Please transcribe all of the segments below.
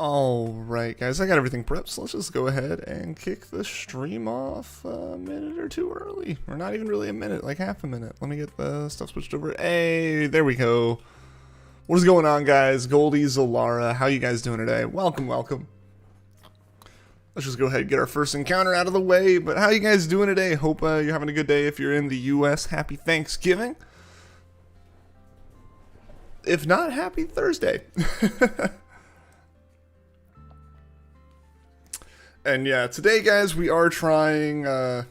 Alright guys, I got everything prepped, so let's just go ahead and kick the stream off a minute or two early. Or not even really a minute, like half a minute. Let me get the stuff switched over. Hey, there we go. What is going on, guys? Goldie, Zolara, how you guys doing today? Welcome, welcome. Let's just go ahead and get our first encounter out of the way. But how you guys doing today? Hope you're having a good day. If you're in the US, happy Thanksgiving. If not, happy Thursday. And yeah, today, guys, we are trying to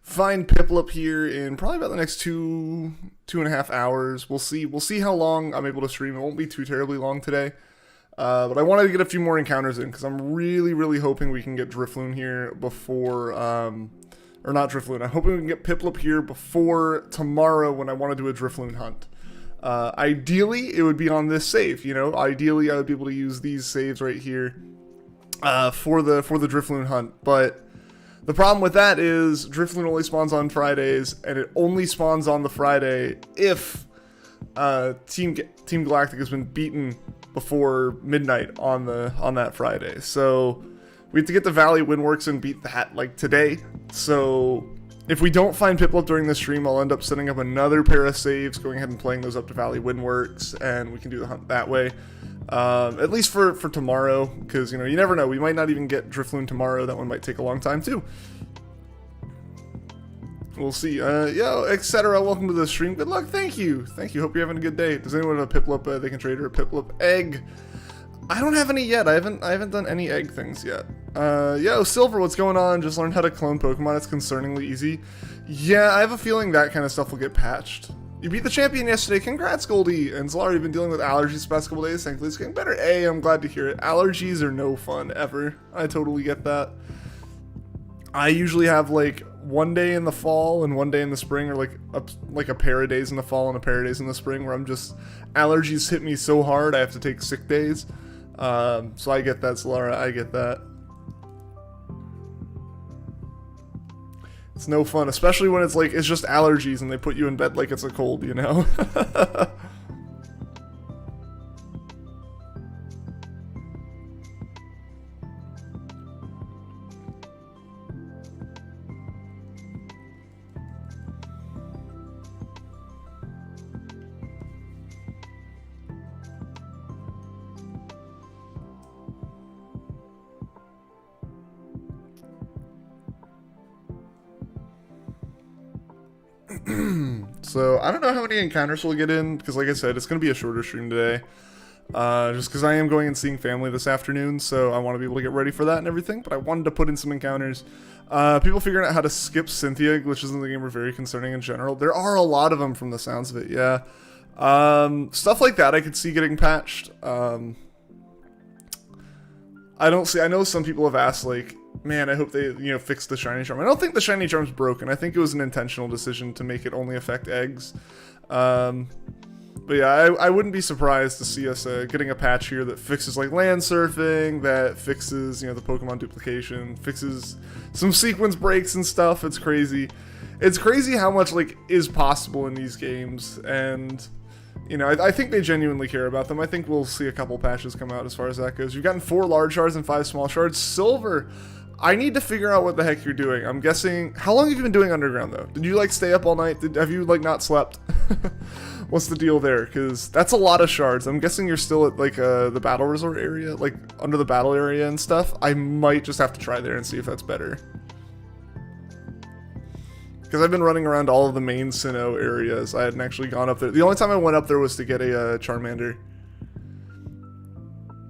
find PIPLUP here in probably about the next two and a half hours. We'll see how long I'm able to stream. It won't be too terribly long today. But I wanted to get a few more encounters in because I'm really hoping we can get Drifloon here before, or not Drifloon. I'm hoping we can get PIPLUP here before tomorrow when I want to do a Drifloon hunt. Ideally, it would be on this save, you know. Ideally, I would be able to use these saves right here for the Drifloon hunt. But the problem with that is Drifloon only spawns on Fridays, and it only spawns on the Friday if Team Galactic has been beaten before midnight on that Friday. So we have to get the Valley Windworks and beat that like today. So if we don't find PIPLUP during the stream, I'll end up setting up another pair of saves, going ahead and playing those up to Valley Windworks, and we can do the hunt that way. At least for tomorrow, because, you know, you never know. We might not even get Drifloon tomorrow. That one might take a long time, too. We'll see. Yo, etc. Welcome to the stream. Good luck. Thank you. Hope you're having a good day. Does anyone have a PIPLUP they can trade, or a PIPLUP egg? I don't have any yet. I haven't done any egg things yet. Yo, Silver, what's going on? Just learned how to clone Pokemon. It's concerningly easy. Yeah, I have a feeling that kind of stuff will get patched. You beat the champion yesterday. Congrats, Goldie. And Zolara, you've been dealing with allergies the past couple days. Thankfully, it's getting better. Hey, I'm glad to hear it. Allergies are no fun, ever. I totally get that. I usually have, like, one day in the fall and one day in the spring, or, like a pair of days in the fall and a pair of days in the spring, where I'm just... allergies hit me so hard, I have to take sick days. So I get that, Solara, I get that. It's no fun, especially when it's like, it's just allergies and they put you in bed like it's a cold, you know? So, I don't know how many encounters we'll get in, because like I said, it's going to be a shorter stream today. Just because I am going and seeing family this afternoon, so I want to be able to get ready for that and everything, but I wanted to put in some encounters. People figuring out how to skip Cynthia glitches in the game are very concerning in general. There are a lot of them from the sounds of it, yeah. Stuff like that I could see getting patched. I know some people have asked, like, man, I hope they, you know, fix the shiny charm. I don't think the shiny charm's broken. I think it was an intentional decision to make it only affect eggs. But yeah, I wouldn't be surprised to see us getting a patch here that fixes, like, land surfing, that fixes, you know, the Pokemon duplication, fixes some sequence breaks and stuff. It's crazy. It's crazy how much, like, is possible in these games, and... you know, I think they genuinely care about them. I think we'll see a couple patches come out as far as that goes. You've gotten 4 large shards and 5 small shards. Silver, I need to figure out what the heck you're doing. I'm guessing... how long have you been doing Underground, though? Did you, like, stay up all night? Have you, like, not slept? What's the deal there? Because that's a lot of shards. I'm guessing you're still at, like, the battle resort area, like, under the battle area and stuff. I might just have to try there and see if that's better. Because I've been running around all of the main Sinnoh areas. I hadn't actually gone up there. The only time I went up there was to get a Charmander.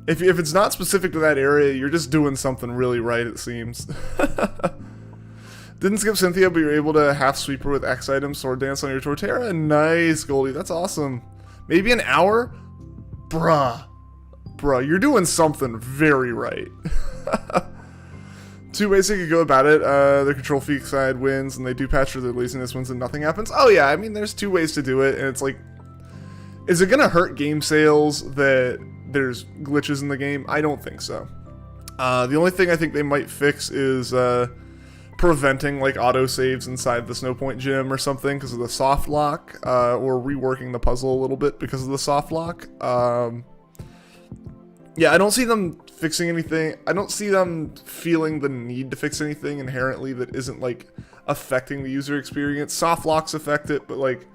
If it's not specific to that area, you're just doing something really right, it seems. Didn't skip Cynthia, but you're able to half sweep her with X items, sword dance on your Torterra. Nice, Goldie. That's awesome. Maybe an hour? Bruh, you're doing something very right. 2 ways they could go about it. The control freak side wins, and they do patch for their laziness wins and nothing happens. Oh yeah, I mean, there's 2 ways to do it, and it's like, is it gonna hurt game sales that there's glitches in the game? I don't think so. The only thing I think they might fix is preventing like autosaves inside the Snowpoint gym or something because of the soft lock, or reworking the puzzle a little bit because of the soft lock. Yeah, I don't see them fixing anything. I don't see them feeling the need to fix anything inherently that isn't like affecting the user experience. Soft locks affect it, but like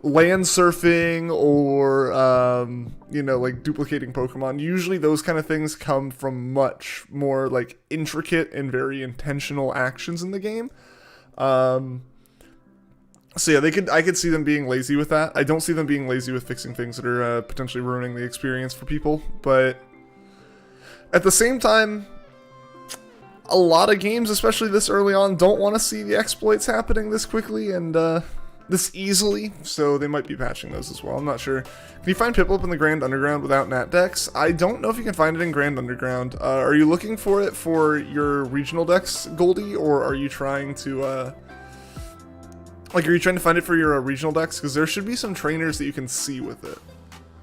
land surfing or you know, like duplicating Pokemon, usually those kind of things come from much more like intricate and very intentional actions in the game. So yeah, I could see them being lazy with that. I don't see them being lazy with fixing things that are potentially ruining the experience for people, but at the same time, a lot of games, especially this early on, don't want to see the exploits happening this quickly and this easily, so they might be patching those as well. I'm not sure. Can you find PIPLUP in the Grand Underground without NatDex? I don't know if you can find it in Grand Underground. Are you looking for it for your regional decks, Goldie, or are you trying to like, are you trying to find it for your regional decks? Because there should be some trainers that you can see with it,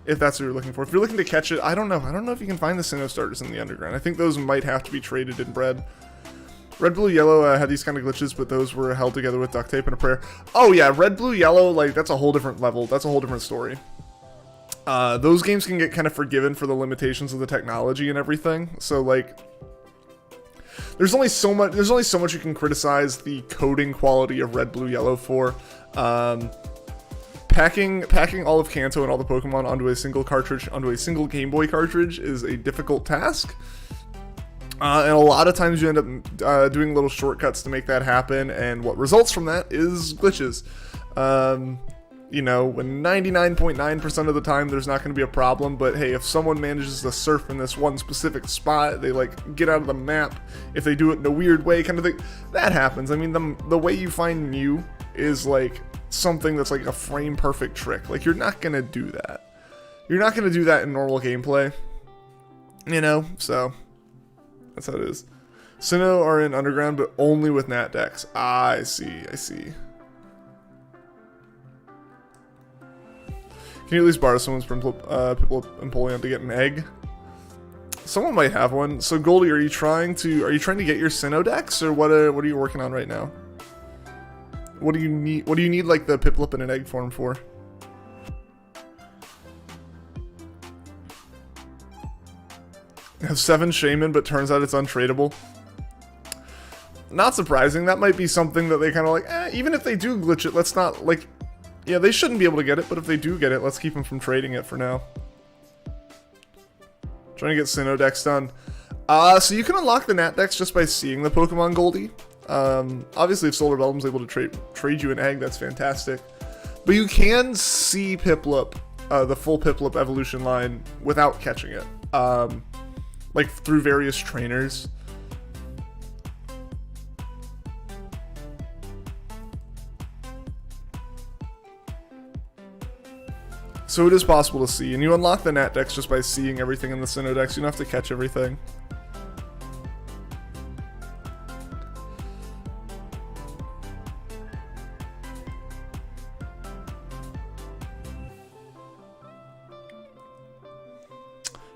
if that's what you're looking for. If you're looking to catch it, I don't know. I don't know if you can find the Sinnoh starters in the Underground. I think those might have to be traded in bread. Red, Blue, Yellow had these kind of glitches, but those were held together with duct tape and a prayer. Oh yeah, Red, Blue, Yellow, like, that's a whole different level. That's a whole different story. Those games can get kind of forgiven for the limitations of the technology and everything. So, like, there's only so much you can criticize the coding quality of Red, Blue, Yellow for. Packing all of Kanto and all the Pokemon onto a single cartridge, onto a single Game Boy cartridge, is a difficult task. And a lot of times you end up doing little shortcuts to make that happen, and what results from that is glitches. You know, when 99.9% of the time there's not going to be a problem, but hey, if someone manages to surf in this one specific spot, they like get out of the map, if they do it in a weird way kind of thing, that happens. I mean, the way you find Mew is like something that's like a frame perfect trick. Like, you're not going to do that. You're not going to do that in normal gameplay, you know, so that's how it is. Sinnoh are in Underground, but only with Nat decks. Ah, I see. Can you at least borrow someone's PIPLUP Empoleon to get an egg? Someone might have one. So Goldie, are you trying to get your Sinnoh decks, or what are you working on right now? What do you need like the PIPLUP in an egg form for? I have 7 Shaman, but turns out it's untradeable. Not surprising. That might be something that they kind of like, even if they do glitch it, let's not, like, yeah, they shouldn't be able to get it, but if they do get it, let's keep them from trading it for now. Trying to get Sinnoh decks done. So you can unlock the Nat decks just by seeing the Pokemon, Goldie. Obviously, if Solar Beldum's able to trade you an egg, that's fantastic. But you can see PIPLUP, the full PIPLUP evolution line, without catching it. Like, through various trainers. So it is possible to see, and you unlock the Nat decks just by seeing everything in the Sinnoh decks. You don't have to catch everything.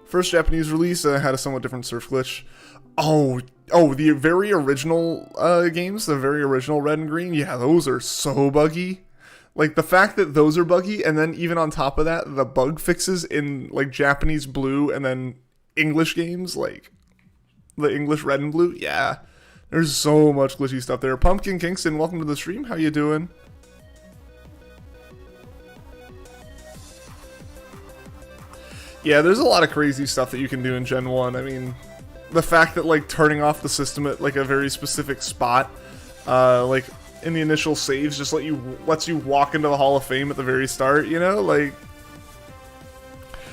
First Japanese release had a somewhat different surf glitch. Oh, the very original games, the very original Red and Green, yeah, those are so buggy. Like, the fact that those are buggy, and then even on top of that, the bug fixes in, like, Japanese Blue and then English games, like the English Red and Blue, yeah. There's so much glitchy stuff there. Pumpkin Kingston, welcome to the stream. How you doing? Yeah, there's a lot of crazy stuff that you can do in Gen 1. I mean, the fact that, like, turning off the system at, like, a very specific spot, like, in the initial saves just lets you walk into the Hall of Fame at the very start, you know? Like,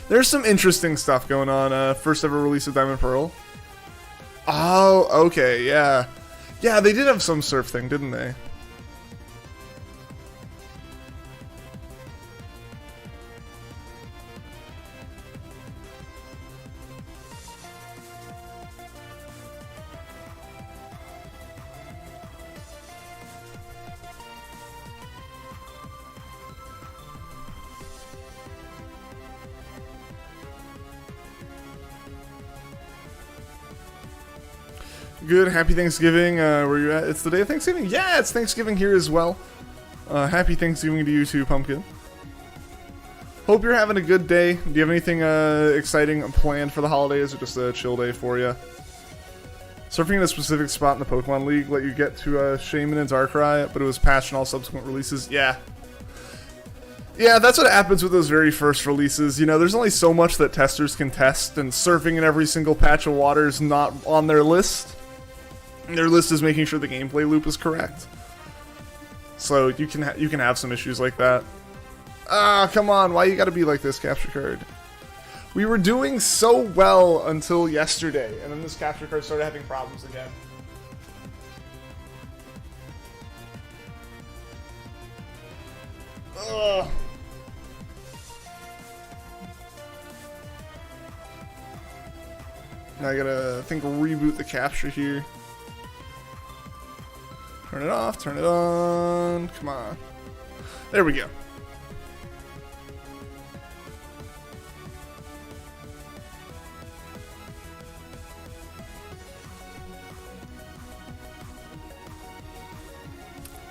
there's some interesting stuff going on. First ever release of Diamond Pearl. Oh, okay, yeah. Yeah, they did have some surf thing, didn't they? Good. Happy Thanksgiving. Where you at? It's the day of Thanksgiving. Yeah, it's Thanksgiving here as well. Happy Thanksgiving to you too, Pumpkin. Hope you're having a good day. Do you have anything exciting planned for the holidays, or just a chill day for you? Surfing in a specific spot in the Pokemon League let you get to Shaman and Darkrai, but it was patched in all subsequent releases. Yeah. Yeah, that's what happens with those very first releases. You know, there's only so much that testers can test, and surfing in every single patch of water is not on their list. Their list is making sure the gameplay loop is correct. So you can have some issues like that. Ah, come on, why you gotta be like this, capture card? We were doing so well until yesterday, and then this capture card started having problems again. Ugh. Now I gotta, I think, reboot the capture here. Turn it off, turn it on, come on. There we go.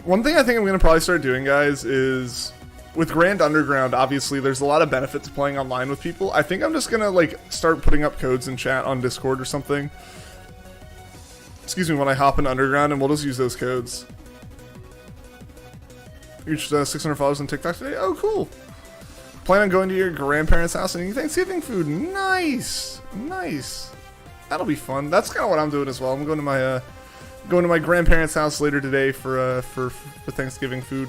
One thing I think I'm going to probably start doing, guys, is with Grand Underground, obviously, there's a lot of benefit to playing online with people. I think I'm just going to, like, start putting up codes in chat on Discord or something. Excuse me, when I hop into Underground, and we'll just use those codes. Reached 600 followers on TikTok today? Oh, cool. Plan on going to your grandparents' house and eating Thanksgiving food. Nice. Nice. That'll be fun. That's kind of what I'm doing as well. I'm going to my grandparents' house later today for Thanksgiving food.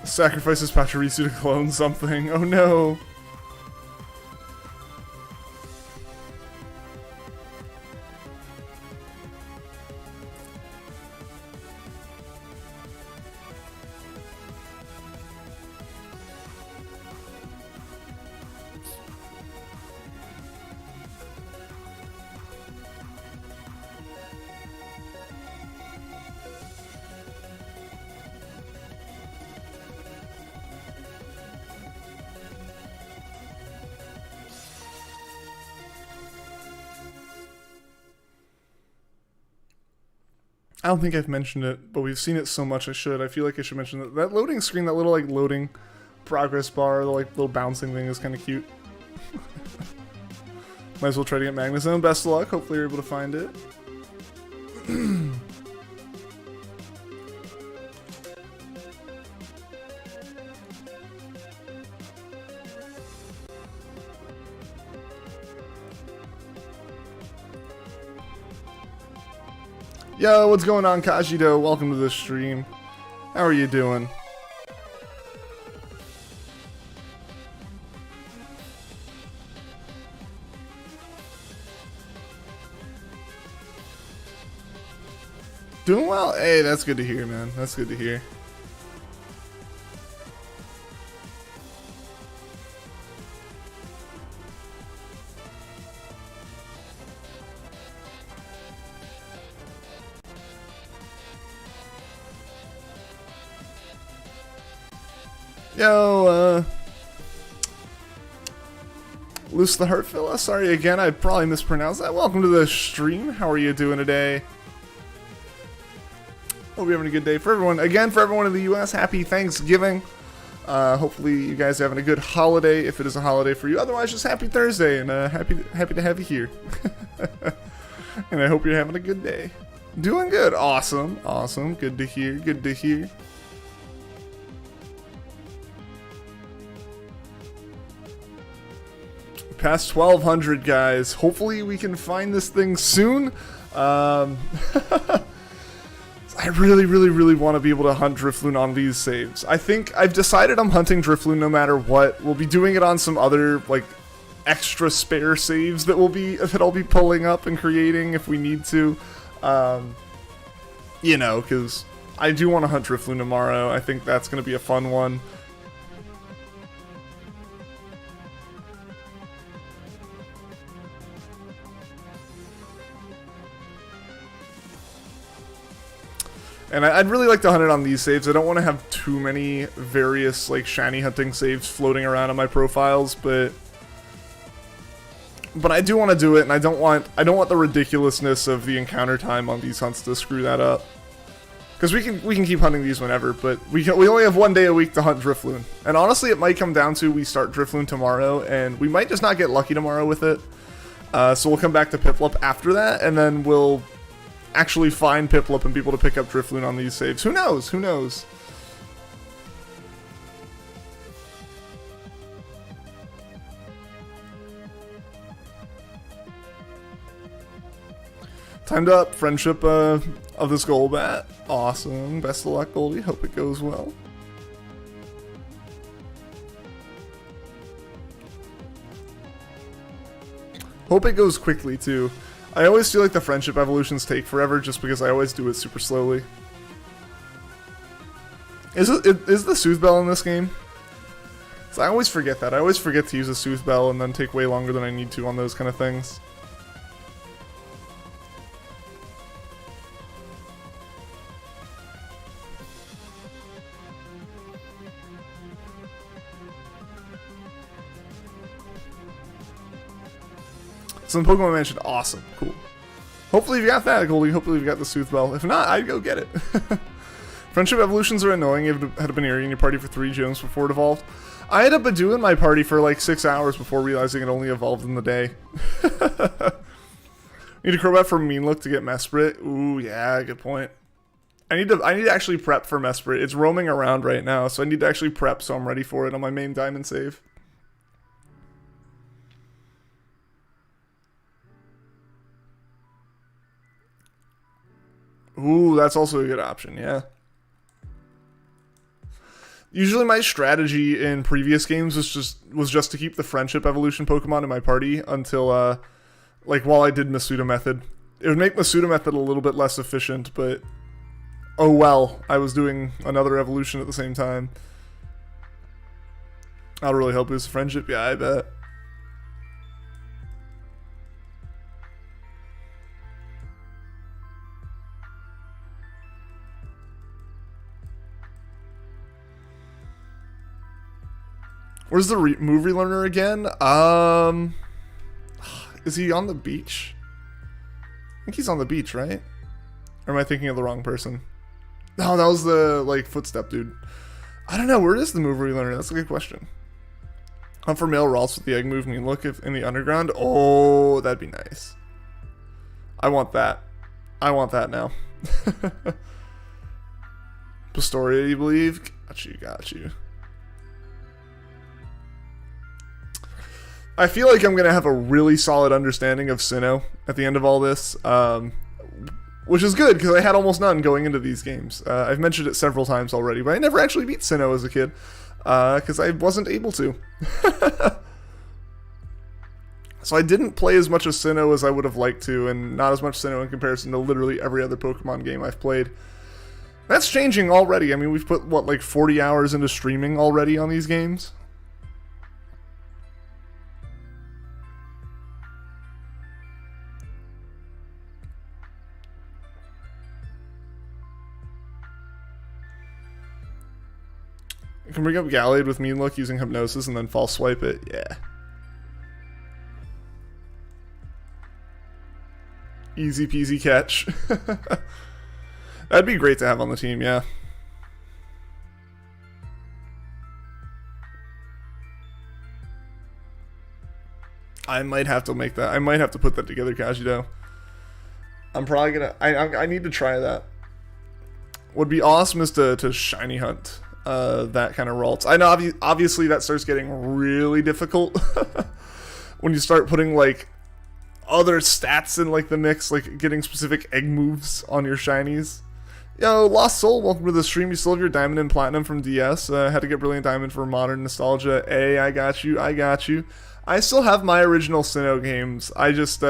Sacrifices Pachirisu to clone something. Oh no. I don't think I've mentioned it, but we've seen it so much I should. I feel like I should mention that. That loading screen, that little, like, loading progress bar, the, like, little bouncing thing is kind of cute. Might as well try to get Magnezone. Best of luck. Hopefully you're able to find it. Yo, what's going on, Kajido? Welcome to the stream. How are you doing? Doing well? Hey, that's good to hear, man. That's good to hear. Yo, Loose the Heartfilla. Sorry again, I probably mispronounced that. Welcome to the stream. How are you doing today? Hope you're having a good day. For everyone, again, for everyone in the U.S., happy Thanksgiving. Hopefully you guys are having a good holiday, if it is a holiday for you. Otherwise, just happy Thursday, and happy to have you here. And I hope you're having a good day. Doing good. Awesome. Awesome. Good to hear. Good to hear. Past 1200, guys. Hopefully we can find this thing soon. I really want to be able to hunt Drifloon on these saves. I think I've decided I'm hunting Drifloon no matter what. We'll be doing it on some other, like, extra spare saves that I'll be pulling up and creating if we need to. You know, because I do want to hunt Drifloon tomorrow. I think that's going to be a fun one. And I'd really like to hunt it on these saves. I don't want to have too many various like shiny hunting saves floating around on my profiles, but I do want to do it, and I don't want the ridiculousness of the encounter time on these hunts to screw that up. Because we can keep hunting these whenever, but we only have 1 day a week to hunt Drifloon. And honestly, it might come down to we start Drifloon tomorrow, and we might just not get lucky tomorrow with it. So we'll come back to PIPLUP after that, and then we'll actually find PIPLUP and be able to pick up Drifloon on these saves. Who knows? Who knows? Timed up. Friendship of the Skullbat. Awesome. Best of luck, Goldie. Hope it goes well. Hope it goes quickly, too. I always feel like the friendship evolutions take forever just because I always do it super slowly. Is the Soothe Bell in this game? So I always forget that. I always forget to use a Soothe Bell and then take way longer than I need to on those kind of things. Some Pokemon mentioned, awesome, cool. Hopefully you got that, Goldie. Hopefully you got the Soothe Bell. If not, I'd go get it. Friendship evolutions are annoying. You had a Baneri in your party for 3 gyms before it evolved. I had a Badoo in my party for like 6 hours before realizing it only evolved in the day. Need a Crobat for Mean Look to get Mesprit. Ooh, yeah, good point. I need to actually prep for Mesprit. It's roaming around right now, so I need to actually prep so I'm ready for it on my main diamond save. Ooh, that's also a good option, yeah. Usually my strategy in previous games was just to keep the friendship evolution Pokemon in my party until like while I did Masuda Method. It would make Masuda Method a little bit less efficient, but oh well, I was doing another evolution at the same time. I'll really help boost friendship, yeah, I bet. Where's the move relearner again? Is he on the beach? I think he's on the beach, right? Or am I thinking of the wrong person? No, that was the, like, footstep dude. I don't know, where is the move relearner? That's a good question. Hunt for male Ralts with the egg move and look if in the underground. Oh, that'd be nice. I want that. I want that now. Pastoria, you believe? Got you, got you. I feel like I'm going to have a really solid understanding of Sinnoh at the end of all this, which is good because I had almost none going into these games. I've mentioned it several times already, but I never actually beat Sinnoh as a kid because I wasn't able to. So I didn't play as much of Sinnoh as I would have liked to, and not as much Sinnoh in comparison to literally every other Pokemon game I've played. That's changing already. I mean, we've put, what, like 40 hours into streaming already on these games? You can bring up Gallade with Mean Look using Hypnosis and then false swipe it. Yeah. Easy peasy catch. That'd be great to have on the team, yeah. I might have to make that. I might have to put that together, Kajido. I'm probably gonna... I need to try that. Would be awesome is to shiny hunt that kind of Ralts. I know obviously that starts getting really difficult when you start putting like other stats in like the mix, like getting specific egg moves on your shinies. Yo, Lost Soul, welcome to the stream. You still have your Diamond and Platinum from DS. Had to get Brilliant Diamond for Modern Nostalgia. Hey, I got you. I got you. I still have my original Sinnoh games. I just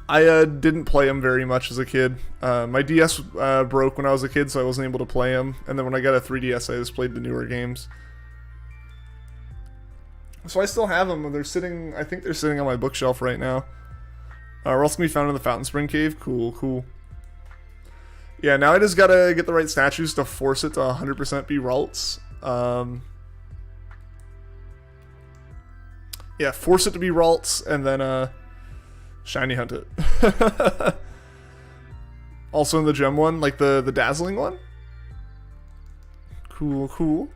I didn't play them very much as a kid. My DS broke when I was a kid, so I wasn't able to play them. And then when I got a 3DS, I just played the newer games. So I still have them. They're sitting, I think they're sitting on my bookshelf right now. Ralts can be found in the Fountain Spring Cave. Cool, cool. Yeah, now I just gotta get the right statues to force it to 100% be Ralts. Yeah, force it to be Ralts, and then shiny hunt it. Also in the gem one, like the dazzling one. Cool, cool.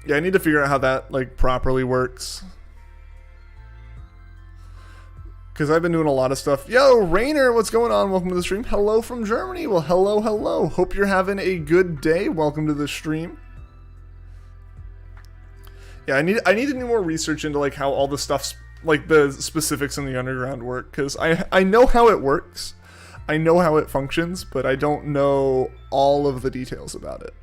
Yeah, I need to figure out how that like properly works. Because I've been doing a lot of stuff. Yo, Rainer, what's going on? Welcome to the stream. Hello from Germany. Well, hello, hello. Hope you're having a good day. Welcome to the stream. Yeah, I need to do more research into like how all the stuff's like the specifics in the underground work. Because I know how it works. I know how it functions, but I don't know all of the details about it.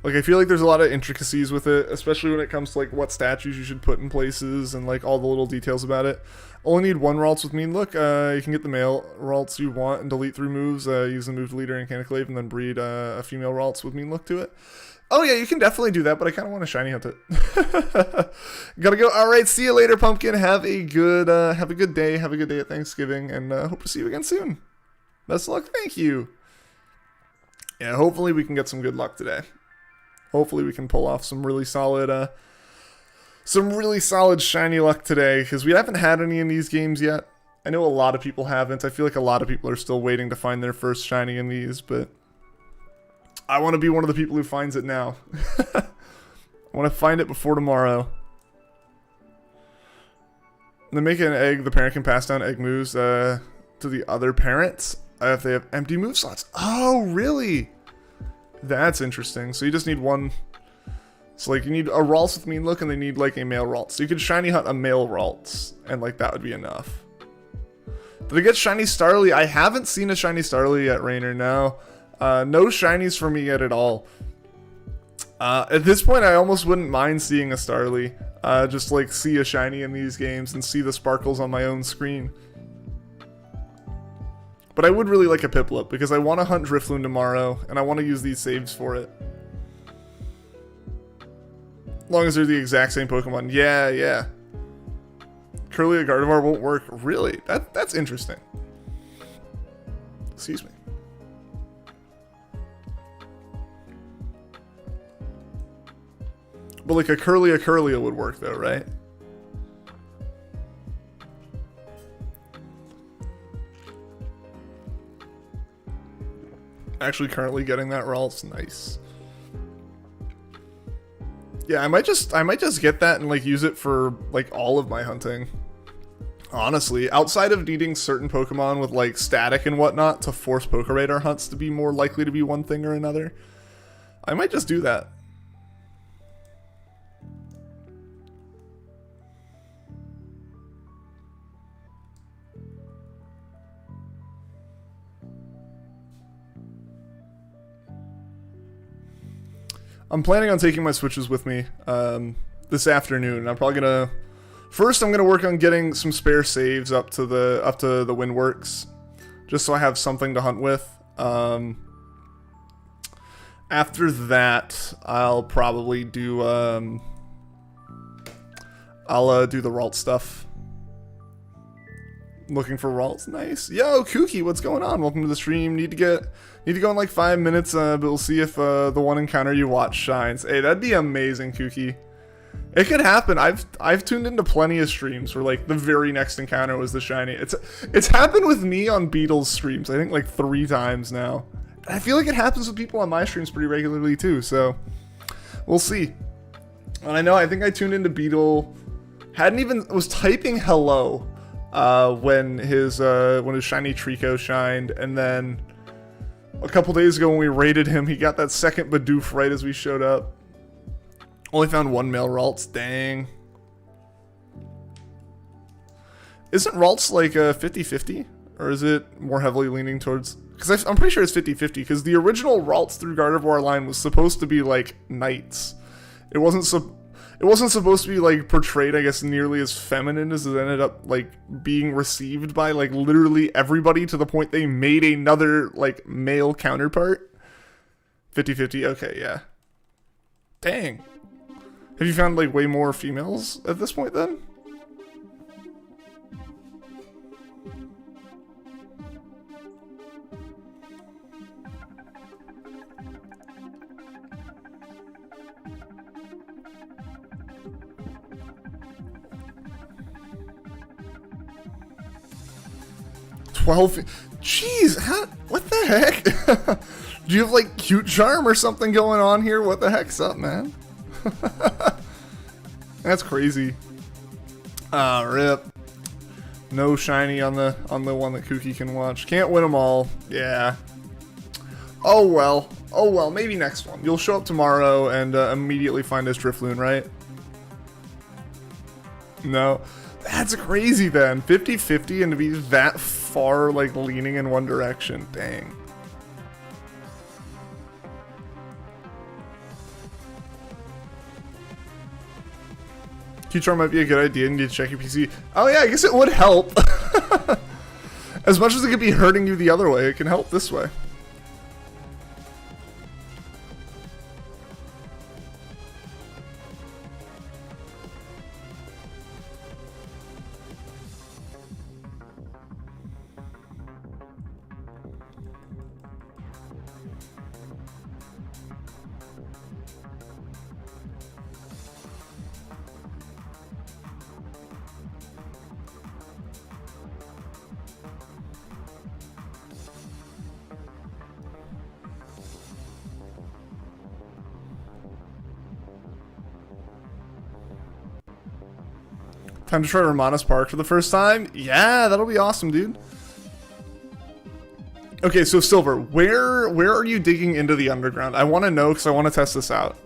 Like, I feel like there's a lot of intricacies with it, especially when it comes to, like, what statues you should put in places and, like, all the little details about it. Only need one Ralts with Mean Look. You can get the male Ralts you want and delete 3 moves. Use the move deleter and Caniclave and then breed a female Ralts with Mean Look to it. Oh, yeah, you can definitely do that, but I kind of want to shiny hunt it. Gotta go. All right, see you later, Pumpkin. Have a good day. Have a good day at Thanksgiving, and hope to see you again soon. Best of luck. Thank you. Yeah, hopefully we can get some good luck today. Hopefully we can pull off some really solid shiny luck today, because we haven't had any in these games yet. I know a lot of people haven't. I feel like a lot of people are still waiting to find their first shiny in these, but I want to be one of the people who finds it now. I want to find it before tomorrow. And then make an egg. The parent can pass down egg moves to the other parents if they have empty move slots. Oh, really? That's interesting. So you just need one. So like you need a Ralts with Mean Look and they need like a male Ralts. So you could shiny hunt a male Ralts and like that would be enough. Did I get shiny Starly? I haven't seen a shiny Starly yet, Rainer. No. No shinies for me yet at all. At this point I almost wouldn't mind seeing a Starly. Just like see a shiny in these games and see the sparkles on my own screen. But I would really like a PIPLUP because I want to hunt Drifloon tomorrow and I want to use these saves for it. As long as they're the exact same Pokemon. Yeah, yeah. Curly Gardevoir won't work. Really? That's interesting. Excuse me. But like a Curlia would work though, right? Actually currently getting that Ralts. Nice. Yeah, I might just get that and like use it for like all of my hunting. Honestly, outside of needing certain Pokemon with like static and whatnot to force Pokeradar hunts to be more likely to be one thing or another, I might just do that. I'm planning on taking my Switches with me this afternoon. I'm probably gonna first I'm gonna work on getting some spare saves up to the Windworks, just so I have something to hunt with. After that, I'll probably do I'll do the Ralt stuff. Looking for Ralts. Nice. Yo, Kooky, what's going on? Welcome to the stream. Need to go in like 5 minutes, but we'll see if the one encounter you watch shines. Hey, that'd be amazing, Kooky. It could happen. I've tuned into plenty of streams where like the very next encounter was the shiny. It's happened with me on Beatles streams, I think like 3 times now. And I feel like it happens with people on my streams pretty regularly too, so we'll see. And I think I tuned into Beetle, was typing hello when his shiny Trico shined, and then a couple days ago when we raided him, he got that second Bidoof right as we showed up. Only found 1 male Ralts. Dang. Isn't Ralts like 50-50? Or is it more heavily leaning towards... Because I'm pretty sure it's 50-50, because the original Ralts through Gardevoir line was supposed to be like knights. It wasn't supposed to be like portrayed, I guess, nearly as feminine as it ended up like being received by like literally everybody, to the point they made another like male counterpart. 50-50. Okay, yeah. Dang. Have you found like way more females at this point then? Jeez, what the heck? Do you have like cute charm or something going on here? What the heck's up, man? That's crazy. Rip. No shiny on the one that Kooky can watch. Can't win them all. Yeah. Oh well. Oh well. Maybe next one. You'll show up tomorrow and immediately find his Drifloon, right? No. That's crazy then. 50-50 and to be that far like leaning in one direction. Dang. Q-Charm might be a good idea. You need to check your PC. Oh yeah, I guess it would help. As much as it could be hurting you the other way, it can help this way. Time to try Romanus Park for the first time? Yeah, that'll be awesome, dude. Okay, so Silver, where are you digging into the underground? I want to know because I want to test this out.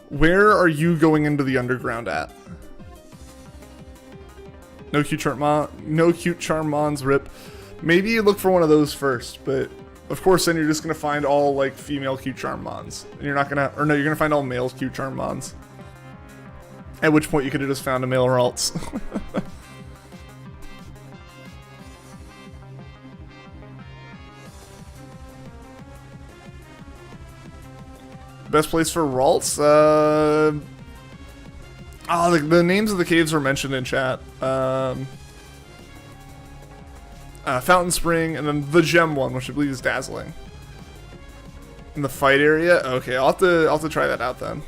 Where are you going into the underground at? No cute Charmons, rip. Maybe you look for one of those first, but of course then you're just gonna find all like female cute Charmons. And you're not gonna, or no, you're gonna find all male cute Charmons. At which point you could have just found a male Ralts. Best place for Ralts? The names of the caves were mentioned in chat. Fountain Spring, and then the gem one, which I believe is Dazzling. In the fight area? Okay, I'll have to try that out then.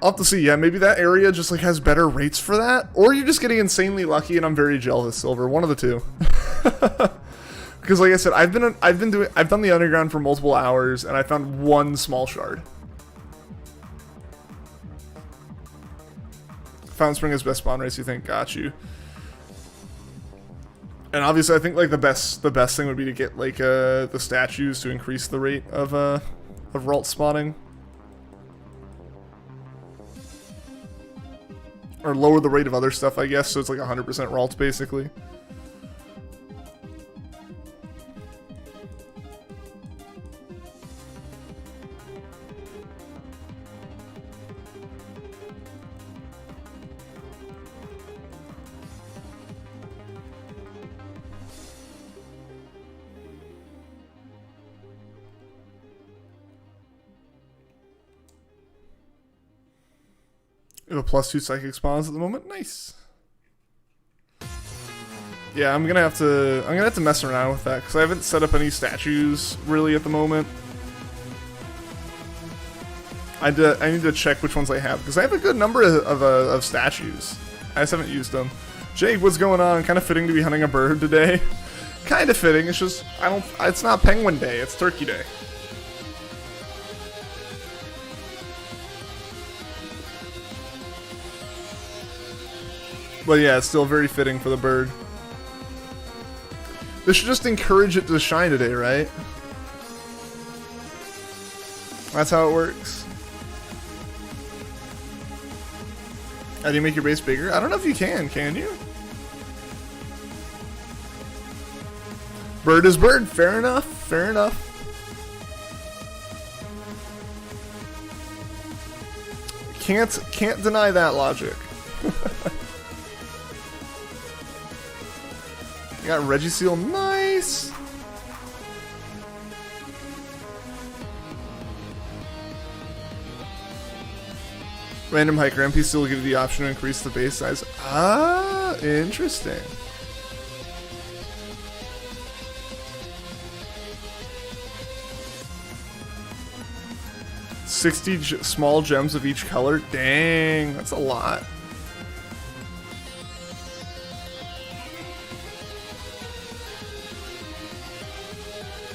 I'll have to see. Yeah, maybe that area just like has better rates for that, or you're just getting insanely lucky, and I'm very jealous, Silver. One of the two. Because like I said, I've done the underground for multiple hours, and I found one small shard. Fountain Spring is best spawn race, you think? Got you. And obviously, I think like the best thing would be to get like the statues to increase the rate of Ralt spawning. Or lower the rate of other stuff, I guess, so it's like 100% Ralt, basically. We have a +2 psychic spawns at the moment. Nice. Yeah, I'm gonna have to mess around with that because I haven't set up any statues really at the moment. I need to check which ones I have because I have a good number of statues. I just haven't used them. Jake, what's going on? Kind of fitting to be hunting a bird today. Kind of fitting. It's just it's not Penguin Day. It's Turkey Day. But yeah, it's still very fitting for the bird. This should just encourage it to shine today, right? That's how it works. How do you make your base bigger? I don't know if you can you? Bird is bird, fair enough, fair enough. Can't deny that logic. Got Regiseal, nice. Random hiker NPC will give you the option to increase the base size. Ah, interesting. Small gems of each color. Dang, that's a lot.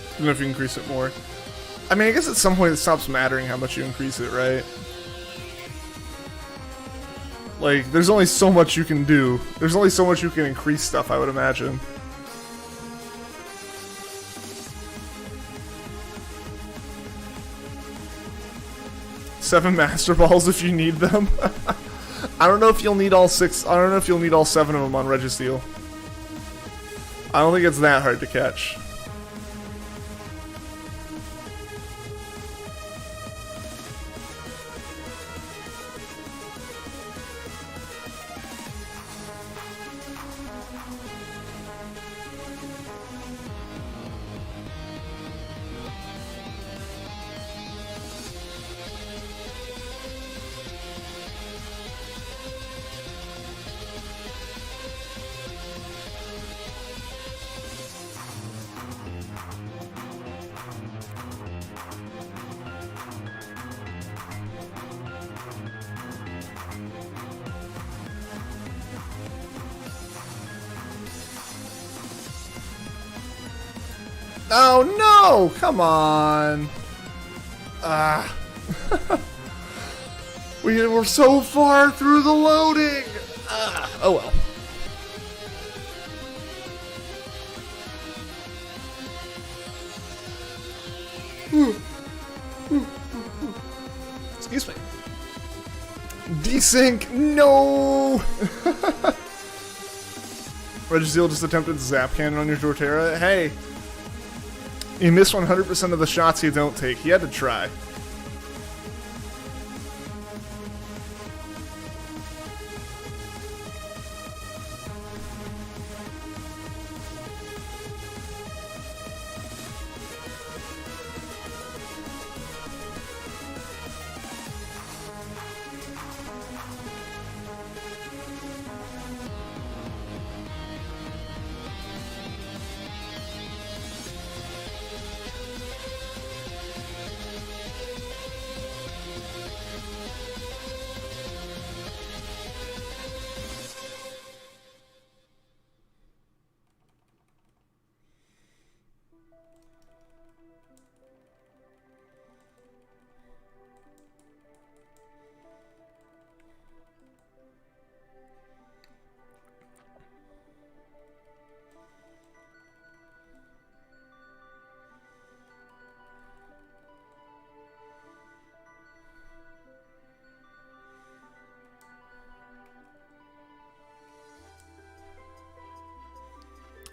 I don't know if you increase it more. I mean, I guess at some point it stops mattering how much you increase it, right? Like, there's only so much you can do. There's only so much you can increase stuff, I would imagine. Seven Master Balls if you need them. I don't know if you'll need all 6. I don't know if you'll need all 7 of them on Registeel. I don't think it's that hard to catch. Oh no! Come on! Ah. We were so far through the loading! Ah. Oh well. Excuse me. Desync! No! Registeel just attempted zap cannon on your Torterra. Hey! You miss 100% of the shots you don't take. He had to try.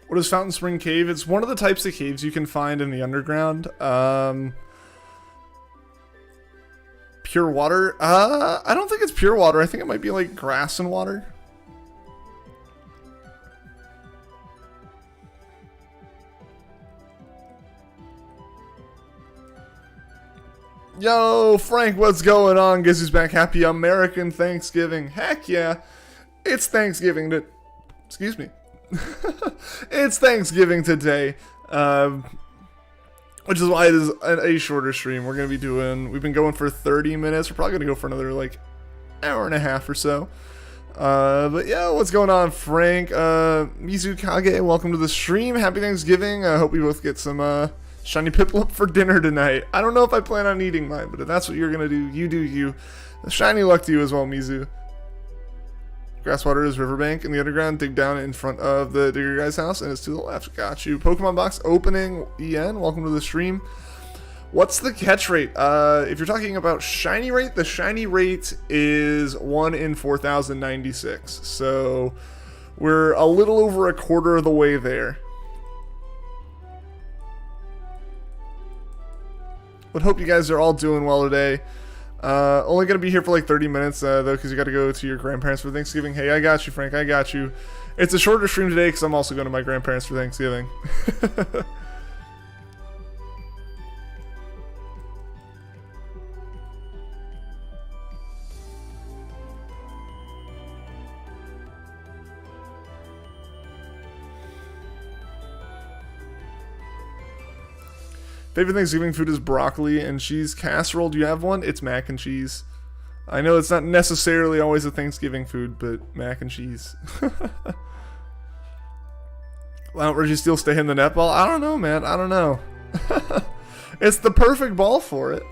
What is Fountain Spring Cave? It's one of the types of caves you can find in the underground. Pure water? I don't think it's pure water. I think it might be like grass and water. Yo, Frank, what's going on? Guess who's back? Happy American Thanksgiving. Heck yeah. It's Thanksgiving to... Excuse me. It's Thanksgiving today, which is why it is a shorter stream. We're going to be doing... We've been going for 30 minutes. We're probably going to go for another, like, hour and a half or so. But yeah, what's going on, Frank? Mizukage, welcome to the stream. Happy Thanksgiving. I hope we both get some, shiny PIPLUP for dinner tonight. I don't know if I plan on eating mine, but if that's what you're going to do, you do you. Shiny luck to you as well, Mizu. Grasswater is riverbank in the underground. Dig down in front of the digger guy's house, and it's to the left. Got you. Pokemon box opening. En, welcome to the stream. What's the catch rate? If you're talking about shiny rate, the shiny rate is 1 in 4,096. So we're a little over a quarter of the way there. But hope you guys are all doing well today. Only gonna be here for like 30 minutes though, because you got to go to your grandparents for Thanksgiving. Hey, I got you, Frank. I got you. It's a shorter stream today because I'm also going to my grandparents for Thanksgiving. Favorite Thanksgiving food is broccoli and cheese casserole. Do you have one? It's mac and cheese. I know it's not necessarily always a Thanksgiving food, but mac and cheese. Why don't Reggie Steele stay in the net ball? I don't know, man. I don't know. It's the perfect ball for it.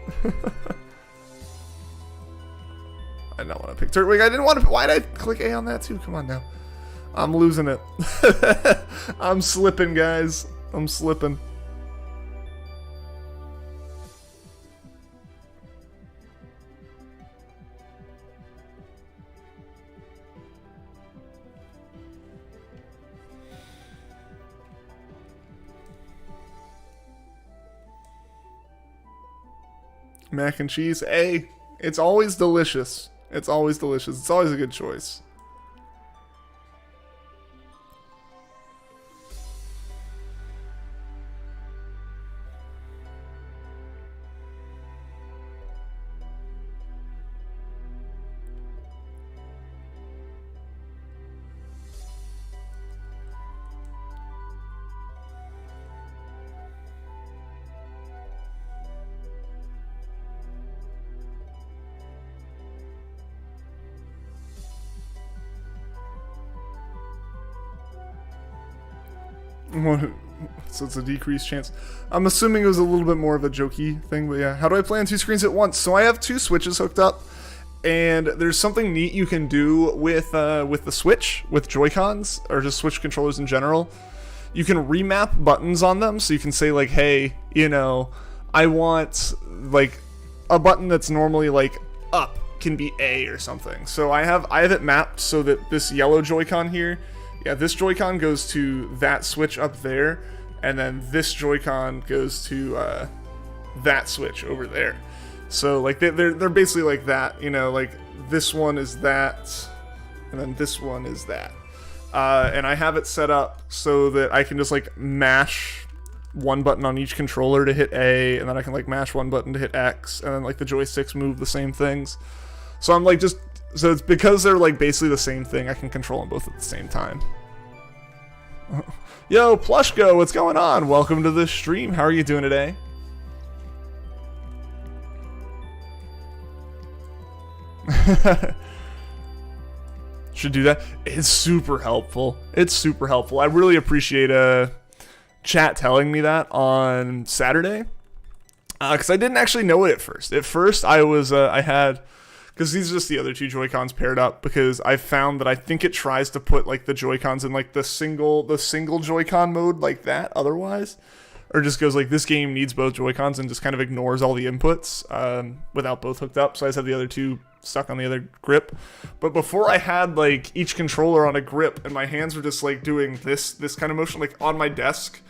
I don't want to pick Turtwig. I didn't want to. Why did I click A on that too? Come on now. I'm losing it. I'm slipping, guys. I'm slipping. Mac and cheese. A. It's always delicious. It's always delicious. It's always a good choice. So it's a decreased chance. I'm assuming it was a little bit more of a jokey thing, but yeah. How do I play on 2 screens at once? So I have 2 switches hooked up, and there's something neat you can do with the Switch, with Joy-Cons, or just Switch controllers in general. You can remap buttons on them, so you can say like, hey, you know, I want like a button that's normally like up can be A or something. So I have it mapped so that this yellow Joy-Con here, yeah, this Joy-Con goes to that switch up there, and then this Joy-Con goes to that switch over there. So like they're basically like that, you know, like this one is that, and then this one is that. And I have it set up so that I can just like mash one button on each controller to hit A, and then I can like mash one button to hit X, and then like the joysticks move the same things. So I'm like so it's because they're like basically the same thing, I can control them both at the same time. Yo, Plushko, what's going on? Welcome to the stream. How are you doing today? Should do that. It's super helpful. It's super helpful. I really appreciate chat telling me that on Saturday, because I didn't actually know it at first. At first, I was I had, because these are just the other 2 Joy-Cons paired up, because I found that I think it tries to put like the Joy-Cons in like the single Joy-Con mode like that otherwise, or just goes like this game needs both Joy-Cons and just kind of ignores all the inputs without both hooked up. So I just have the other 2 stuck on the other grip. But before I had like each controller on a grip, and my hands were just like doing this kind of motion like on my desk,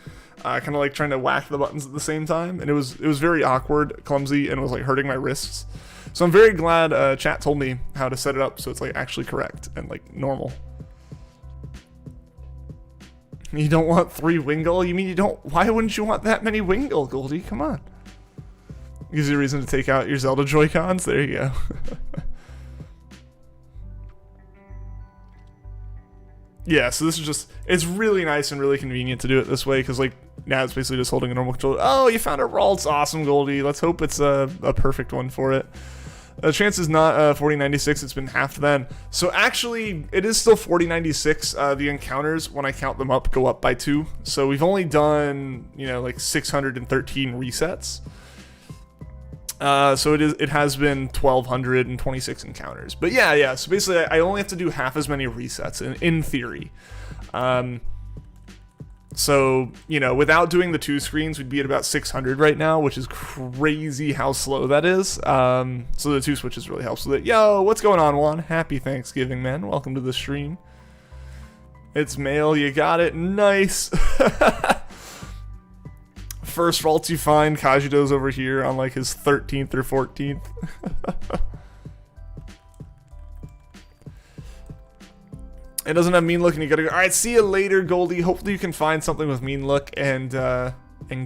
kind of like trying to whack the buttons at the same time, and it was very awkward, clumsy, and it was like hurting my wrists. So I'm very glad chat told me how to set it up so it's like actually correct and like normal. You don't want 3 Wingull? You mean you don't? Why wouldn't you want that many Wingull, Goldie? Come on. Gives you a reason to take out your Zelda Joy-Cons. There you go. Yeah, so this is just, it's really nice and really convenient to do it this way, because like now it's basically just holding a normal controller. Oh, you found a Ralts. Awesome, Goldie. Let's hope it's a perfect one for it. The chance is not 4096, it's been half then. So actually, it is still 4096. The encounters, when I count them up, go up by 2. So we've only done, you know, like 613 resets. So it has been 1226 encounters. But yeah, so basically I only have to do half as many resets in theory. So, you know, without doing the 2 screens, we'd be at about 600 right now, which is crazy how slow that is. So the 2 switches really helps with it. Yo, what's going on, Juan? Happy Thanksgiving, man. Welcome to the stream. It's mail, you got it. Nice. First Ralts you find, Kajido's over here on like his 13th or 14th. It doesn't have mean look, and you gotta go. All right, see you later, Goldie. Hopefully you can find something with mean look and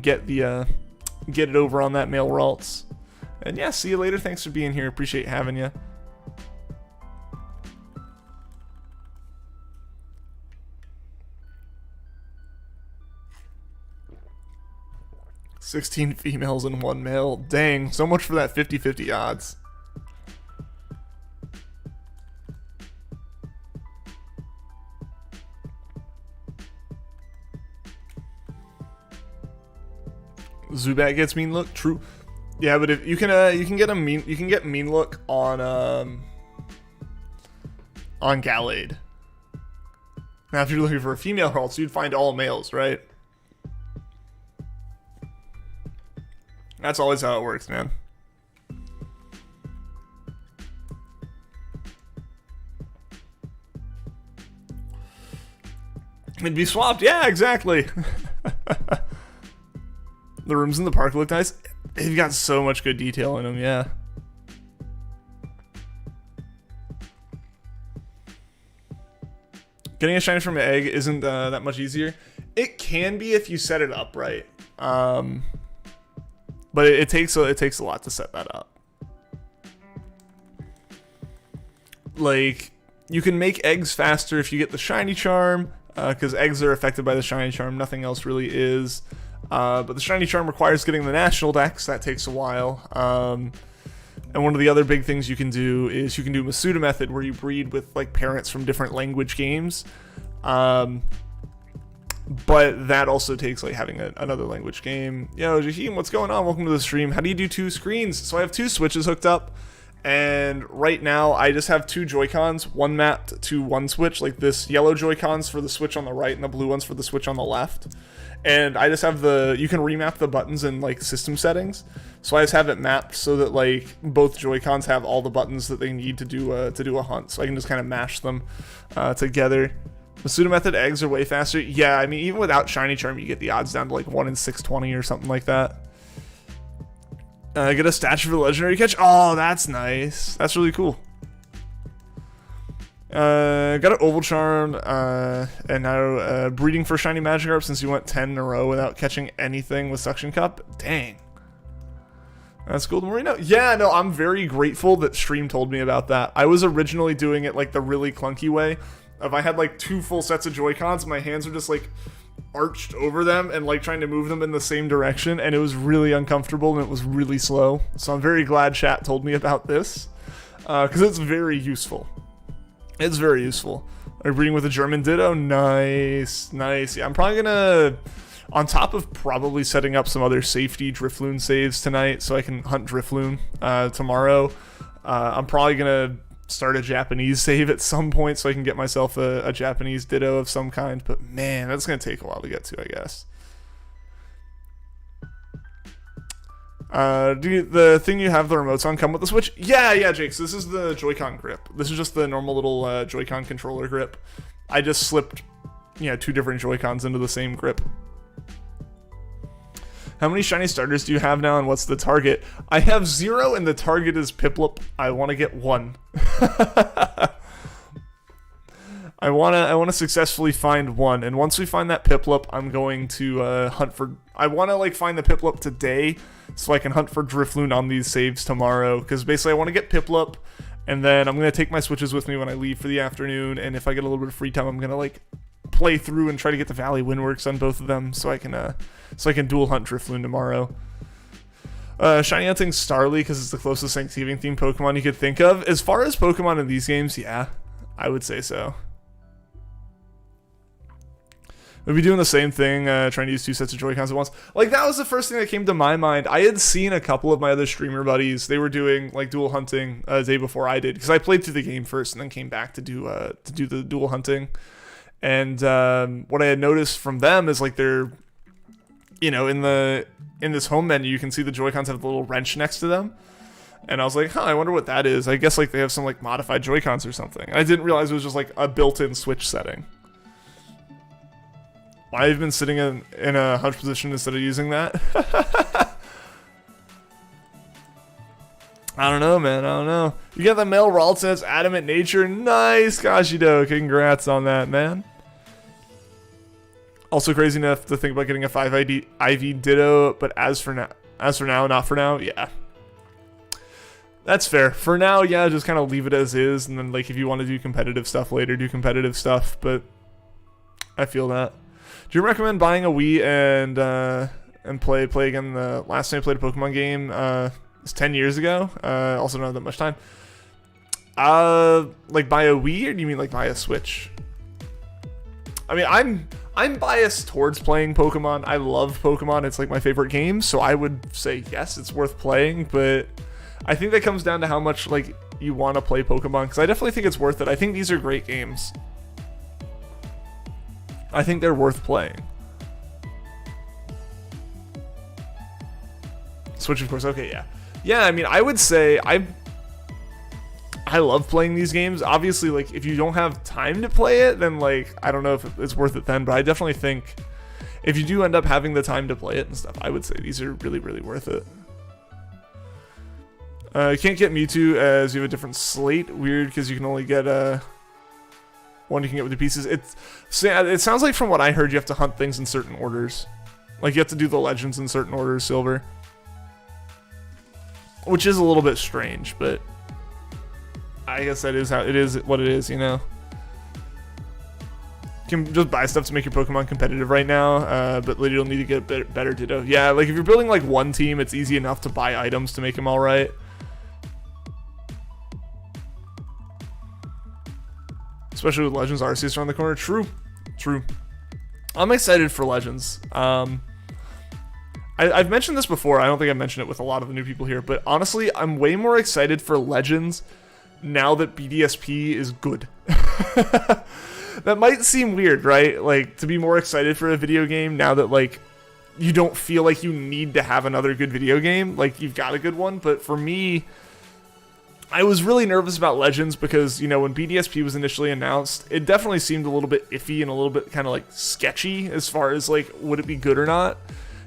get it over on that male Ralts. And yeah, see you later. Thanks for being here. Appreciate having you. 16 females and 1 male. Dang, so much for that 50-50 odds. Zubat gets mean look. True. Yeah, but if you can get mean look on Gallade. Now, if you're looking for a female Herald, so you'd find all males, right? That's always how it works, man. It'd be swapped. Yeah, exactly. The rooms in the park look nice. They've got so much good detail in them, yeah. Getting a shiny from an egg isn't that much easier. It can be if you set it up right. But it takes a lot to set that up. Like, you can make eggs faster if you get the shiny charm, because eggs are affected by the shiny charm. Nothing else really is. But the shiny charm requires getting the national dex. That takes a while. And one of the other big things you can do is you can do Masuda method, where you breed with like parents from different language games. But that also takes like having another language game. Yo, Jaheim, what's going on? Welcome to the stream. How do you do 2 screens? So I have 2 switches hooked up, and right now I just have 2 Joy-Cons, one mapped to one switch, like this yellow Joy-Cons for the switch on the right and the blue ones for the switch on the left. And I just have you can remap the buttons in like system settings. So I just have it mapped so that like both Joy-Cons have all the buttons that they need to do a hunt. So I can just kind of mash them together. The pseudo method eggs are way faster. Yeah, I mean, even without shiny charm, you get the odds down to like 1 in 620 or something like that. Get a statue for the legendary catch. Oh, that's nice. That's really cool. Got an oval charm, and now breeding for shiny Magikarp since you went 10 in a row without catching anything with Suction Cup. Dang. That's cool. Marino. Yeah, no, I'm very grateful that Stream told me about that. I was originally doing it like the really clunky way. If I had like 2 full sets of Joy-Cons, my hands were just like arched over them and like trying to move them in the same direction, and it was really uncomfortable and it was really slow. So I'm very glad chat told me about this, because it's very useful. It's very useful. Are you breeding with a German Ditto? Nice, nice. Yeah, I'm probably gonna, on top of probably setting up some other safety Drifloon saves tonight so I can hunt Drifloon tomorrow, I'm probably gonna start a Japanese save at some point so I can get myself a Japanese Ditto of some kind. But man, that's gonna take a while to get to, I guess. Do the thing you have the remotes on come with the Switch? Yeah, Jake. So this is the Joy-Con grip. This is just the normal little Joy-Con controller grip. I just slipped, 2 different Joy-Cons into the same grip. How many shiny starters do you have now, and what's the target? I have 0, and the target is PIPLUP. I want to get 1. I want to successfully find 1, and once we find that PIPLUP, I'm going to hunt for. I want to like find the PIPLUP today, so I can hunt for Drifloon on these saves tomorrow. Because basically, I want to get PIPLUP, and then I'm gonna take my switches with me when I leave for the afternoon. And if I get a little bit of free time, I'm gonna like play through and try to get the Valley Windworks on both of them, so I can dual hunt Drifloon tomorrow. Shiny hunting Starly because it's the closest Thanksgiving themed Pokemon you could think of. As far as Pokemon in these games, yeah, I would say so. We'll be doing the same thing, trying to use 2 sets of Joy-Cons at once. Like, that was the first thing that came to my mind. I had seen a couple of my other streamer buddies. They were doing, like, dual hunting a day before I did. Because I played through the game first and then came back to do the dual hunting. And what I had noticed from them is, like, they're, in this home menu, you can see the Joy-Cons have a little wrench next to them. And I was like, I wonder what that is. I guess, like, they have some, like, modified Joy-Cons or something. I didn't realize it was just, like, a built-in Switch setting. I've been sitting in a hunch position instead of using that. I don't know, man. I don't know. You got the male Ralston that's adamant nature. Nice, Kashido. Congrats on that, man. Also crazy enough to think about getting a 5 IV Ditto, but as for now, not for now. Yeah. That's fair. For now, yeah, just kind of leave it as is, and then like if you want to do competitive stuff later, do competitive stuff, but I feel that. Do you recommend buying a Wii and and play again. The last time I played a Pokemon game was 10 years ago. Also don't have that much time. Like buy a Wii, or do you mean like buy a Switch? I mean, I'm biased towards playing Pokemon. I love Pokemon. It's like my favorite game, so I would say yes, it's worth playing, but I think that comes down to how much like you want to play Pokemon, because I definitely think it's worth it. I think these are great games. I think they're worth playing. Switch, of course. Okay, yeah. Yeah, I mean, I would say I love playing these games. Obviously, like, if you don't have time to play it, then, like, I don't know if it's worth it then, but I definitely think if you do end up having the time to play it and stuff, I would say these are really, really worth it. You can't get Mewtwo as you have a different slate. Weird, because you can only get one you can get with the pieces. It sounds like from what I heard, you have to hunt things in certain orders. Like, you have to do the legends in certain orders, Silver. Which is a little bit strange, but I guess that is how it is, what it is, you know. You can just buy stuff to make your Pokemon competitive right now, but later you'll need to get better Ditto. Yeah, like if you're building like one team, it's easy enough to buy items to make them all right. Especially with Legends Arceus around the corner. True. I'm excited for Legends. I've mentioned this before. I don't think I mentioned it with a lot of the new people here, but honestly, I'm way more excited for Legends now that BDSP is good. That might seem weird, right? Like, to be more excited for a video game now that, like, you don't feel like you need to have another good video game. Like, you've got a good one. But for me, I was really nervous about Legends because, you know, when BDSP was initially announced, it definitely seemed a little bit iffy and a little bit kind of, like, sketchy as far as, like, would it be good or not?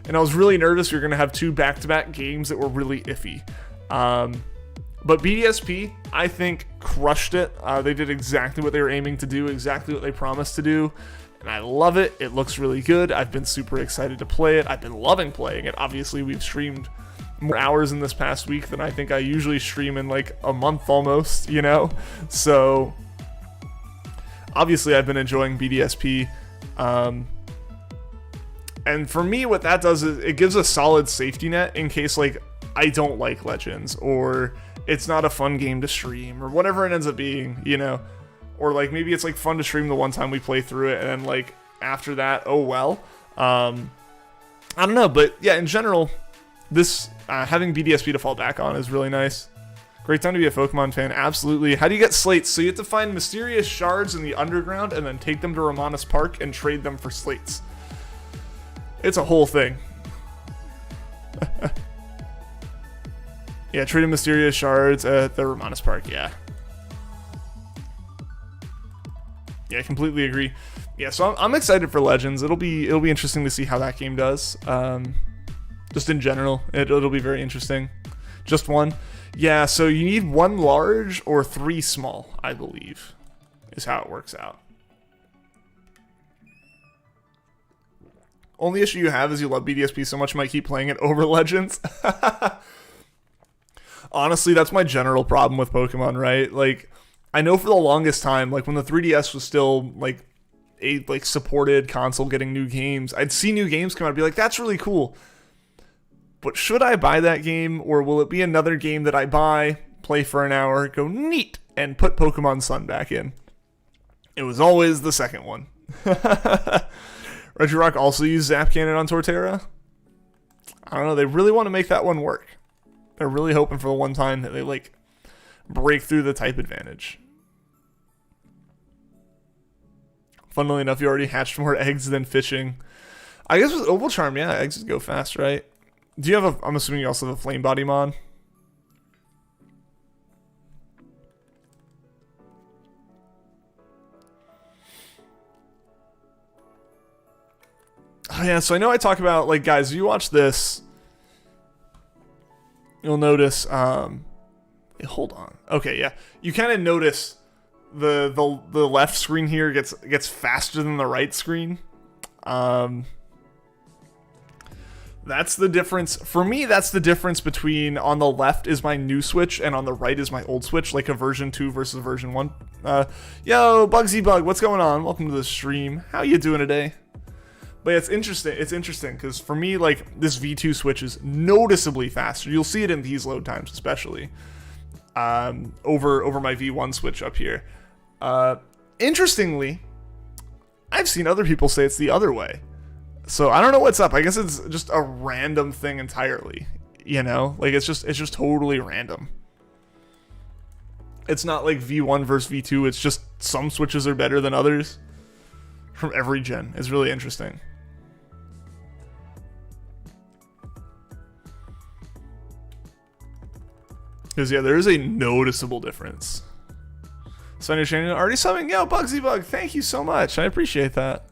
And I was really nervous we were going to have two back-to-back games that were really iffy. But BDSP, I think, crushed it. They did exactly what they were aiming to do, exactly what they promised to do. And I love it. It looks really good. I've been super excited to play it. I've been loving playing it. Obviously, we've streamed more hours in this past week than I think I usually stream in like a month almost, you know? So, obviously, I've been enjoying BDSP. And for me, what that does is it gives a solid safety net in case, like, I don't like Legends, or it's not a fun game to stream, or whatever it ends up being, you know? Or, like, maybe it's, like, fun to stream the one time we play through it, and then, like, after that, oh well. I don't know, but, yeah, in general, this, having BDSP to fall back on is really nice. Great time to be a Pokemon fan, absolutely. How do you get slates? So you have to find mysterious shards in the underground, and then take them to Romanus Park and trade them for slates. It's a whole thing. Yeah, trading mysterious shards at the Romanus Park, yeah. Yeah, I completely agree. Yeah, so I'm excited for Legends. It'll be interesting to see how that game does. Just in general, it'll be very interesting. Just one. Yeah, so you need 1 large or 3 small, I believe, is how it works out. Only issue you have is you love BDSP so much you might keep playing it over Legends. Honestly, that's my general problem with Pokemon, right? Like, I know for the longest time, like when the 3DS was still like a supported console getting new games, I'd see new games come out and be like, that's really cool. But should I buy that game, or will it be another game that I buy, play for an hour, go neat, and put Pokemon Sun back in? It was always the second one. Regirock also used Zap Cannon on Torterra. I don't know, they really want to make that one work. They're really hoping for the one time that they, like, break through the type advantage. Funnily enough, you already hatched more eggs than fishing. I guess with Oval Charm, yeah, eggs would go fast, right? Do you have I'm assuming you also have a Flame Body mod? Oh yeah, so I know I talk about, like, guys, if you watch this, you'll notice, hold on. Okay, yeah. You kind of notice the left screen here gets faster than the right screen. That's the difference. For me, that's the difference between on the left is my new Switch and on the right is my old Switch, like a version 2 versus version 1. Yo, Bugsy Bug, what's going on? Welcome to the stream. How you doing today? But it's interesting. It's interesting because for me, like, this V2 switch is noticeably faster. You'll see it in these load times, especially over my V1 switch up here. Interestingly, I've seen other people say it's the other way. So I don't know what's up. I guess it's just a random thing entirely. You know, like it's just totally random. It's not like V1 versus V2. It's just some switches are better than others from every gen. It's really interesting. Because, yeah, there is a noticeable difference. Sunny Shannon already subbing. Yo, Bugsy Bug, thank you so much. I appreciate that.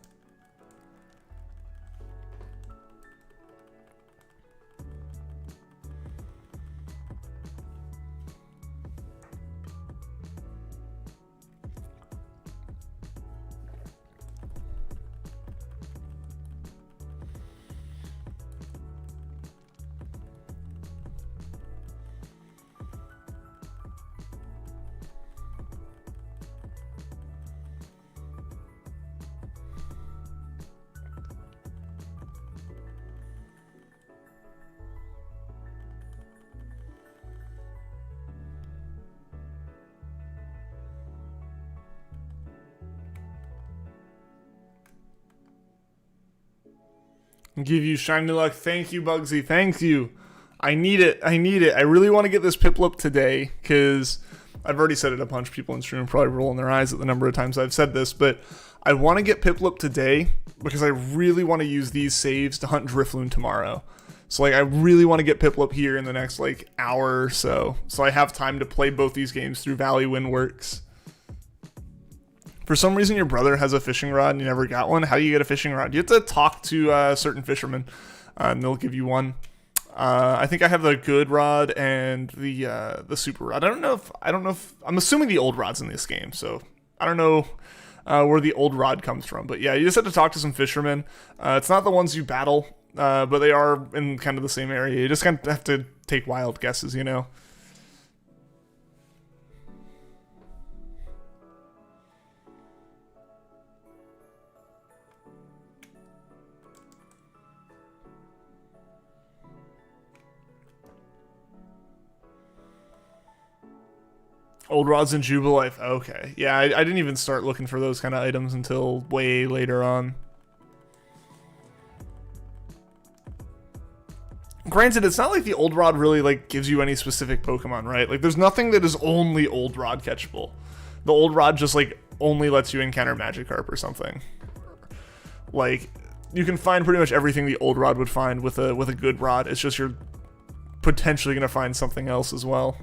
Give you shiny luck. Thank you, Bugsy. Thank you. I need it. I need it. I really want to get this PIPLUP today because I've already said it a bunch. People in stream are probably rolling their eyes at the number of times I've said this, but I want to get PIPLUP today because I really want to use these saves to hunt Drifloon tomorrow. So, like, I really want to get PIPLUP here in the next, like, hour or so. So I have time to play both these games through Valley Windworks. For some reason, your brother has a fishing rod and you never got one. How do you get a fishing rod? You have to talk to certain fishermen, and they'll give you one. I think I have the good rod and the super rod. I don't know if I'm assuming the old rod's in this game, so I don't know where the old rod comes from. But yeah, you just have to talk to some fishermen. It's not the ones you battle, but they are in kind of the same area. You just kind of have to take wild guesses, you know. Old rods in Jubilife. Okay. Yeah, I didn't even start looking for those kind of items until way later on. Granted, it's not like the old rod really like gives you any specific Pokemon, right? Like there's nothing that is only old rod catchable. The old rod just like only lets you encounter Magikarp or something. Like you can find pretty much everything the old rod would find with a good rod. It's just you're potentially going to find something else as well.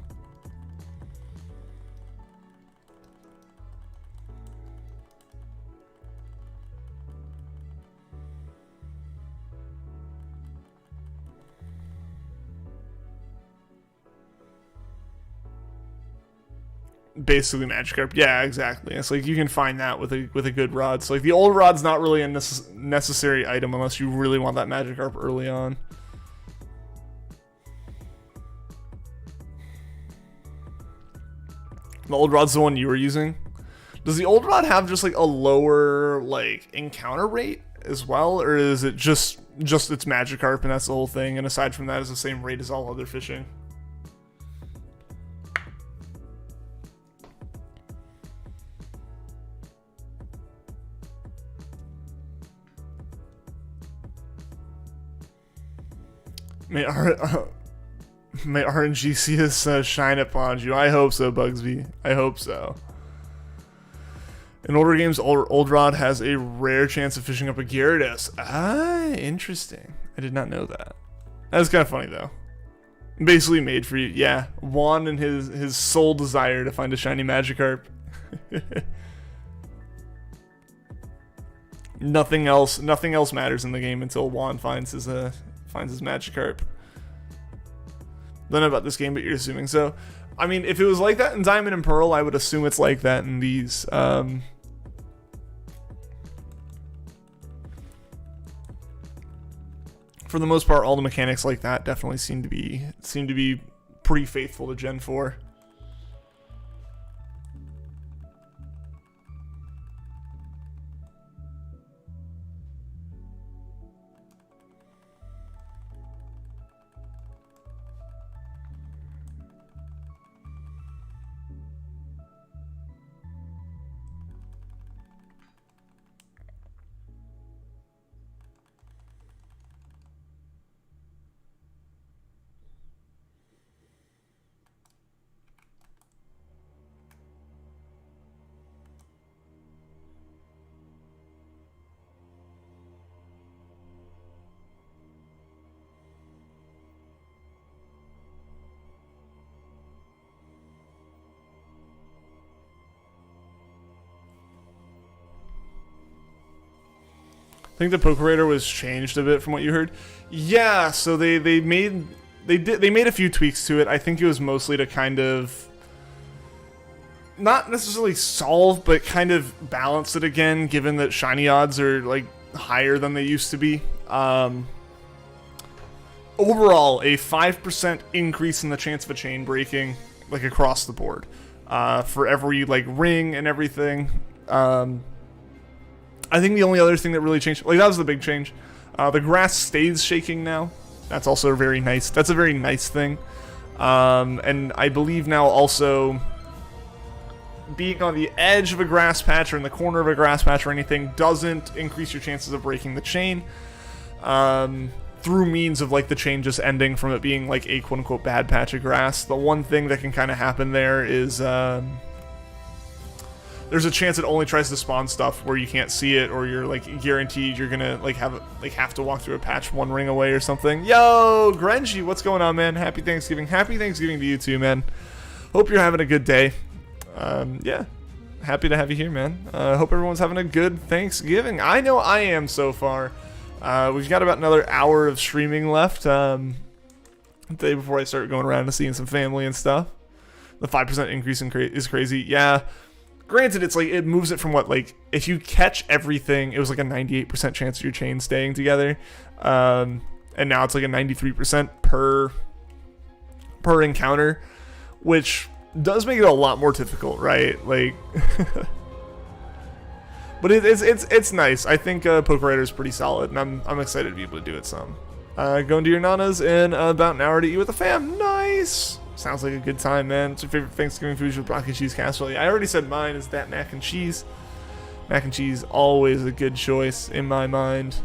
Basically Magikarp. Yeah, exactly. It's like you can find that with a good rod. So like the old rod's not really a necessary item unless you really want that Magikarp early on. The old rod's the one you were using. Does the old rod have just like a lower like encounter rate as well, or is it just its Magikarp and that's the whole thing? And aside from that, it's the same rate as all other fishing. May RNG see us shine upon you. I hope so, Bugsby. I hope so. In older games, old rod has a rare chance of fishing up a Gyarados. Ah, interesting. I did not know that. That's kind of funny, though. Basically made for you. Yeah, Juan and his sole desire to find a shiny Magikarp. Nothing else matters in the game until Juan finds his Magikarp. Don't know about this game, but you're assuming so. I mean, if it was like that in Diamond and Pearl, I would assume it's like that in these. For the most part, all the mechanics like that definitely seem to be pretty faithful to Gen 4. think the poker radar was changed a bit from what you heard. Yeah, so they made a few tweaks to it. I think it was mostly to kind of not necessarily solve, but kind of balance it again, given that shiny odds are like higher than they used to be. Overall, a 5% increase in the chance of a chain breaking, like across the board, for every like ring and everything. I think the only other thing that really changed, like that was the big change. The grass stays shaking now. That's also very nice. That's a very nice thing. And I believe now also being on the edge of a grass patch or in the corner of a grass patch or anything doesn't increase your chances of breaking the chain. Through means of like the chain just ending from it being like a quote-unquote bad patch of grass. The one thing that can kind of happen there is there's a chance it only tries to spawn stuff where you can't see it, or you're like guaranteed you're gonna like have to walk through a patch one ring away or something. Yo, Grenji, what's going on, man? Happy Thanksgiving. Happy Thanksgiving to you too, man. Hope you're having a good day. Yeah, happy to have you here, man. Hope everyone's having a good Thanksgiving. I know I am so far. We've got about another hour of streaming left. The day before I start going around and seeing some family and stuff. The 5% increase is crazy. Yeah. Granted, it's like it moves it from what, like if you catch everything, it was like a 98% chance of your chain staying together, and now it's like a 93% per encounter, which does make it a lot more difficult, right? Like, but it's nice. I think Poker Rider is pretty solid, and I'm excited to be able to do it some. Going to your nana's in about an hour to eat with the fam. Nice. Sounds like a good time, man. What's your favorite Thanksgiving food with broccoli cheese casserole? I already said mine is that mac and cheese. Mac and cheese, always a good choice in my mind.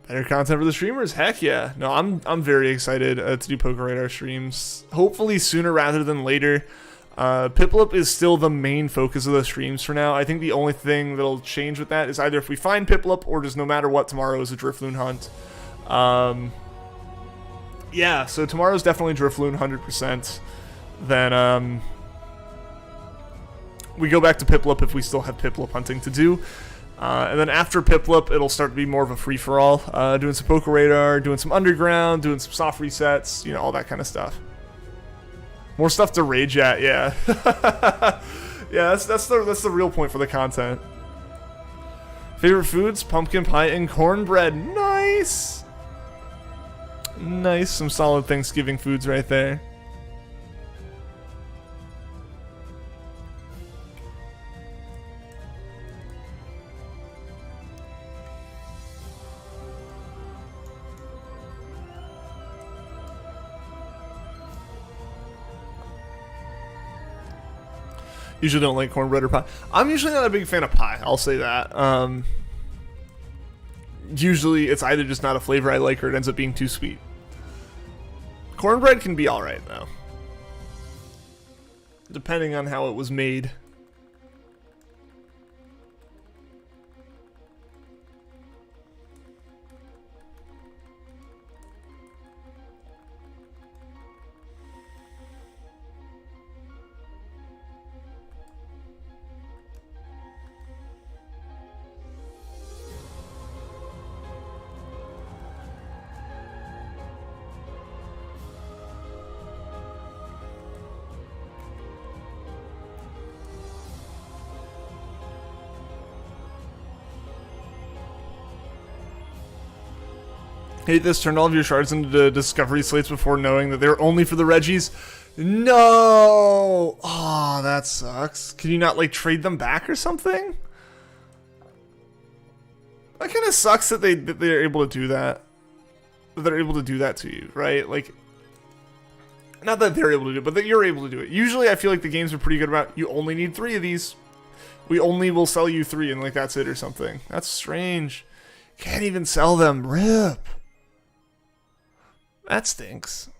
Better content for the streamers? Heck yeah. No, I'm very excited to do Poker Radar streams. Hopefully sooner rather than later. PIPLUP is still the main focus of the streams for now. I think the only thing that'll change with that is either if we find PIPLUP or just no matter what, tomorrow is a Drifloon hunt. Yeah, so tomorrow's definitely Drifloon 100%. Then we go back to PIPLUP if we still have PIPLUP hunting to do. And then after PIPLUP, it'll start to be more of a free-for-all. Doing some Poker Radar, doing some Underground, doing some soft resets, you know, all that kind of stuff. More stuff to rage at, yeah. Yeah, that's the real point for the content. Favorite foods? Pumpkin pie and cornbread. Nice! Nice, some solid Thanksgiving foods right there. Usually don't like cornbread or pie. I'm usually not a big fan of pie, I'll say that. Usually it's either just not a flavor I like or it ends up being too sweet. Cornbread can be alright, though. Depending on how it was made. Hate this, turned all of your shards into discovery slates before knowing that they're only for the Reggies. No! Oh, that sucks. Can you not, like, trade them back or something? That kind of sucks that they're able to do that. That they're able to do that to you, right? Like, not that they're able to do it, but that you're able to do it. Usually I feel like the games are pretty good about, you only need 3 of these. We only will sell you 3 and, like, that's it or something. That's strange. Can't even sell them. RIP. That stinks.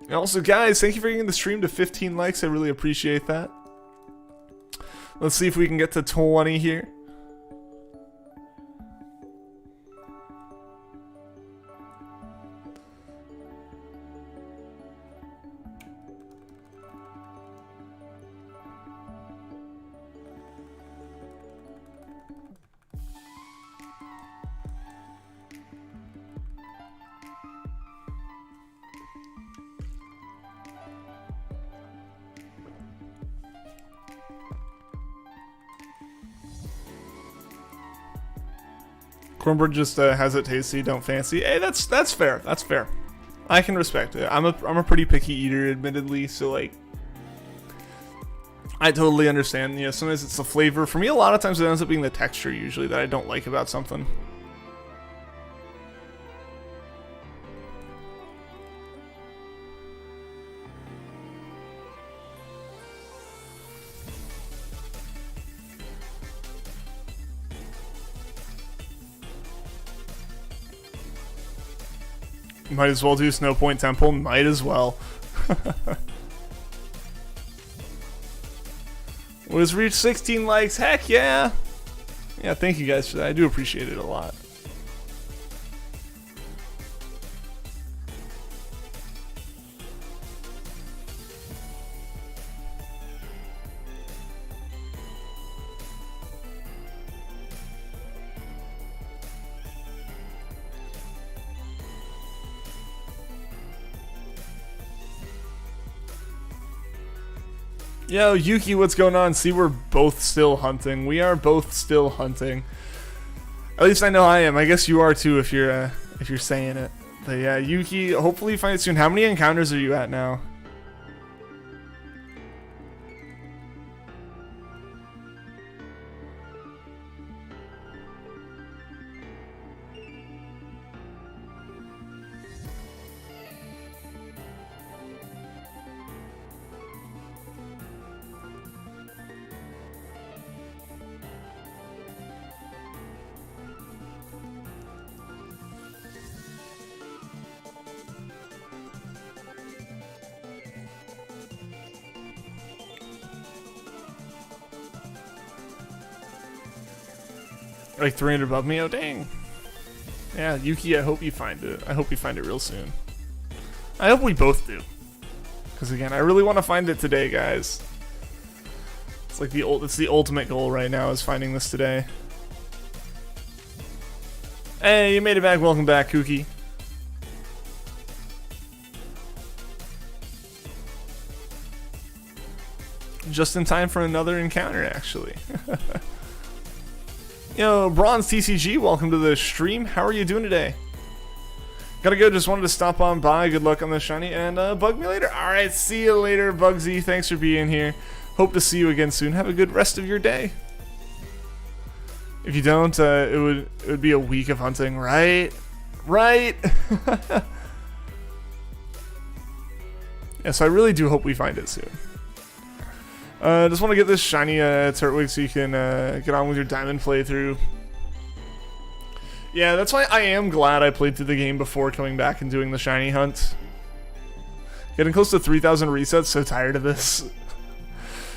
And also, guys, thank you for getting the stream to 15 likes. I really appreciate that. Let's see if we can get to 20 here. Cornbread just has it tasty, don't fancy. Hey, that's fair. That's fair. I can respect it. I'm a pretty picky eater, admittedly. So like, I totally understand. You know, sometimes it's the flavor. For me, a lot of times it ends up being the texture usually that I don't like about something. Might as well do Snow Point Temple. Might as well. Was reached 16 likes. Heck yeah. Yeah, thank you guys for that. I do appreciate it a lot. Yo, Yuki, what's going on? See, we're both still hunting. We are both still hunting. At least I know I am. I guess you are too if you're saying it. But yeah, Yuki, hopefully you find it soon. How many encounters are you at now? Like 300 above me? Oh, dang. Yeah, Yuki, I hope you find it. I hope you find it real soon. I hope we both do. Because again, I really want to find it today, guys. It's like it's the ultimate goal right now is finding this today. Hey, you made it back. Welcome back, Kookie. Just in time for another encounter, actually. Yo, Bronze TCG, welcome to the stream. How are you doing today? Gotta go, just wanted to stop on by. Good luck on the shiny, and bug me later. Alright, see you later, Bugsy. Thanks for being here. Hope to see you again soon. Have a good rest of your day. If you don't, it would be a week of hunting, right? Right? Yeah, so I really do hope we find it soon. Just want to get this shiny Turtwig so you can get on with your diamond playthrough. Yeah, that's why I am glad I played through the game before coming back and doing the shiny hunt. Getting close to 3,000 resets, so tired of this.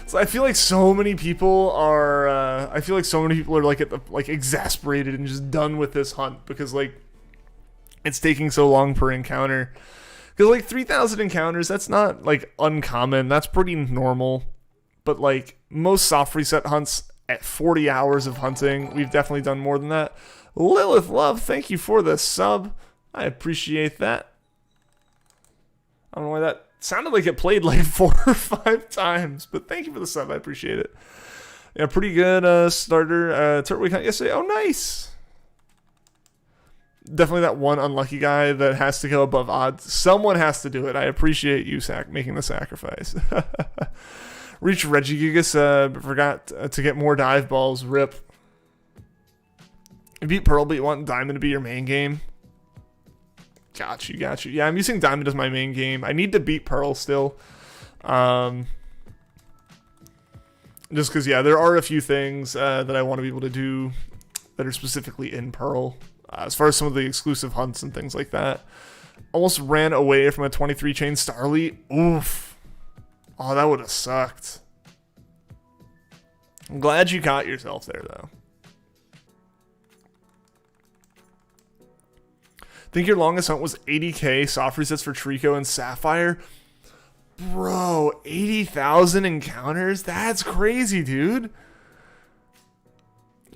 So I feel like so many people are. Like exasperated and just done with this hunt because like it's taking so long per encounter. Because like 3,000 encounters, that's not like uncommon. That's pretty normal. But like most soft reset hunts at 40 hours of hunting, we've definitely done more than that. Lilith Love, thank you for the sub. I appreciate that. I don't know why that sounded like it played like 4 or 5 times, but thank you for the sub. I appreciate it. Yeah, pretty good starter Turtwig hunt yesterday. Oh, nice. Definitely that one unlucky guy that has to go above odds. Someone has to do it. I appreciate you making the sacrifice. Reach Regigigas, but forgot to get more dive balls. Rip. You beat Pearl, but you want Diamond to be your main game. Got you. Yeah, I'm using Diamond as my main game. I need to beat Pearl still. Just because, yeah, there are a few things that I want to be able to do that are specifically in Pearl. As far as some of the exclusive hunts and things like that. Almost ran away from a 23 chain Starly. Oof. Oh, that would have sucked. I'm glad you caught yourself there, though. I think your longest hunt was 80k soft resets for Trico and Sapphire. Bro, 80,000 encounters? That's crazy, dude.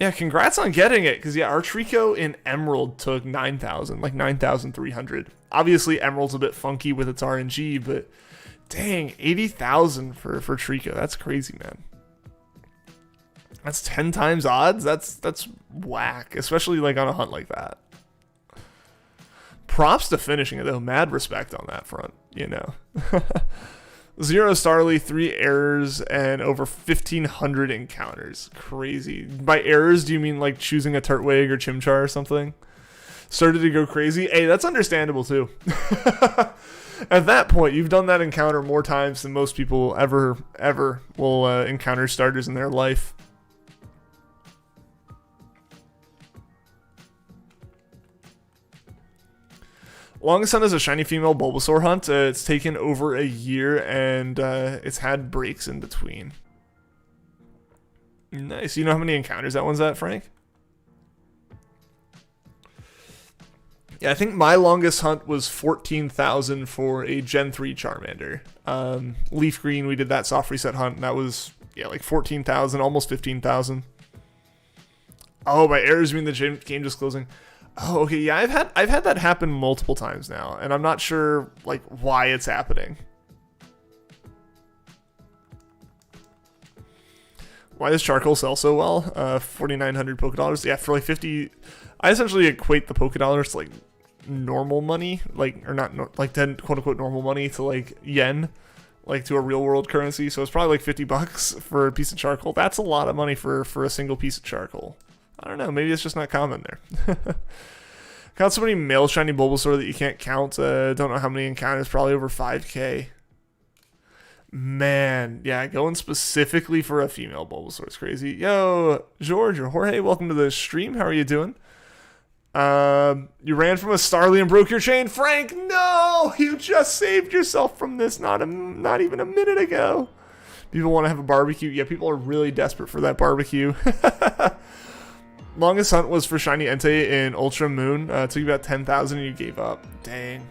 Yeah, congrats on getting it, because yeah, our Trico in Emerald took 9,000, like 9,300. Obviously, Emerald's a bit funky with its RNG, but dang, 80,000 for Trico. That's crazy, man. That's 10 times odds? That's whack, especially like on a hunt like that. Props to finishing it, though. Mad respect on that front, you know. 0 Starly, 3 errors, and over 1,500 encounters. Crazy. By errors, do you mean like choosing a Turtwig or Chimchar or something? Started to go crazy? Hey, that's understandable too. At that point, you've done that encounter more times than most people ever will encounter starters in their life. Longest hunt is a shiny female Bulbasaur hunt. It's taken over a year, and it's had breaks in between. Nice. You know how many encounters that one's at, Frank? Yeah, I think my longest hunt was 14,000 for a Gen 3 Charmander. Leaf Green, we did that soft reset hunt, and that was, yeah, like 14,000, almost 15,000. Oh, by errors, you mean the game just closing? Oh, okay, yeah, I've had that happen multiple times now, and I'm not sure like why it's happening. Why does charcoal sell so well? 4,900 Poké Dollars. Yeah, for like 50, I essentially equate the Poké Dollars to like normal money, like, or not like 10 quote unquote normal money to like yen, like to a real world currency. So it's probably like $50 for a piece of charcoal. That's a lot of money for a single piece of charcoal. I don't know, maybe it's just not common there. Caught so many male shiny Bulbasaur that you can't count. Don't know how many encounters, probably over 5k. Man, yeah, going specifically for a female Bulbasaur is crazy. Yo, George or Jorge, welcome to the stream. How are you doing? You ran from a Starly and broke your chain. Frank, no! You just saved yourself from this not even a minute ago. People want to have a barbecue. Yeah, people are really desperate for that barbecue. Longest hunt was for shiny Entei in Ultra Moon. Took you about 10,000 and you gave up. Dang.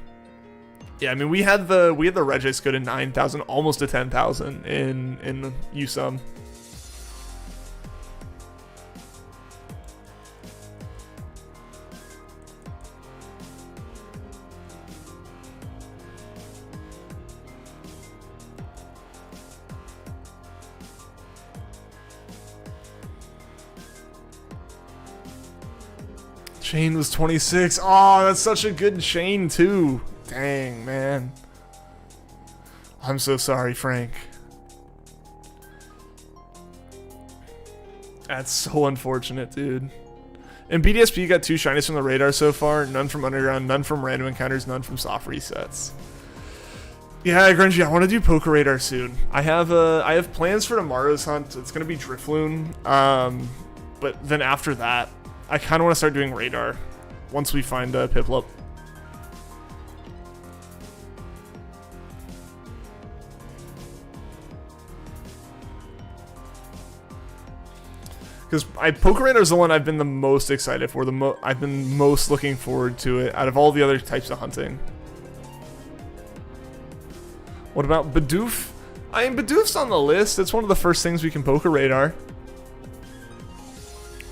Yeah, I mean we had the Regis go to 9,000, almost to 10,000 in USUM. Chain was 26. Oh, that's such a good chain too. Dang, man. I'm so sorry, Frank. That's so unfortunate, dude. In BDSP, you got 2 shinies from the radar so far. None from underground, none from random encounters, none from soft resets. Yeah, Grungy, I want to do Poké Radar soon. I have plans for tomorrow's hunt. It's gonna be Drifloon. But then after that, I kind of want to start doing radar once we find PIPLUP. Because Poké Radar is the one I've been the most excited for. I've been most looking forward to it out of all the other types of hunting. What about Bidoof? I mean, Bidoof's on the list. It's one of the first things we can Poké Radar.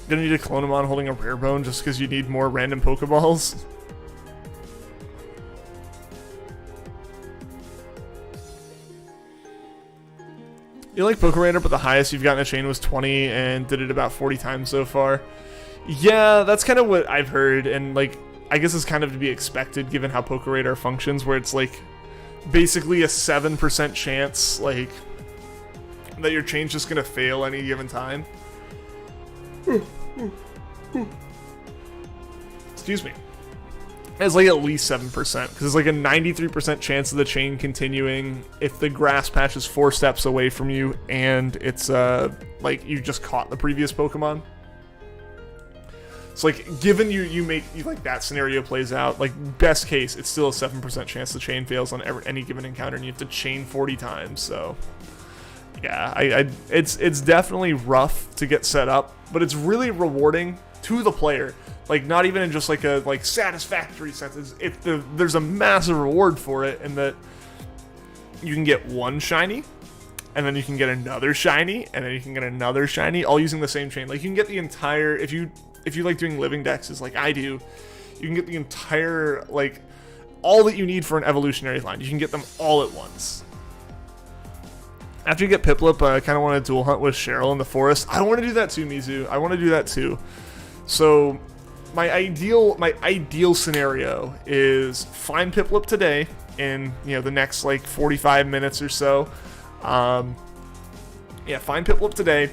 Gonna need to clone him on holding a rare bone just because you need more random Pokeballs. You like Poké Radar, but the highest you've gotten a chain was 20 and did it about 40 times so far. Yeah, that's kind of what I've heard, and like, I guess it's kind of to be expected given how Poké Radar functions, where it's like basically a 7% chance like that your chain's just gonna fail any given time. Excuse me. It's like at least 7%, because it's like a 93% chance of the chain continuing if the grass patch is 4 steps away from you and it's like you just caught the previous Pokemon. It's like, given you like that scenario plays out, like best case, it's still a 7% chance the chain fails on any given encounter, and you have to chain 40 times. So yeah, it's definitely rough to get set up, but it's really rewarding to the player. Like, not even in just like a satisfactory sense. There's a massive reward for it, in that you can get one shiny, and then you can get another shiny, and then you can get another shiny, all using the same chain. Like, you can get the entire, if you like doing living dexes like I do, you can get the entire, like, all that you need for an evolutionary line. You can get them all at once. After you get PIPLUP, I kind of want to dual hunt with Cheryl in the forest. I want to do that too, Mizu. I want to do that too. So my ideal scenario is find PIPLUP today in, you know, the next like 45 minutes or so. Find PIPLUP today,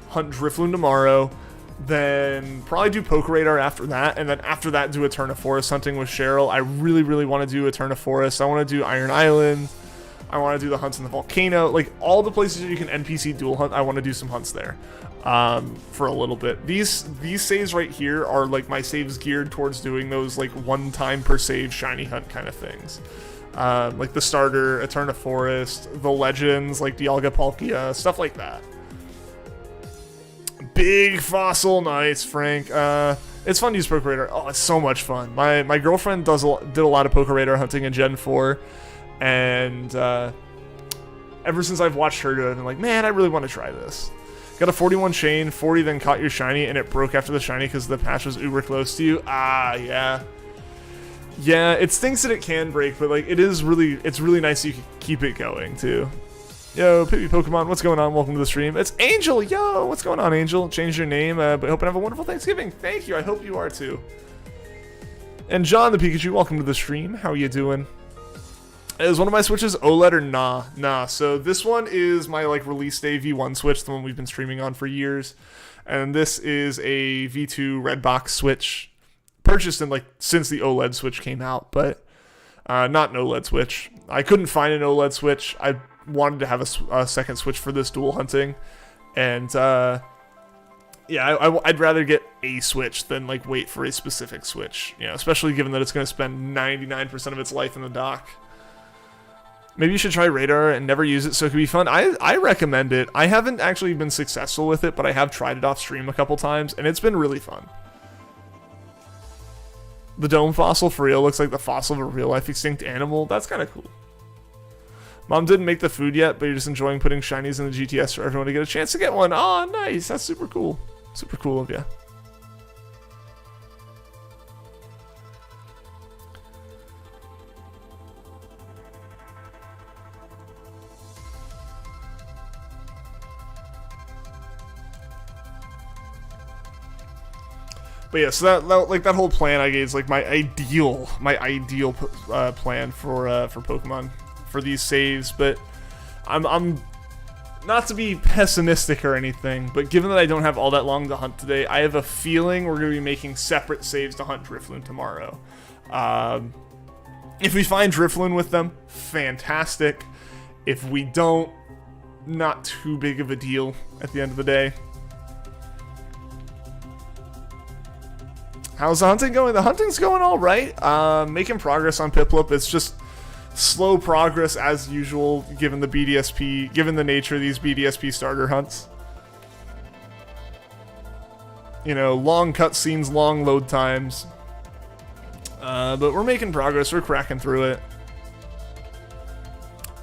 hunt Drifloon tomorrow, then probably do Poke Radar after that, and then after that do a turn of forest hunting with Cheryl. I really want to do a turn of forest. I want to do Iron Island. I want to do the hunts in the volcano. Like, all the places that you can NPC dual hunt, I want to do some hunts there for a little bit. These saves right here are like my saves geared towards doing those like one time per save shiny hunt kind of things. Like the starter, a turn of forest, the legends like Dialga Palkia, stuff like that. Big fossil, nice, Frank. It's fun to use Poke Radar. Oh, it's so much fun. My girlfriend did a lot of Poke Radar hunting in Gen 4, and ever since I've watched her do it, I'm like, man, I really want to try this. Got a 41 chain, 40 then caught your shiny, and it broke after the shiny because the patch was uber close to you. Ah, yeah. Yeah, it stinks that it can break, but like it's really nice that you can keep it going too. Yo, Pippi Pokemon, what's going on? Welcome to the stream. It's Angel. Yo, what's going on, Angel? Changed your name, but hope you have a wonderful Thanksgiving. Thank you. I hope you are too. And John the Pikachu, welcome to the stream. How are you doing? Is one of my switches OLED or nah? Nah. So this one is my like release day V1 switch, the one we've been streaming on for years, and this is a V2 red box switch, purchased in like since the OLED switch came out, but not an OLED switch. I couldn't find an OLED switch. I wanted to have a second switch for this dual hunting, and I'd rather get a switch than like wait for a specific switch, you know, especially given that it's going to spend 99% of its life in the dock. Maybe you should try Radar and never use it so it could be fun. I recommend it. I haven't actually been successful with it, but I have tried it off stream a couple times, and it's been really fun. The dome fossil for real looks like the fossil of a real-life extinct animal. That's kind of cool. Mom didn't make the food yet, but you're just enjoying putting shinies in the GTS for everyone to get a chance to get one. Oh, nice. That's super cool. Super cool of you. But yeah, so that whole plan I gave is like my ideal plan for Pokemon for these saves. But I'm not to be pessimistic or anything, but given that I don't have all that long to hunt today, I have a feeling we're going to be making separate saves to hunt Drifloon tomorrow. If we find Drifloon with them, fantastic. If we don't, not too big of a deal at the end of the day. How's the hunting going? The hunting's going all right. Making progress on PIPLUP. It's just slow progress as usual, given the BDSP, given the nature of these BDSP starter hunts. You know, long cutscenes, long load times. But we're making progress. We're cracking through it.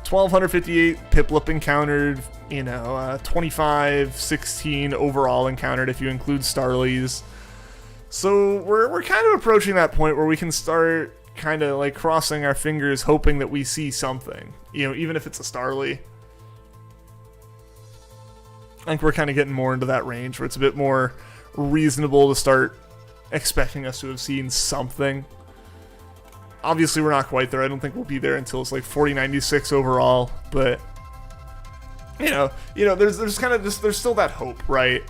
1,258 PIPLUP encountered. You know, 25, 16 overall encountered if you include Starlies. So we're kind of approaching that point where we can start kind of like crossing our fingers, hoping that we see something, you know, even if it's a Starly. I think we're kind of getting more into that range where it's a bit more reasonable to start expecting us to have seen something. Obviously, we're not quite there. I don't think we'll be there until it's like 4096 overall, but you know, there's kind of just, there's still that hope, right?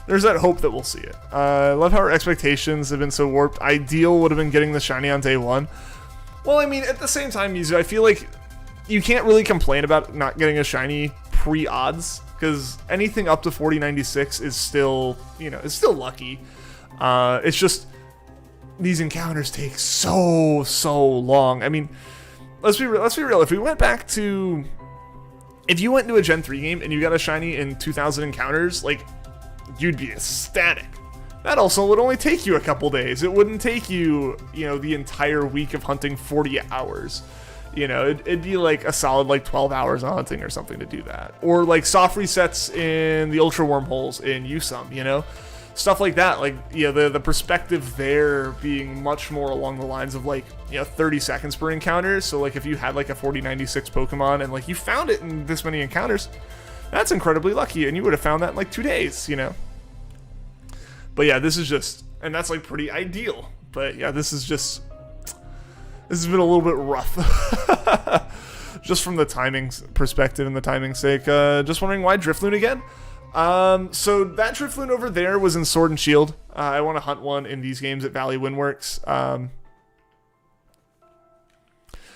There's that hope that we'll see it. I love how our expectations have been so warped. Ideal would have been getting the shiny on day one. Well, I mean, at the same time, Mizu, I feel like you can't really complain about not getting a shiny pre-odds, because anything up to 4096 is still, you know, it's still lucky. It's just these encounters take so long. I mean, let's be real. If we went back to if you went into a Gen 3 game and you got a shiny in 2,000 encounters, like, you'd be ecstatic. That also would only take you a couple days. It wouldn't take you, you know, the entire week of hunting 40 hours. You know, it'd be like a solid like 12 hours of hunting or something to do that. Or like soft resets in the ultra wormholes in USUM, you know? Stuff like that. Like, you know, the perspective there being much more along the lines of like, you know, 30 seconds per encounter. So like if you had like a 4096 Pokemon and like you found it in this many encounters, that's incredibly lucky. And you would have found that in like 2 days, you know? But yeah, this is just, and that's like pretty ideal. But yeah, this has been a little bit rough. Just from the timing perspective and the timing sake. Just wondering why Drifloon again? So that Drifloon over there was in Sword and Shield. I want to hunt one in these games at Valley Windworks.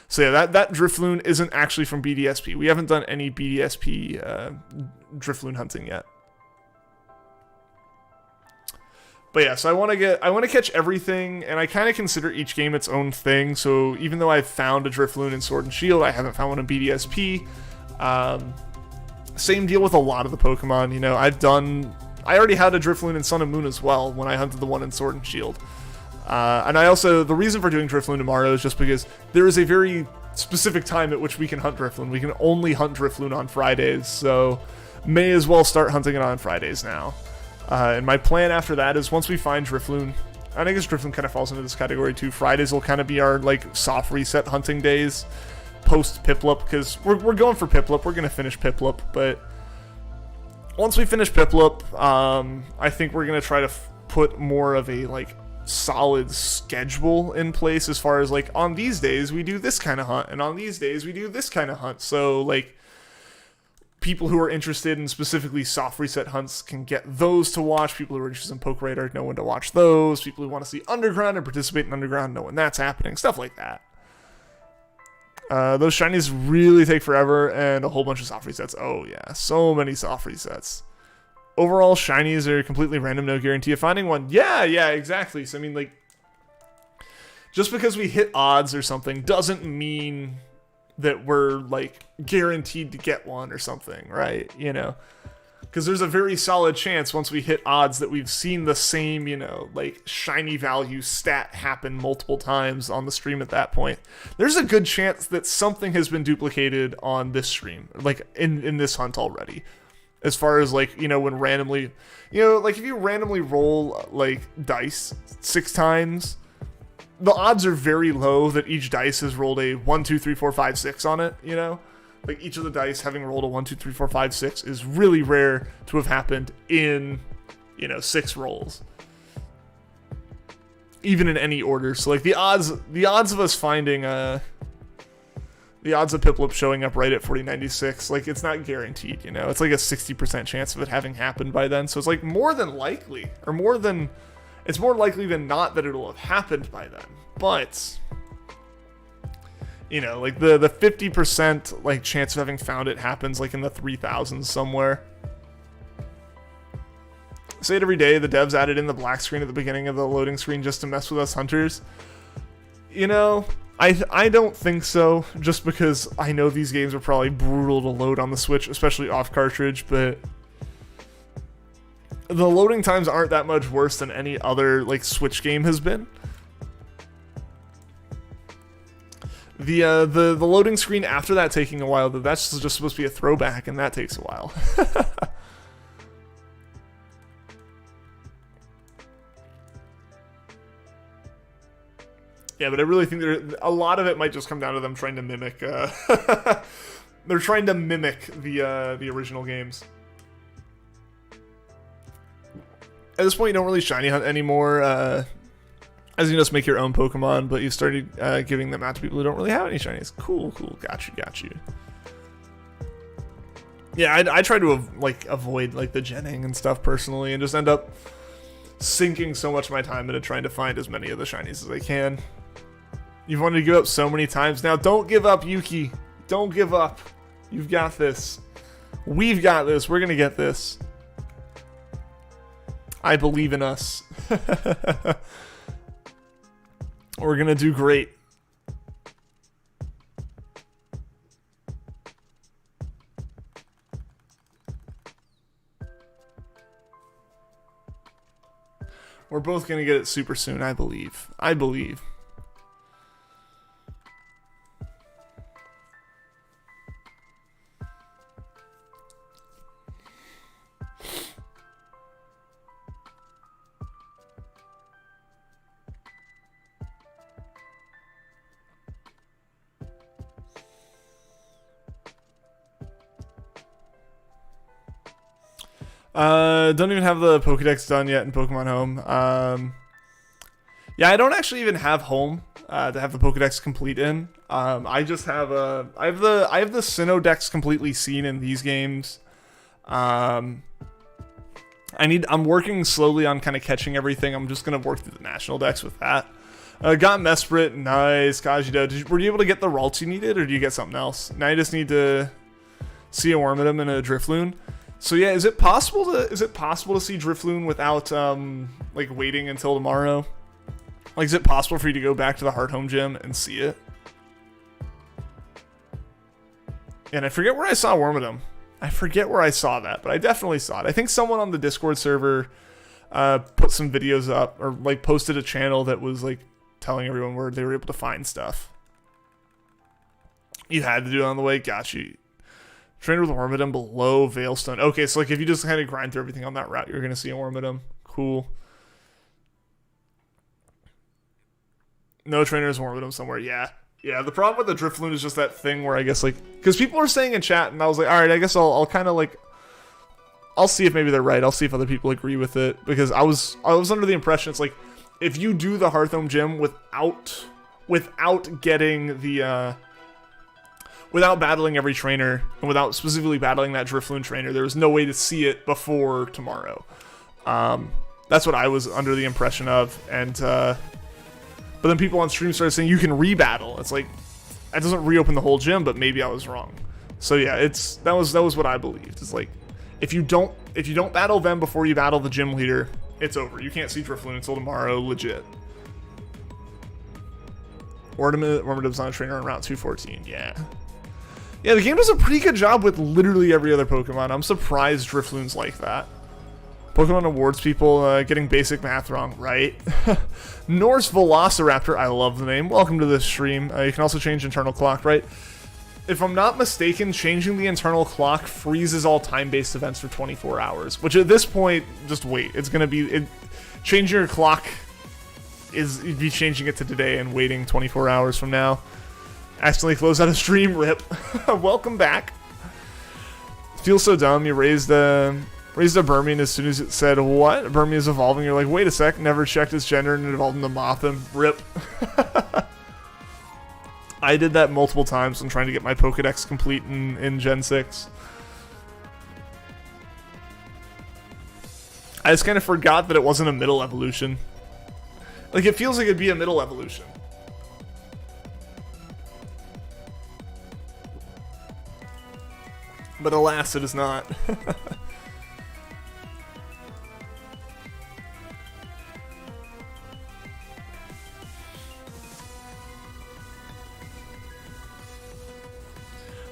So yeah, that Drifloon isn't actually from BDSP. We haven't done any BDSP Drifloon hunting yet. But yeah, so I want to catch everything, and I kind of consider each game its own thing. So even though I've found a Drifloon in Sword and Shield, I haven't found one in BDSP. Same deal with a lot of the Pokemon. You know, I already had a Drifloon in Sun and Moon as well when I hunted the one in Sword and Shield. And the reason for doing Drifloon tomorrow is just because there is a very specific time at which we can hunt Drifloon. We can only hunt Drifloon on Fridays, so may as well start hunting it on Fridays now. And my plan after that is once we find Drifloon, I guess Drifloon kind of falls into this category too. Fridays will kind of be our like soft reset hunting days post PIPLUP, because we're going for PIPLUP. We're going to finish PIPLUP, but once we finish PIPLUP, I think we're going to try to put more of a like solid schedule in place as far as like on these days we do this kind of hunt and on these days we do this kind of hunt. So like people who are interested in specifically soft reset hunts can get those to watch. People who are interested in Poke Radar know when to watch those. People who want to see Underground and participate in Underground know when that's happening. Stuff like that. Those shinies really take forever, and a whole bunch of soft resets. Oh yeah, so many soft resets. Overall, shinies are completely random, no guarantee of finding one. Yeah, exactly. So I mean, like, just because we hit odds or something doesn't mean that we're like guaranteed to get one or something, right? You know, because there's a very solid chance once we hit odds that we've seen the same, you know, like shiny value stat happen multiple times on the stream at that point. There's a good chance that something has been duplicated on this stream, like in this hunt already. As far as like, you know, when randomly, you know, like if you randomly roll like dice 6 times, the odds are very low that each dice has rolled a 1, 2, 3, 4, 5, 6 on it, you know? Like each of the dice having rolled a 1, 2, 3, 4, 5, 6 is really rare to have happened in, you know, 6 rolls. Even in any order. So like the odds of us finding the odds of PIPLUP showing up right at 4096, like it's not guaranteed, you know? It's like a 60% chance of it having happened by then. So it's like more than likely, or it's more likely than not that it'll have happened by then. But, you know, like the 50% like chance of having found it happens like in the 3000s somewhere. Say it every day, the devs added in the black screen at the beginning of the loading screen just to mess with us hunters. You know, I don't think so, just because I know these games are probably brutal to load on the Switch, especially off cartridge, but the loading times aren't that much worse than any other like Switch game has been. The loading screen after that taking a while, that's just supposed to be a throwback, and that takes a while. Yeah, but I really think a lot of it might just come down to them trying to mimic. They're trying to mimic the original games. At this point, you don't really shiny hunt anymore, as you just make your own Pokemon, but you've started giving them out to people who don't really have any shinies. Cool, got you. Yeah, I try to avoid like the genning and stuff personally, and just end up sinking so much of my time into trying to find as many of the shinies as I can. You've wanted to give up so many times. Now, don't give up, Yuki. Don't give up. You've got this. We've got this. We're gonna get this. I believe in us. We're gonna do great. We're both going to get it super soon, I believe. I believe. Don't even have the Pokedex done yet in Pokemon Home. Yeah, I don't actually even have Home to have the Pokedex complete in. I just have I have the Sinnoh Dex completely seen in these games. I'm working slowly on kind of catching everything. I'm just gonna work through the National Dex with that. Got Mesprit, nice. Kajida, were you able to get the Ralts you needed, or do you get something else? Now you just need to see a Wormadam and a Drifloon. So yeah, is it possible to see Drifloon without like waiting until tomorrow? Like, is it possible for you to go back to the Heart Home Gym and see it? And I forget where I saw Wormadam. I forget where I saw that, but I definitely saw it. I think someone on the Discord server put some videos up, or like posted a channel that was like telling everyone where they were able to find stuff. You had to do it on the way. Got you. Trainer with Wormadam below Veilstone. Okay, so like if you just kind of grind through everything on that route, you're going to see a Wormadam. Cool. No trainers Wormadam somewhere. Yeah. Yeah, the problem with the Drifloon is just that thing where I guess like... Because people are saying in chat, and I was like, alright, I guess I'll kind of like... I'll see if maybe they're right. I'll see if other people agree with it. Because I was under the impression it's like, if you do the Hearthome Gym without getting the... without battling every trainer, and without specifically battling that Drifloon trainer, there was no way to see it before tomorrow. That's what I was under the impression of, and but then people on stream started saying you can rebattle. It's like, that doesn't reopen the whole gym, but maybe I was wrong. So yeah, that was what I believed. It's like, if you don't battle them before you battle the gym leader, it's over. You can't see Drifloon until tomorrow, legit. Wormadam's on a trainer on Route 214, yeah. Yeah, the game does a pretty good job with literally every other Pokemon. I'm surprised Drifloon's like that. Pokemon awards people getting basic math wrong, right? Norse Velociraptor, I love the name. Welcome to this stream. You can also change internal clock, right? If I'm not mistaken, changing the internal clock freezes all time-based events for 24 hours. Which at this point, just wait. It's going to be... changing your clock is... You'd be changing it to today and waiting 24 hours from now. Accidentally closed out a stream, rip. Welcome back. Feels so dumb. You raised a Burmy, as soon as it said, what? Burmy is evolving. You're like, wait a sec. Never checked his gender and it evolved into Mothim. Rip. I did that multiple times when trying to get my Pokedex complete in Gen 6. I just kind of forgot that it wasn't a middle evolution. Like, it feels like it'd be a middle evolution. But alas, it is not.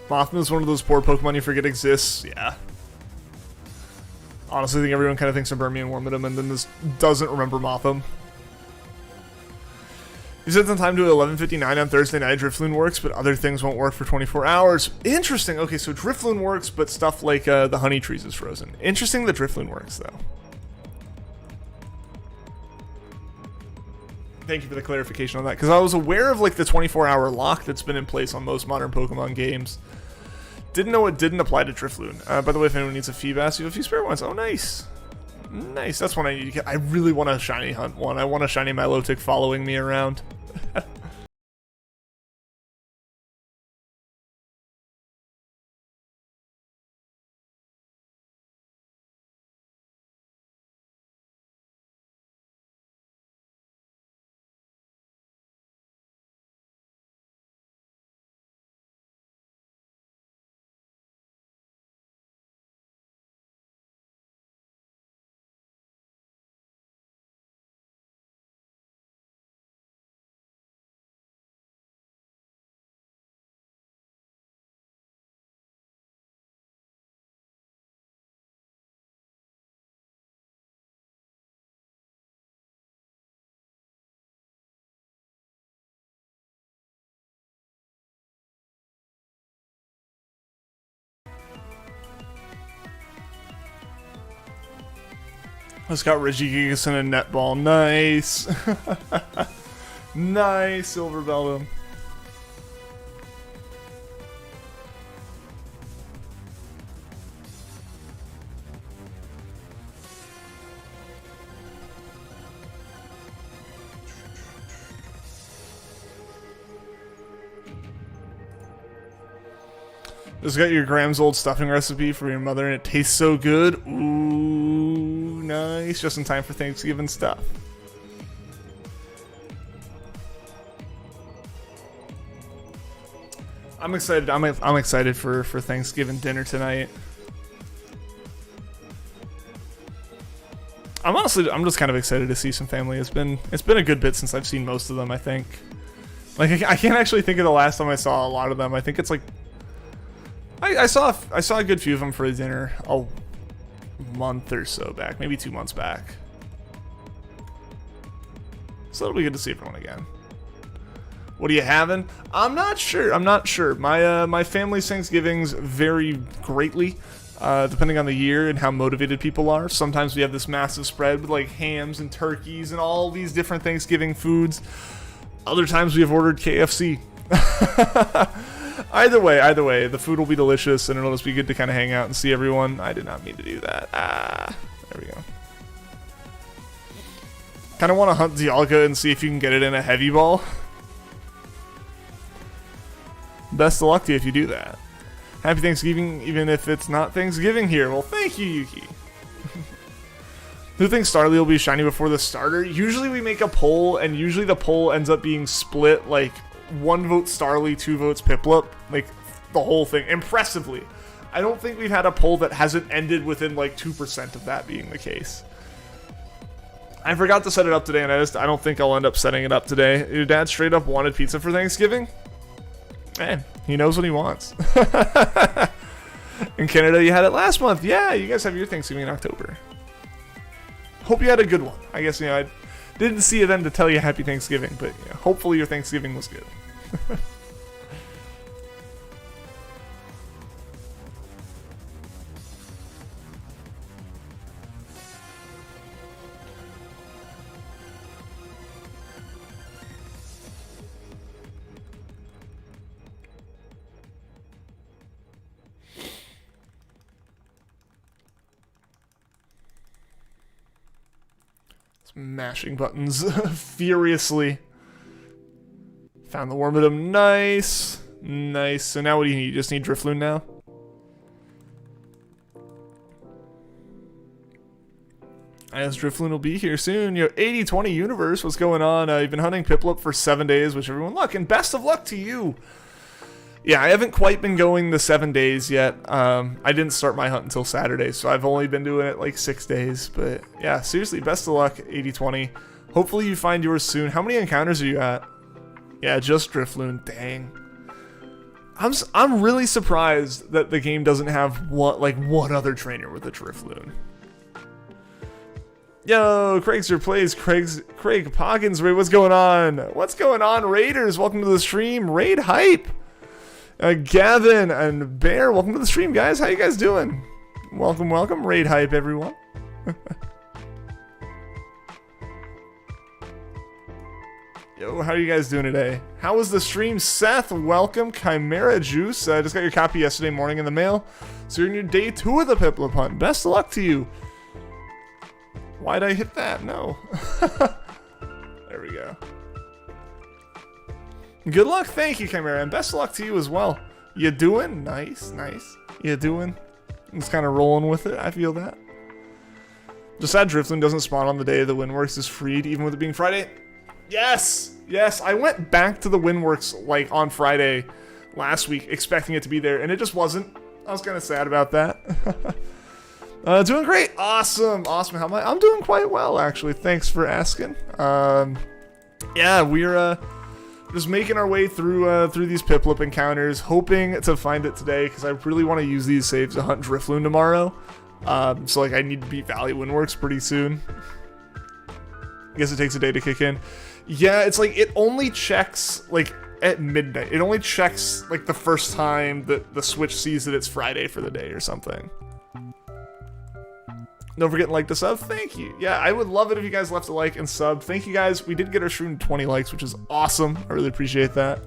Mothman is one of those poor Pokemon you forget exists. Yeah. Honestly, I think everyone kind of thinks of Burmy and Wormadam, and then this doesn't remember Motham. You said some time to 11:59 on Thursday night. Drifloon works, but other things won't work for 24 hours. Interesting. Okay, so Drifloon works, but stuff like the honey trees is frozen. Interesting that Drifloon works, though. Thank you for the clarification on that, because I was aware of like the 24-hour lock that's been in place on most modern Pokemon games. Didn't know it didn't apply to Drifloon. By the way, if anyone needs a Feebas, you have a few spare ones. Oh, nice. Nice. That's one I need to get. I really want a shiny hunt one. I want a shiny Milotic following me around. Let's got Reggie Gigas and a netball. Nice. Nice, Silver Belt him. Just got your Graham's old stuffing recipe for your mother, and it tastes so good. Ooh, nice. Just in time for Thanksgiving stuff. I'm excited. I'm excited for Thanksgiving dinner tonight. I'm just kind of excited to see some family. It's been a good bit since I've seen most of them, I think. Like, I can't actually think of the last time I saw a lot of them. I think it's like I saw a good few of them for dinner a month or so back, maybe 2 months back. So it'll be good to see everyone again. What are you having? I'm not sure. My family's Thanksgivings vary greatly, depending on the year and how motivated people are. Sometimes we have this massive spread with like hams and turkeys and all these different Thanksgiving foods. Other times we have ordered KFC. Either way, the food will be delicious, and it'll just be good to kind of hang out and see everyone. I did not mean to do that. There we go. Kind of want to hunt Dialga and see if you can get it in a heavy ball. Best of luck to you if you do that. Happy Thanksgiving, even if it's not Thanksgiving here. Well, thank you, Yuki. Who thinks Starly will be shiny before the starter? Usually we make a poll, and usually the poll ends up being split, like 1 vote Starly, 2 votes PIPLUP, like the whole thing, impressively. I don't think we've had a poll that hasn't ended within like 2% of that being the case. I forgot to set it up today, and I don't think I'll end up setting it up today. Your dad straight up wanted pizza for Thanksgiving? Man, he knows what he wants. In Canada, you had it last month. Yeah, you guys have your Thanksgiving in October. Hope you had a good one. I guess, I didn't see you then to tell you Happy Thanksgiving, but hopefully your Thanksgiving was good. Mashing buttons furiously. Found the Wormadam. Nice. Nice. So now what do you need? You just need Drifloon now? As Drifloon will be here soon. 80-20 universe. What's going on? You've been hunting PIPLUP for 7 days. Wish everyone luck, and best of luck to you. Yeah, I haven't quite been going the 7 days yet. I didn't start my hunt until Saturday, so I've only been doing it like 6 days. But yeah, seriously, best of luck, 80-20. Hopefully you find yours soon. How many encounters are you at? Yeah, just Drifloon. Dang. I'm really surprised that the game doesn't have one other trainer with a Drifloon. Yo, Craig's your plays. Craig Poggins, what's going on? What's going on, Raiders? Welcome to the stream. Raid hype. Gavin and Bear, welcome to the stream, guys. How you guys doing? Welcome. Raid hype, everyone. Yo, how are you guys doing today? How was the stream? Seth, welcome. Chimera Juice, I just got your copy yesterday morning in the mail. So you're in your day 2 of the PIPLUP hunt. Best of luck to you. Why'd I hit that? No. There we go. Good luck, thank you, Chimera, and best of luck to you as well. You doing? Nice. You doing? Just kind of rolling with it, I feel that. Just sad Drifloon doesn't spawn on the day the Windworks is freed, even with it being Friday. Yes, I went back to the Windworks, like, on Friday last week, expecting it to be there, and it just wasn't. I was kind of sad about that. Doing great. Awesome. How am I? I'm doing quite well, actually. Thanks for asking. Yeah, we're, just making our way through these PIPLUP encounters, hoping to find it today, because I really want to use these saves to hunt Drifloon tomorrow. So, I need to beat Valley Windworks pretty soon. I guess it takes a day to kick in. Yeah, it's like, it only checks, like, at midnight. It only checks, like, the first time that the Switch sees that it's Friday for the day or something. Don't forget to like the sub. Thank you. Yeah, I would love it if you guys left a like and sub. Thank you guys. We did get our stream to 20 likes, which is awesome. I really appreciate that.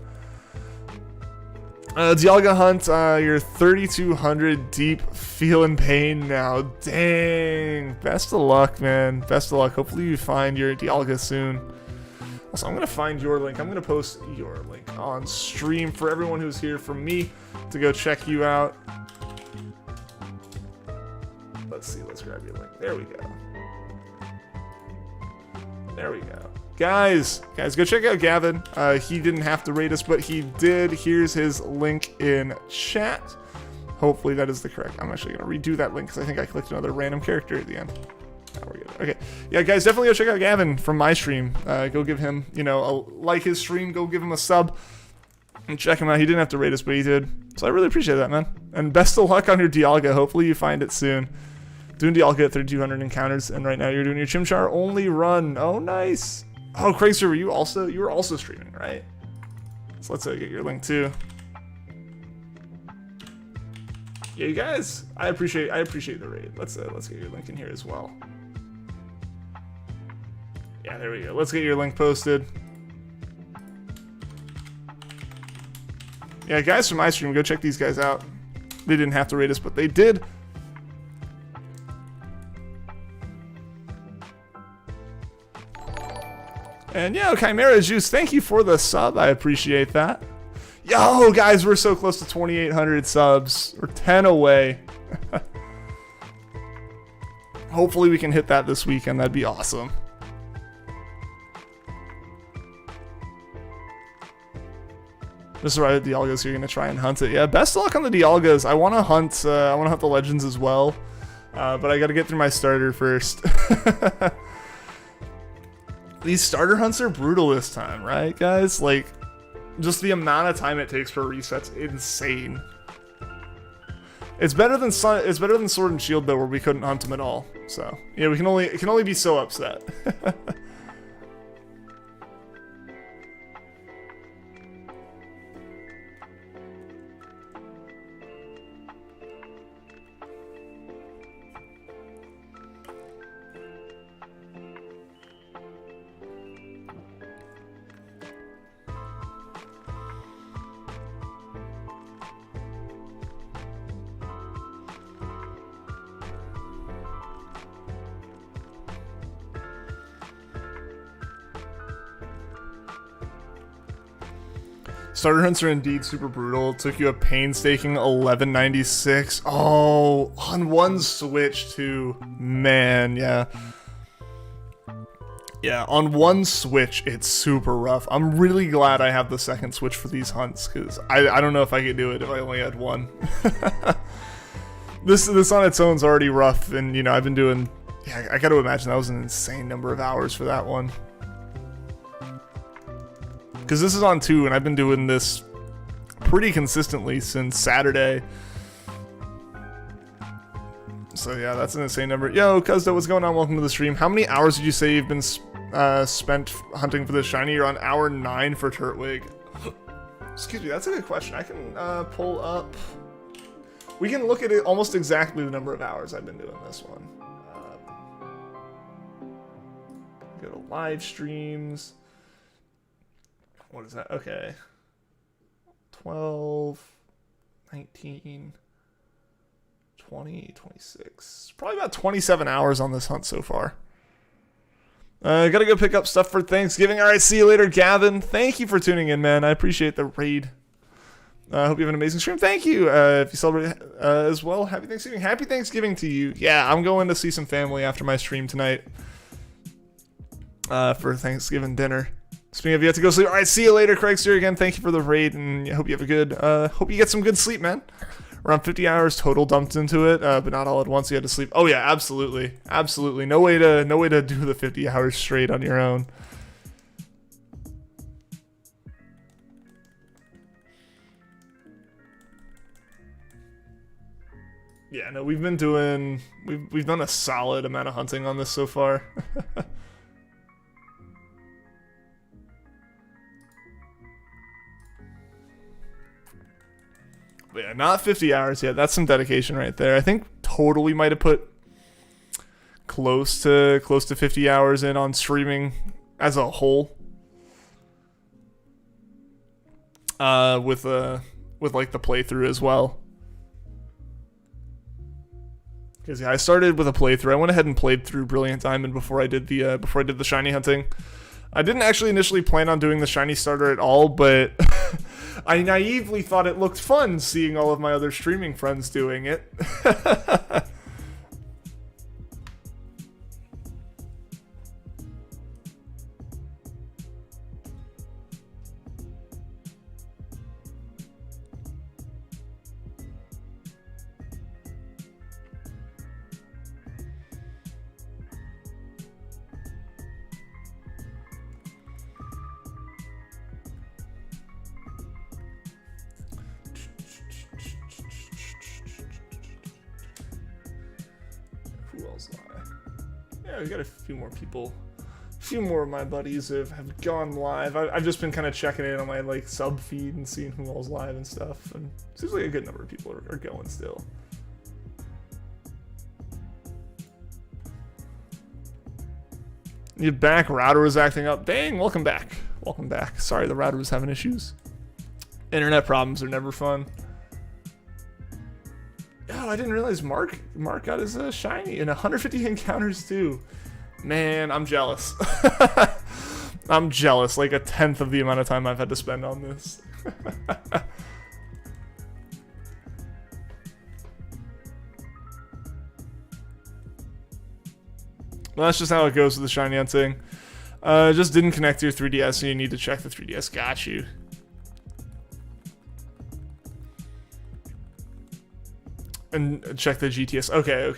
Dialga Hunt, you're 3,200 deep, feeling pain now. Dang. Best of luck, man. Best of luck. Hopefully you find your Dialga soon. Also, I'm going to find your link. I'm going to post your link on stream for everyone who's here for me to go check you out. Let's see. Let's grab your link. There we go. There we go. Guys, go check out Gavin. He didn't have to rate us, but he did. Here's his link in chat. Hopefully that is the correct. I'm actually going to redo that link because I think I clicked another random character at the end. Oh, we're good. Okay. Yeah, guys, definitely go check out Gavin from my stream. Go give him, like his stream. Go give him a sub and check him out. He didn't have to rate us, but he did. So I really appreciate that, man. And best of luck on your Dialga. Hopefully you find it soon. Doing Dialga at 3,200 encounters, and right now you're doing your Chimchar only run. Oh, nice. Oh, Craigster, you were also streaming, right? So let's get your link too. Yeah, you guys, I appreciate the raid. Let's get your link in here as well. Yeah, there we go. Let's get your link posted. Yeah, guys from my stream, go check these guys out. They didn't have to rate us, but they did. And yo, Chimera Juice, thank you for the sub. I appreciate that. Yo, guys, we're so close to 2,800 subs. We're 10 away. Hopefully we can hit that this weekend. That'd be awesome. This is right, the Dialgas. You're gonna try and hunt it. Yeah, best of luck on the Dialgas. I want to hunt. The legends as well, but I got to get through my starter first. These starter hunts are brutal this time, right, guys? Like, just the amount of time it takes for resets, insane. It's better than Sword and Shield though, where we couldn't hunt them at all. So yeah, it can only be so upset. Starter hunts are indeed super brutal. It took you a painstaking 1196. Oh, on one switch too. Man, yeah. Yeah, on one switch, it's super rough. I'm really glad I have the second switch for these hunts, because I don't know if I could do it if I only had one. This on its own is already rough, and, I've been doing... Yeah, I gotta imagine that was an insane number of hours for that one. Because this is on 2, and I've been doing this pretty consistently since Saturday. So yeah, that's an insane number. Yo, Cuzdo, what's going on? Welcome to the stream. How many hours did you say you've been spent hunting for this shiny? You're on hour 9 for Turtwig. Excuse me, that's a good question. I can pull up... We can look at it almost exactly the number of hours I've been doing this one. Go to live streams. What is that? Okay. 12, 19, 20, 26. Probably about 27 hours on this hunt so far. Gotta go pick up stuff for Thanksgiving. Alright, see you later, Gavin. Thank you for tuning in, man. I appreciate the raid. I hope you have an amazing stream. Thank you. If you celebrate as well, happy Thanksgiving. Happy Thanksgiving to you. Yeah, I'm going to see some family after my stream tonight for Thanksgiving dinner. Speaking of, you have to go sleep. All right, see you later, Craigster. Again, thank you for the raid, and I hope you have a good, hope you get some good sleep, man. Around 50 hours total dumped into it, but not all at once. You had to sleep. Oh yeah, absolutely, absolutely. No way to do the 50 hours straight on your own. Yeah, no, we've done a solid amount of hunting on this so far. But yeah, not 50 hours yet. That's some dedication right there. I think total we might have put close to 50 hours in on streaming as a whole. With like the playthrough as well. Because yeah, I started with a playthrough. I went ahead and played through Brilliant Diamond before I did the shiny hunting. I didn't actually initially plan on doing the shiny starter at all, but I naively thought it looked fun seeing all of my other streaming friends doing it. Who else? Yeah, we got a few more people. A few more of my buddies have gone live. I've just been kind of checking in on my like sub feed and seeing who all's live and stuff. And it seems like a good number of people are going still. You're back. Router was acting up. Dang, welcome back. Welcome back. Sorry, the router was having issues. Internet problems are never fun. Oh, I didn't realize Mark got his shiny and 150 encounters too. Man, I'm jealous. I'm jealous. Like a 10th of the amount of time I've had to spend on this. Well, that's just how it goes with the shiny hunting. Just didn't connect to your 3DS, so you need to check the 3DS. Got you. And check the GTS. Okay.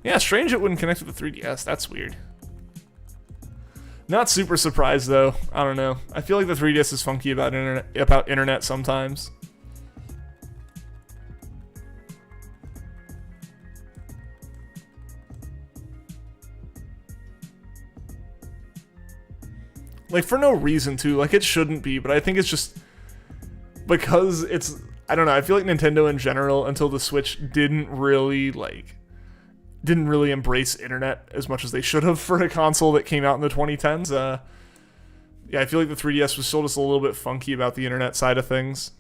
Yeah, strange it wouldn't connect with the 3DS. That's weird. Not super surprised though. I don't know. I feel like the 3DS is funky about internet sometimes. Like for no reason to. Like it shouldn't be, but I think it's just because it's, I don't know, I feel like Nintendo in general, until the Switch, didn't really embrace internet as much as they should have for a console that came out in the 2010s. Yeah, I feel like the 3DS was still just a little bit funky about the internet side of things.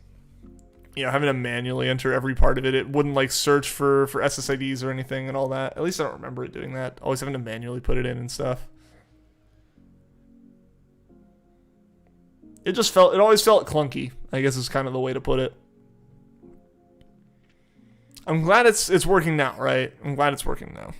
You know, having to manually enter every part of it. It wouldn't like search for SSIDs or anything and all that. At least I don't remember it doing that. Always having to manually put it in and stuff. It always felt clunky, I guess is kind of the way to put it. I'm glad it's working now, right? I'm glad it's working now.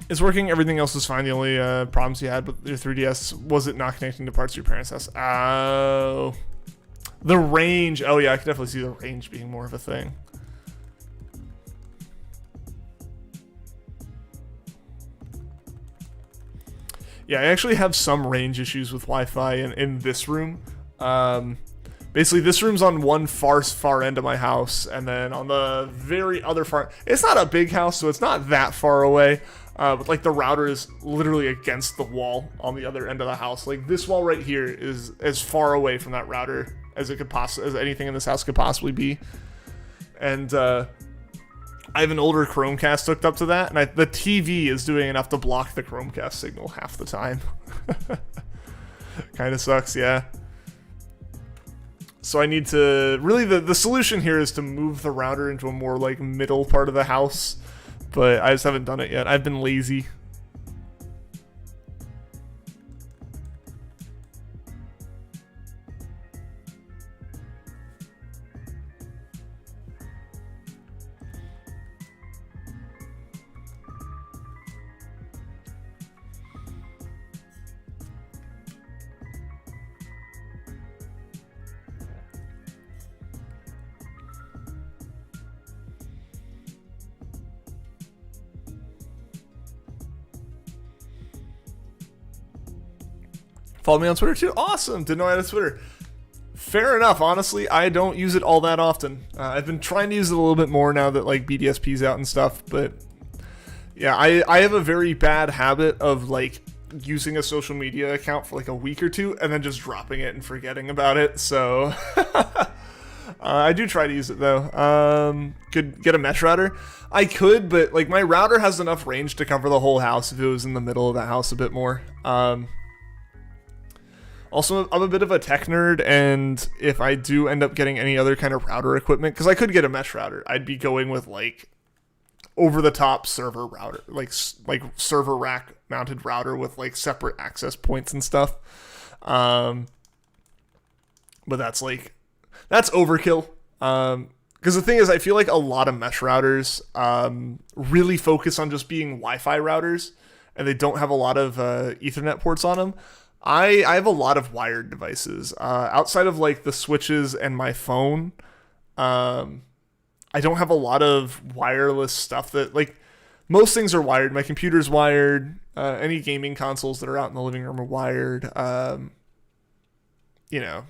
It's working. Everything else is fine. The only problems you had with your 3DS was it not connecting to parts of your parents' house. Oh. The range. Oh, yeah. I could definitely see the range being more of a thing. Yeah, I actually have some range issues with Wi-Fi in this room. Basically, this room's on one far end of my house, and then on the very other far... It's not a big house, so it's not that far away. But like the router is literally against the wall on the other end of the house. Like this wall right here is as far away from that router as it could as anything in this house could possibly be. And I have an older Chromecast hooked up to that, and the TV is doing enough to block the Chromecast signal half the time. Kind of sucks, yeah. So I need to really the solution here is to move the router into a more like middle part of the house. But I just haven't done it yet. I've been lazy. Follow me on Twitter too. Awesome. Didn't know I had a Twitter. Fair enough. Honestly, I don't use it all that often. I've been trying to use it a little bit more now that like BDSP's out and stuff. But yeah, I have a very bad habit of like using a social media account for like a week or two and then just dropping it and forgetting about it. So I do try to use it though. Could get a mesh router. I could, but like my router has enough range to cover the whole house if it was in the middle of the house a bit more. Also, I'm a bit of a tech nerd, and if I do end up getting any other kind of router equipment, because I could get a mesh router, I'd be going with like over-the-top server router, like server rack mounted router with like separate access points and stuff. But that's overkill. Because the thing is, I feel like a lot of mesh routers really focus on just being Wi-Fi routers, and they don't have a lot of Ethernet ports on them. I have a lot of wired devices. Outside of like the switches and my phone, I don't have a lot of wireless stuff that like most things are wired. My computer's wired. Any gaming consoles that are out in the living room are wired. You know,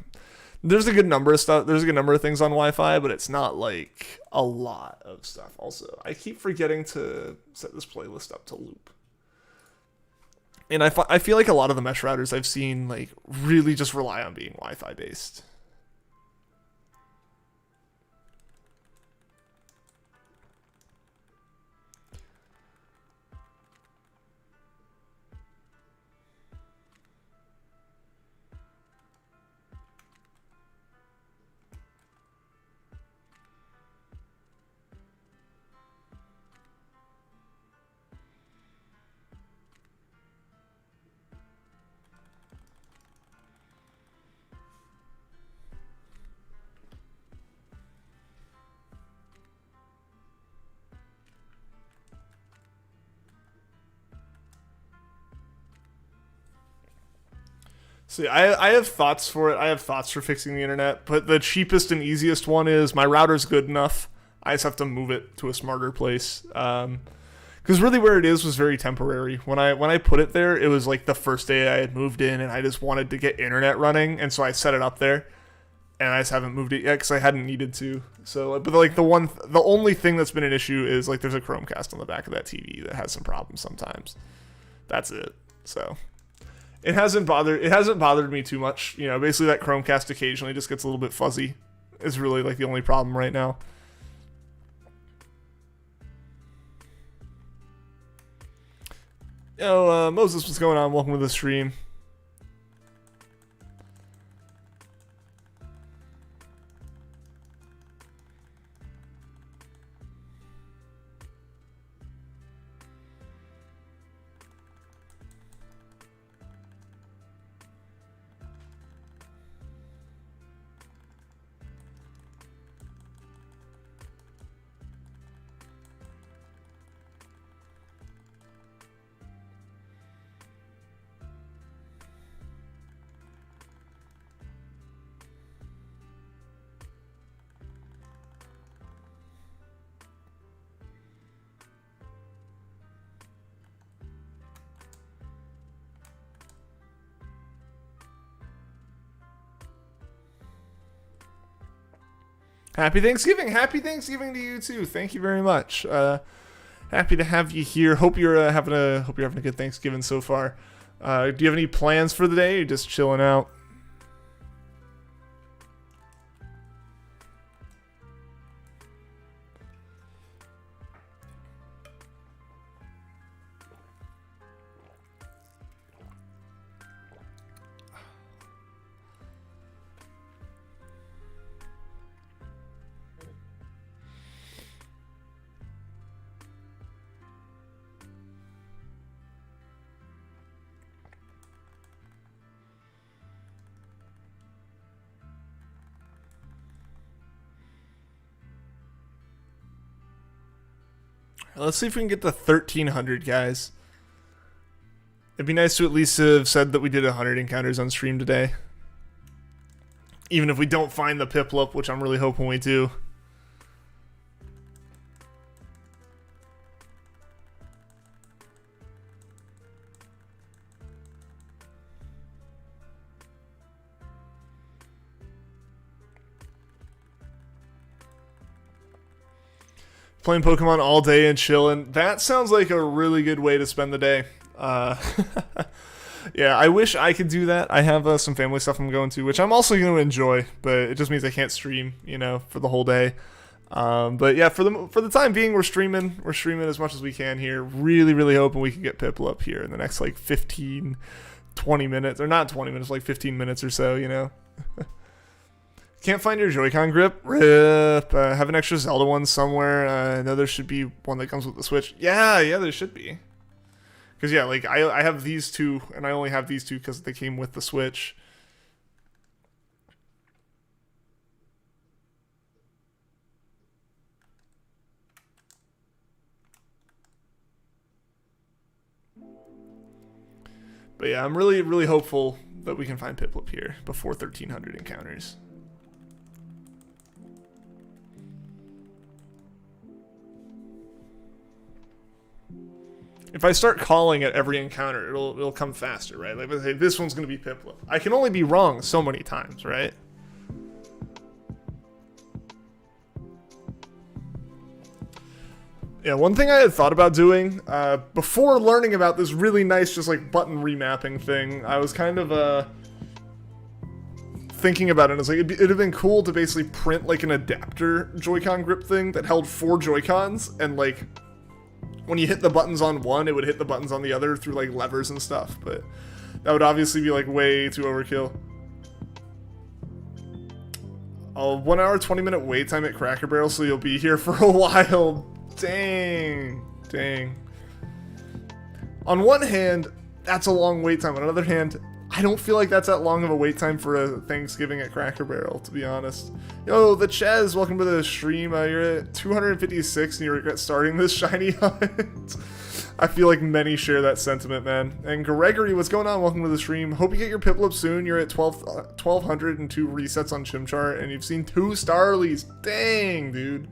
there's a good number of stuff. There's a good number of things on Wi-Fi, but it's not like a lot of stuff. Also, I keep forgetting to set this playlist up to loop. And I feel like a lot of the mesh routers I've seen like really just rely on being Wi-Fi based. See, I have thoughts for it. I have thoughts for fixing the internet, but the cheapest and easiest one is my router's good enough. I just have to move it to a smarter place. Because really where it is was very temporary. When I put it there, it was like the first day I had moved in, and I just wanted to get internet running, and so I set it up there, and I just haven't moved it yet because I hadn't needed to. So, but like the only thing that's been an issue is like there's a Chromecast on the back of that TV that has some problems sometimes. That's it. So. It hasn't bothered me too much. You know, basically that Chromecast occasionally just gets a little bit fuzzy. Is really like the only problem right now. Yo, Moses, what's going on? Welcome to the stream. Happy Thanksgiving! Happy Thanksgiving to you too. Thank you very much. Happy to have you here. Hope you're having a good Thanksgiving so far. Do you have any plans for the day? Or just chilling out? Let's see if we can get to 1,300, guys. It'd be nice to at least have said that we did 100 encounters on stream today. Even if we don't find the PIPLUP, which I'm really hoping we do. Playing Pokemon all day and chilling. That sounds like a really good way to spend the day. Yeah, I wish I could do that. I have some family stuff I'm going to, which I'm also going to enjoy, but it just means I can't stream, for the whole day. But yeah, for the time being, we're streaming as much as we can here. Really, really hoping we can get PIPLUP here in the next 15, 20 minutes, or not 20 minutes, 15 minutes or so. Can't find your Joy-Con grip? Rip. Have an extra Zelda one somewhere. I know there should be one that comes with the Switch. Yeah, there should be. Because, yeah, I have these two, and I only have these two because they came with the Switch. But, yeah, I'm really, really hopeful that we can find PIPLUP here before 1,300 encounters. If I start calling at every encounter, it'll come faster, right? Like, hey, this one's going to be PIPLUP. I can only be wrong so many times, right? Yeah, one thing I had thought about doing, before learning about this really nice just button remapping thing, I was kind of thinking about it. It's it'd have been cool to basically print an adapter Joy-Con grip thing that held 4 Joy-Cons, and when you hit the buttons on one, it would hit the buttons on the other through levers and stuff, but that would obviously be way too overkill. A 1 hour, 20-minute wait time at Cracker Barrel, so you'll be here for a while. Dang. On one hand, that's a long wait time. On the other hand, I don't feel like that's that long of a wait time for a Thanksgiving at Cracker Barrel, to be honest. Yo, the Chez, welcome to the stream. You're at 256 and you regret starting this shiny hunt. I feel like many share that sentiment, man. And Gregory, what's going on? Welcome to the stream. Hope you get your PIPLUP soon. You're at 1,202 resets on Chimchar, and you've seen 2 Starlies. Dang, dude.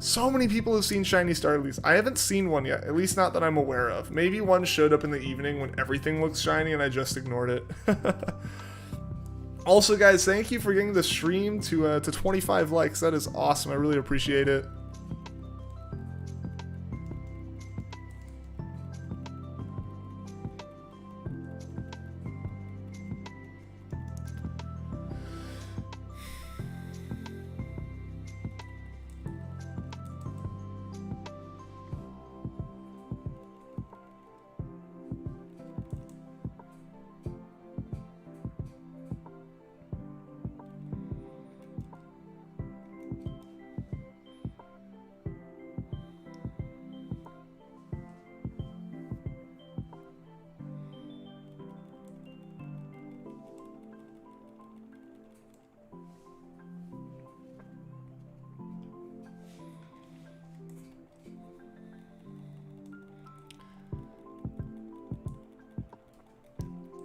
So many people have seen shiny Starlies. I haven't seen one yet, at least not that I'm aware of. Maybe one showed up in the evening when everything looks shiny and I just ignored it. Also, guys, thank you for getting the stream to 25 likes. That is awesome. I really appreciate it.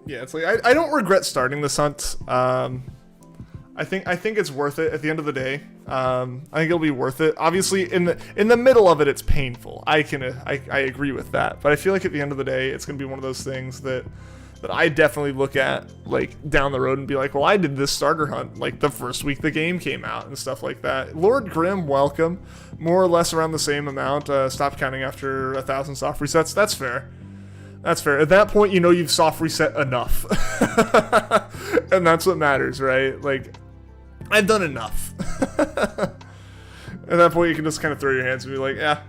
Yeah, it's I don't regret starting this hunt. I think it's worth it at the end of the day. I think it'll be worth it. Obviously, in the middle of it, it's painful. I agree with that. But I feel like at the end of the day, it's gonna be one of those things that I definitely look at down the road and be like, well, I did this starter hunt the first week the game came out and stuff like that. Lord Grimm, welcome. More or less around the same amount. Stop counting after 1,000 soft resets. That's fair. That's fair. At that point, you've soft reset enough. And that's what matters, right? I've done enough. At that point, you can just kind of throw your hands and be like, yeah,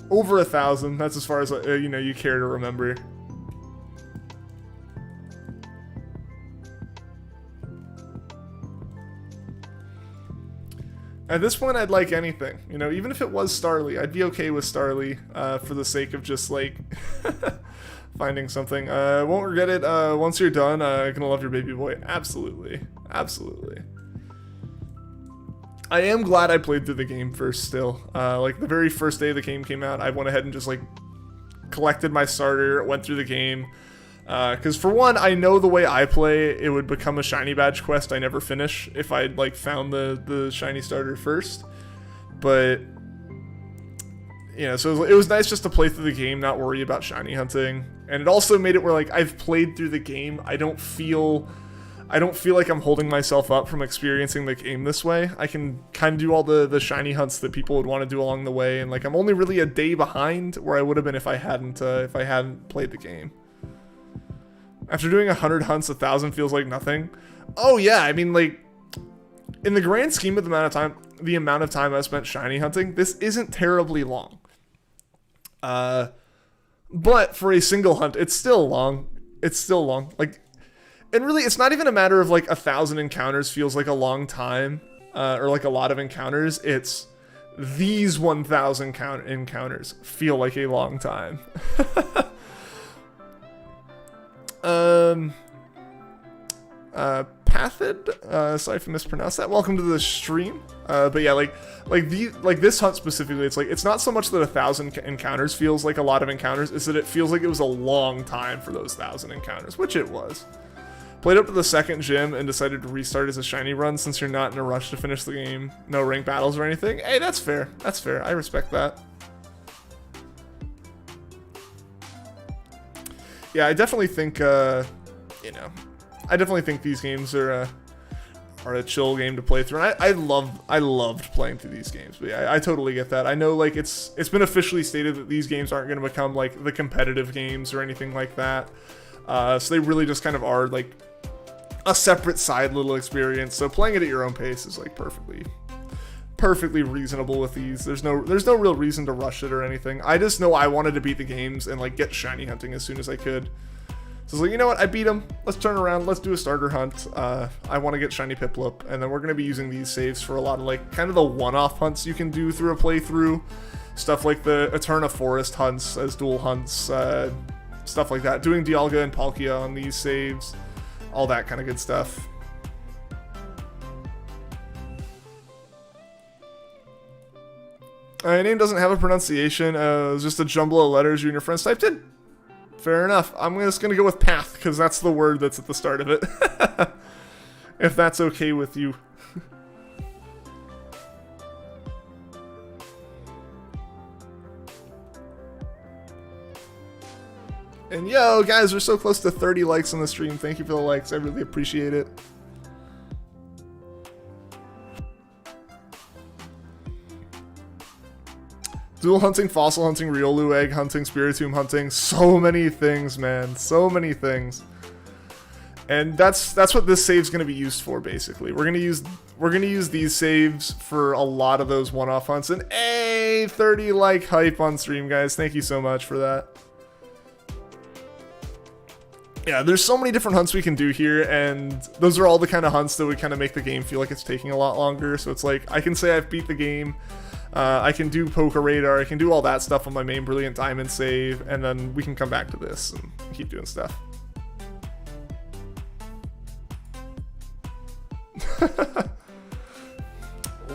over 1,000. That's as far as, you care to remember. At this point, I'd like anything. Even if it was Starly, I'd be okay with Starly for the sake of just, finding something. Won't regret it once you're done. Gonna love your baby boy. Absolutely. Absolutely. I am glad I played through the game first still. The very first day the game came out, I went ahead and just, collected my starter, went through the game. Because for one, I know the way I play, it would become a shiny badge quest I never finish if I'd found the shiny starter first. But so it was nice just to play through the game, not worry about shiny hunting, and it also made it where I've played through the game. I don't feel I don't feel like I'm holding myself up from experiencing the game this way. I can kind of do all the shiny hunts that people would want to do along the way, and like I'm only really a day behind where I would have been if I hadn't played the game. After doing 100 hunts, 1,000 feels like nothing. Oh yeah, I mean, like, in the grand scheme of the amount of time I spent shiny hunting, this isn't terribly long. But for a single hunt, it's still long. It's still long. Like, and really, it's not even a matter of like 1,000 encounters feels like a long time, or like a lot of encounters. It's these 1,000 encounters feel like a long time. Pathid, sorry if I mispronounced that. Welcome to the stream. But yeah, like this hunt specifically, it's like, it's not so much that 1,000 encounters feels like a lot of encounters, it's that it feels like it was a long time for those 1,000 encounters, which it was. Played up to the second gym and decided to restart as a shiny run since you're not in a rush to finish the game. No rank battles or anything. Hey, that's fair. That's fair. I respect that. Yeah, I definitely think, you know, I definitely think these games are a chill game to play through. And I loved playing through these games. But yeah, I totally get that. I know, like, it's been officially stated that these games aren't going to become like the competitive games or anything like that. So they really just kind of are like a separate side little experience. So playing it at your own pace is like perfectly reasonable with these. There's no real reason to rush it or anything. I just know I wanted to beat the games and like get shiny hunting as soon as I could. So I was like, you know what? I beat them. Let's turn around. Let's do a starter hunt. I want to get shiny PIPLUP, and then we're going to be using these saves for a lot of like kind of the one-off hunts you can do through a playthrough. Stuff like the Eterna Forest hunts as dual hunts, stuff like that. Doing Dialga and Palkia on these saves. All that kind of good stuff. My name doesn't have a pronunciation. It's just a jumble of letters you and your friends typed in. Fair enough. I'm just going to go with path because that's the word that's at the start of it. If that's okay with you. And yo, guys, we're so close to 30 likes on the stream. Thank you for the likes. I really appreciate it. Dual hunting, fossil hunting, Riolu egg hunting, Spiritomb hunting. So many things, man. So many things. And that's what this save's going to be used for, basically. We're gonna use these saves for a lot of those one-off hunts. And hey, 30 like hype on stream, guys. Thank you so much for that. Yeah, there's so many different hunts we can do here, and those are all the kind of hunts that would kind of make the game feel like it's taking a lot longer. So it's like, I can say I've beat the game, I can do Poker Radar, I can do all that stuff on my main Brilliant Diamond save, and then we can come back to this and keep doing stuff.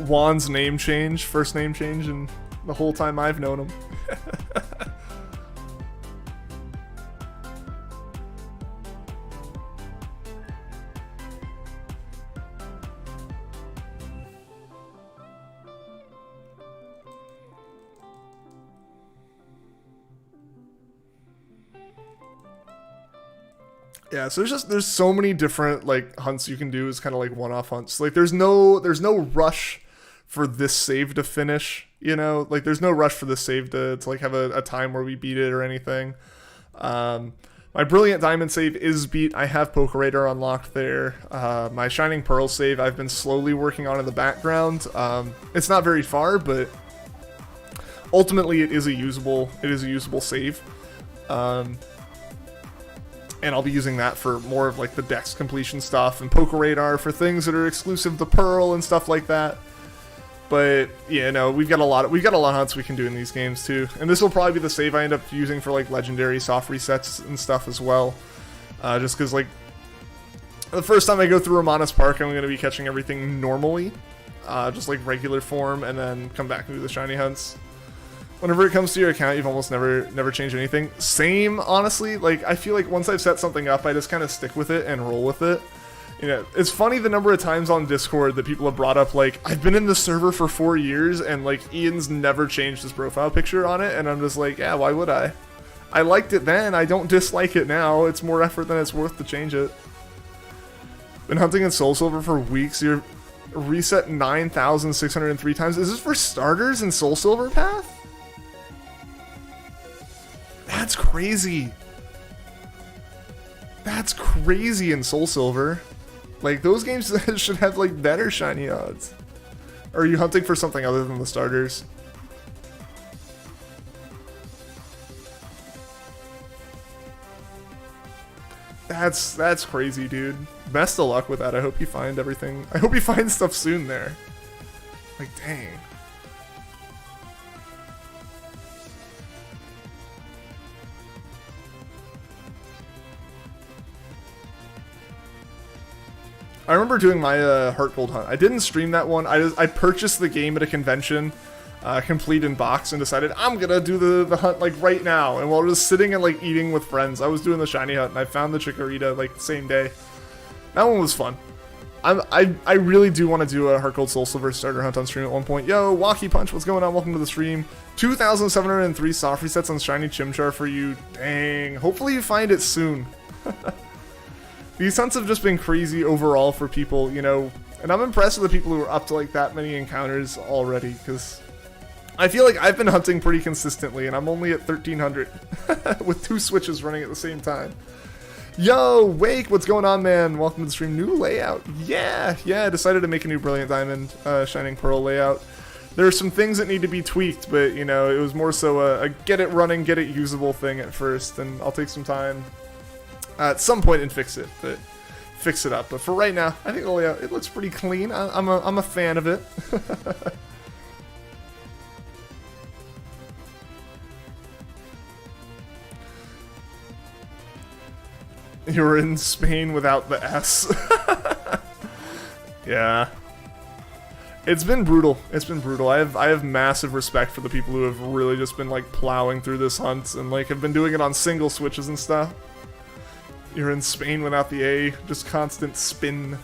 Juan's name change, first name change, and the whole time I've known him. Yeah, so there's so many different like hunts you can do as kind of like one-off hunts. Like there's no rush for this save to finish, you know? Like there's no rush for this save to like have a time where we beat it or anything. My Brilliant Diamond save is beat. I have Poker Radar unlocked there. My Shining Pearl save I've been slowly working on in the background. It's not very far, but ultimately it is a usable save. And I'll be using that for more of like the dex completion stuff, and Poker Radar for things that are exclusive to Pearl and stuff like that. But yeah, no, we've got a lot of hunts we can do in these games too. And this will probably be the save I end up using for like legendary soft resets and stuff as well. Just because like the first time I go through Romanus Park, I'm going to be catching everything normally, just like regular form, and then come back and do the shiny hunts. Whenever it comes to your account, you've almost never changed anything. Same, honestly. Like, I feel like once I've set something up, I just kind of stick with it and roll with it. You know, it's funny the number of times on Discord that people have brought up, like, I've been in the server for 4 years, and, like, Ian's never changed his profile picture on it, and I'm just like, yeah, why would I? I liked it then, I don't dislike it now. It's more effort than it's worth to change it. Been hunting in Soul Silver for weeks. You're reset 9,603 times. Is this for starters in Soul Silver Path? That's crazy. That's crazy in Soul Silver. Like, those games should have, like, better shiny odds. Or are you hunting for something other than the starters? That's crazy, dude. Best of luck with that. I hope you find everything. I hope you find stuff soon there. Like, dang. I remember doing my Heart Gold hunt. I didn't stream that one. I purchased the game at a convention, complete in box, and decided I'm gonna do the hunt like right now. And while I was sitting and like eating with friends, I was doing the shiny hunt, and I found the Chikorita like the same day. That one was fun. I really do want to do a Heart Gold Soul Silver starter hunt on stream at one point. Yo, Walkie Punch, what's going on? Welcome to the stream. 2,703 soft resets on shiny Chimchar for you. Dang. Hopefully you find it soon. These hunts have just been crazy overall for people, you know, and I'm impressed with the people who are up to like that many encounters already, because I feel like I've been hunting pretty consistently, and I'm only at 1,300 with 2 switches running at the same time. Yo, Wake, what's going on, man? Welcome to the stream. New layout. Yeah, I decided to make a new Brilliant Diamond Shining Pearl layout. There are some things that need to be tweaked, but, you know, it was more so a get it running, get it usable thing at first, and I'll take some time at some point and fix it up. But for right now, I think the layout, it looks pretty clean. I'm a fan of it. You were in Spain without the S. Yeah. It's been brutal. It's been brutal. I have massive respect for the people who have really just been like plowing through this hunt and like have been doing it on single switches and stuff. You're in Spain without the A, just constant spin.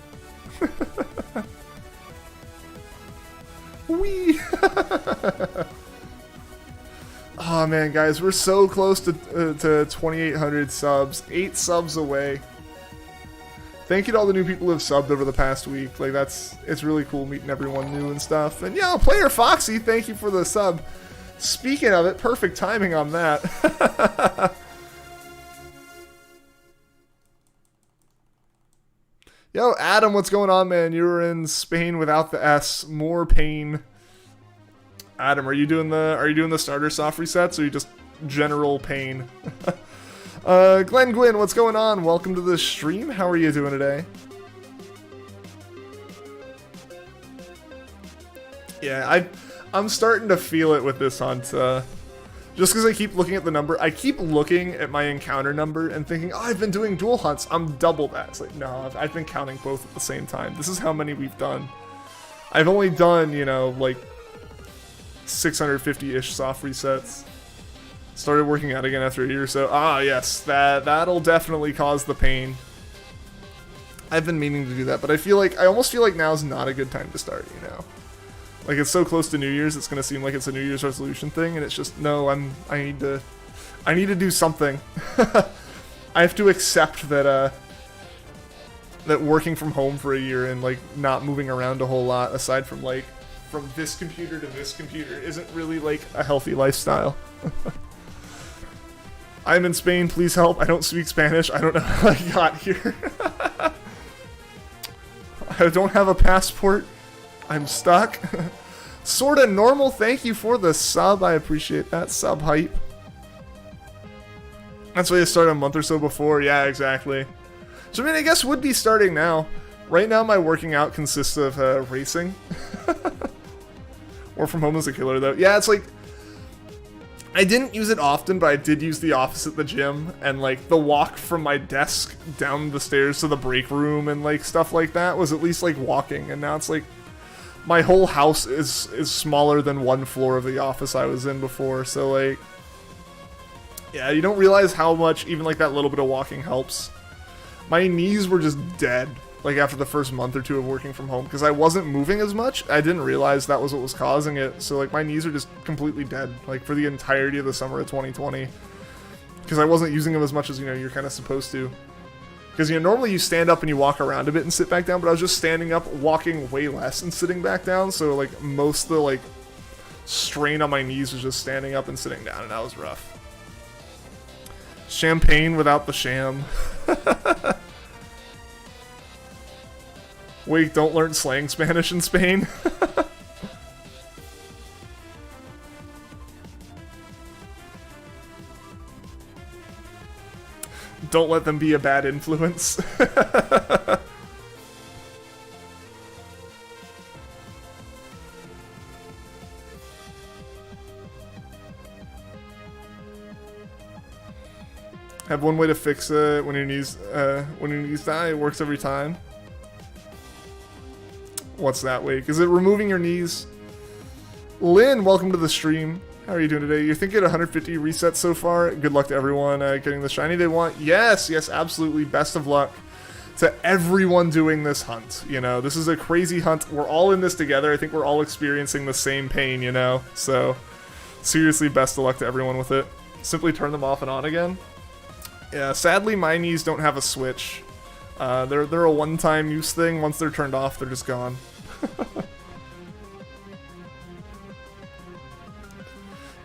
Wee. Oh man, guys, we're so close to 2,800 subs. 8 subs away. Thank you to all the new people who have subbed over the past week. Like, it's really cool meeting everyone new and stuff. And yo, Player Foxy, thank you for the sub. Speaking of it, perfect timing on that. Yo, Adam, what's going on, man? You were in Spain without the S. More pain. Adam, are you doing the starter soft resets, or are you just general pain? Glenn Gwynn, what's going on? Welcome to the stream. How are you doing today? Yeah, I'm starting to feel it with this hunt. Just because I keep looking at the number, I keep looking at my encounter number and thinking, oh, I've been doing dual hunts. I'm double that. It's like, no, I've been counting both at the same time. This is how many we've done. I've only done, you know, like 650-ish soft resets. Started working out again after a year or so. Ah, yes, that'll definitely cause the pain. I've been meaning to do that, but I almost feel like now's not a good time to start, you know? Like, it's so close to New Year's, it's gonna seem like it's a New Year's resolution thing, and it's just, no, I need to do something. I have to accept that, that working from home for a year and, like, not moving around a whole lot, aside from, like, from this computer to this computer, isn't really, like, a healthy lifestyle. I'm in Spain, please help. I don't speak Spanish. I don't know how I got here. I don't have a passport. I'm stuck. Sorta normal, thank you for the sub. I appreciate that sub hype. That's why you started a month or so before. Yeah, exactly. So I mean, I guess would be starting now. Right now my working out consists of racing. Work from home is a killer though. Yeah, it's like, I didn't use it often, but I did use the office at the gym, and like the walk from my desk down the stairs to the break room and like stuff like that was at least like walking, and now it's like my whole house is smaller than one floor of the office I was in before, so like, yeah, you don't realize how much even like that little bit of walking helps. My knees were just dead like after the first month or two of working from home because I wasn't moving as much. I didn't realize that was what was causing it, so like my knees are just completely dead like for the entirety of the summer of 2020 because I wasn't using them as much as, you know, you're kind of supposed to. Because, you know, normally you stand up and you walk around a bit and sit back down, but I was just standing up, walking way less and sitting back down, so, like, most of the, like, strain on my knees was just standing up and sitting down, and that was rough. Champagne without the sham. Wait, don't learn slang Spanish in Spain? Don't let them be a bad influence. Have one way to fix it when your knees die. It works every time. What's that, Wake? Is it removing your knees? Lynn, welcome to the stream. How are you doing today? You're thinking 150 resets so far? Good luck to everyone getting the shiny they want. Yes, yes, absolutely. Best of luck to everyone doing this hunt. You know, this is a crazy hunt. We're all in this together. I think we're all experiencing the same pain, you know? So, seriously, best of luck to everyone with it. Simply turn them off and on again. Yeah, sadly, my knees don't have a switch. They're a one-time use thing. Once they're turned off, they're just gone.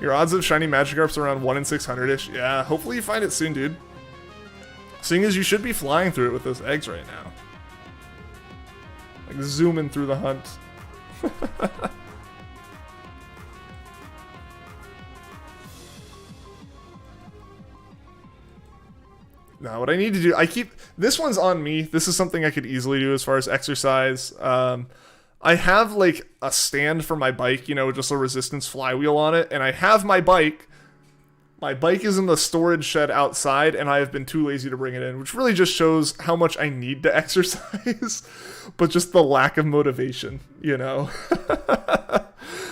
Your odds of shiny Magikarps are around 1 in 600-ish. Yeah, hopefully you find it soon, dude. Seeing as you should be flying through it with those eggs right now. Like, zooming through the hunt. Now, what I need to do... This one's on me. This is something I could easily do as far as exercise. I have, like, a stand for my bike, you know, just a resistance flywheel on it, and I have my bike. My bike is in the storage shed outside, and I have been too lazy to bring it in, which really just shows how much I need to exercise, but just the lack of motivation, you know?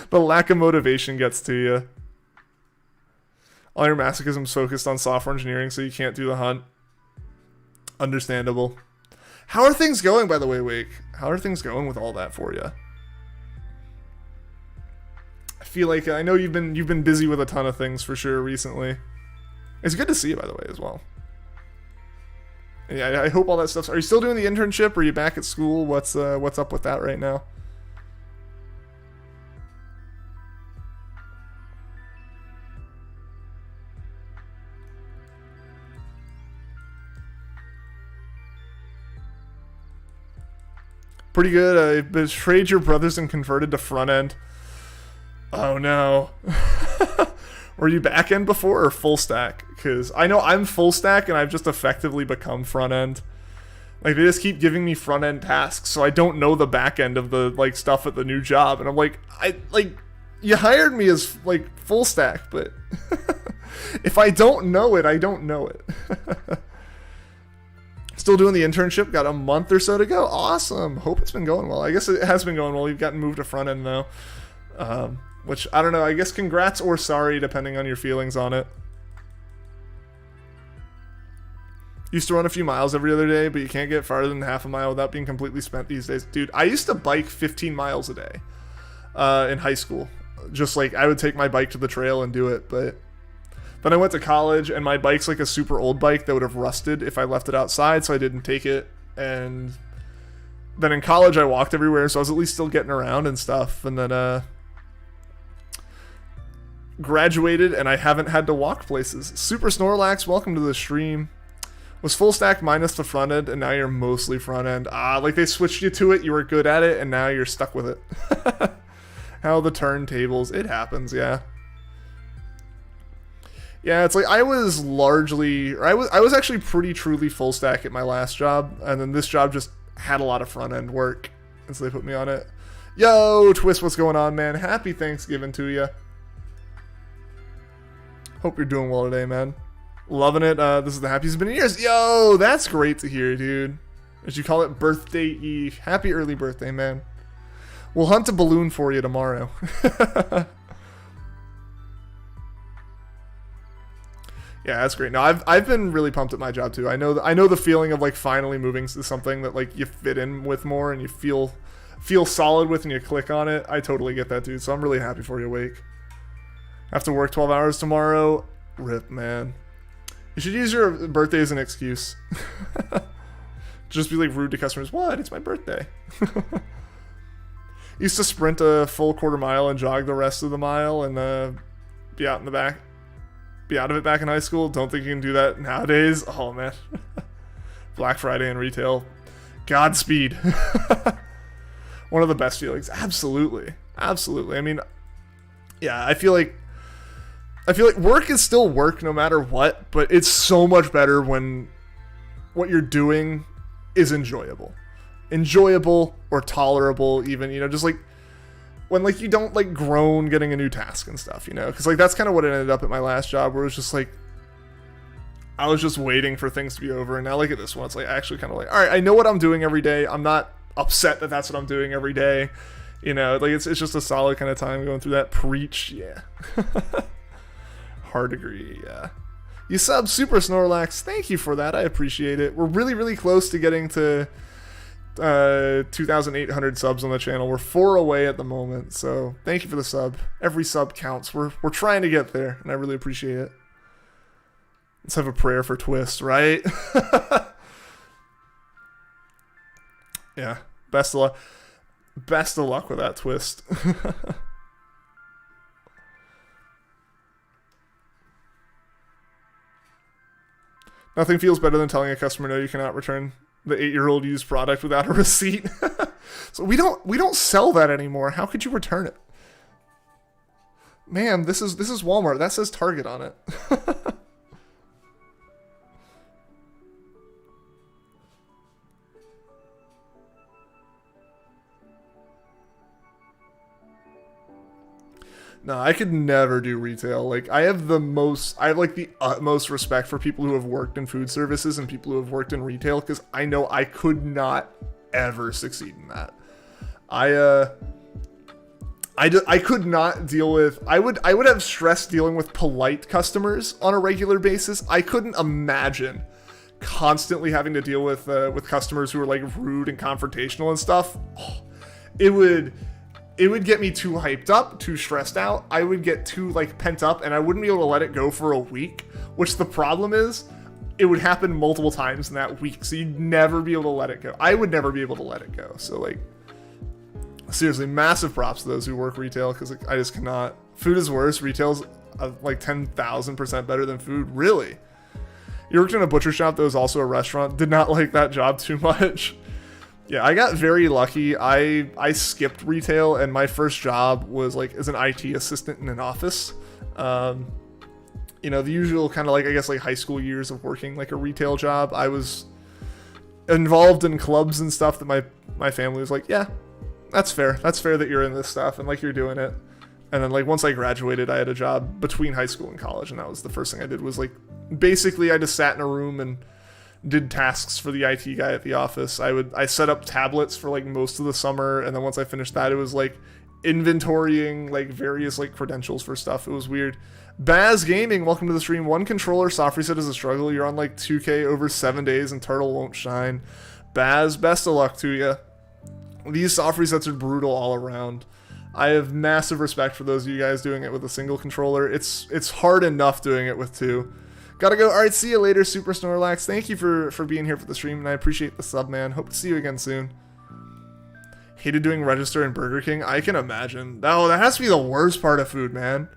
The lack of motivation gets to you. All your masochism's focused on software engineering, so you can't do the hunt. Understandable. How are things going, by the way, Wake? How are things going with all that for you? I feel like I know you've been busy with a ton of things for sure recently. It's good to see you, by the way, as well. And yeah, I hope all that stuff's... Are you still doing the internship? Or are you back at school? What's up with that right now? Pretty good. I betrayed your brothers and converted to front end. Oh no. Were you back end before or full stack? Because I know I'm full stack and I've just effectively become front end. Like, they just keep giving me front end tasks, so I don't know the back end of the, like, stuff at the new job. And I'm like, you hired me as, like, full stack, but if I don't know it, I don't know it. Still doing the internship, got a month or so to go. Awesome. Hope it's been going well. I guess it has been going well. You've gotten moved to front end though. Which, I don't know, I guess congrats or sorry, depending on your feelings on it. Used to run a few miles every other day, but you can't get farther than half a mile without being completely spent these days. Dude, I used to bike 15 miles a day in high school. Just like, I would take my bike to the trail and do it, but... Then I went to college, and my bike's like a super old bike that would have rusted if I left it outside, so I didn't take it. And then in college, I walked everywhere, so I was at least still getting around and stuff. And then graduated, and I haven't had to walk places. Super Snorlax, welcome to the stream. Was full stack minus the front end, and now you're mostly front end. Like they switched you to it, you were good at it, and now you're stuck with it. How the turntables, it happens, yeah. Yeah, it's like I was actually pretty truly full stack at my last job, and then this job just had a lot of front end work, and so they put me on it. Yo, Twist, what's going on, man? Happy Thanksgiving to you. Hope you're doing well today, man. Loving it. This is the happiest it's been in years. Yo, that's great to hear, dude. As you call it, birthday eve. Happy early birthday, man. We'll hunt a balloon for you tomorrow. Yeah, that's great. No, I've been really pumped at my job too. I know the feeling of like finally moving to something that like you fit in with more and you feel solid with and you click on it. I totally get that, dude. So I'm really happy for you, Wake. Have to work 12 hours tomorrow. Rip, man. You should use your birthday as an excuse. Just be like rude to customers. What? It's my birthday. Used to sprint a full quarter mile and jog the rest of the mile and be out in the back. Be out of it back in high school. Don't think you can do that nowadays. Oh, man. Black Friday in retail. Godspeed. One of the best feelings. Absolutely. Absolutely. I mean, yeah, I feel like work is still work no matter what, but it's so much better when what you're doing is enjoyable. Enjoyable or tolerable even, you know, just like when like you don't like groan getting a new task and stuff, you know, because like that's kind of what it ended up at my last job, where it was just like I was just waiting for things to be over. And now like at this one, it's like actually kind of like, all right, I know what I'm doing every day. I'm not upset that that's what I'm doing every day, you know, like it's just a solid kind of time going through that. Preach. Yeah. Hard degree. Yeah. You sub Super Snorlax. Thank you for that. I appreciate it. We're really, really close to getting to 2,800 subs on the channel. We're 4 away at the moment, so thank you for the sub. Every sub counts. We're trying to get there, and I really appreciate it. Let's have a prayer for Twist, right? Yeah. Best of luck. Best of luck with that, Twist. Nothing feels better than telling a customer no, you cannot return the 8-year-old used product without a receipt. So we don't sell that anymore. How could you return it? Ma'am, this is Walmart. That says Target on it. No, I could never do retail. Like I have like the utmost respect for people who have worked in food services and people who have worked in retail, because I know I could not ever succeed in that. I could not deal with, I would have stress dealing with polite customers on a regular basis. I couldn't imagine constantly having to deal with customers who are like rude and confrontational and stuff. Oh, it would get me too hyped up, too stressed out. I would get too like pent up, and I wouldn't be able to let it go for a week, which the problem is it would happen multiple times in that week. So you'd never be able to let it go. I would never be able to let it go. So like seriously, massive props to those who work retail, because like, I just cannot. Food is worse. Retail's like 10,000% better than food. Really? You worked in a butcher shop that was also a restaurant. Did not like that job too much. Yeah, I got very lucky. I skipped retail, and my first job was like as an IT assistant in an office. You know, the usual kind of like, I guess, like high school years of working like a retail job. I was involved in clubs and stuff that my family was like, yeah, that's fair. That's fair that you're in this stuff and like you're doing it. And then like once I graduated, I had a job between high school and college, and that was the first thing I did. Was like basically I just sat in a room and did tasks for the IT guy at the office. I set up tablets for like most of the summer, and then once I finished that, it was like inventorying like various like credentials for stuff. It was weird. Baz Gaming, welcome to the stream. One controller, soft reset is a struggle. You're on like 2K over 7 days and Turtle won't shine. Baz, best of luck to you. These soft resets are brutal all around. I have massive respect for those of you guys doing it with a single controller. It's hard enough doing it with 2. Gotta go. All right, see you later, Super Snorlax. Thank you for being here for the stream, and I appreciate the sub, man. Hope to see you again soon. Hated doing register in Burger King. I can imagine. Oh, that has to be the worst part of food, man.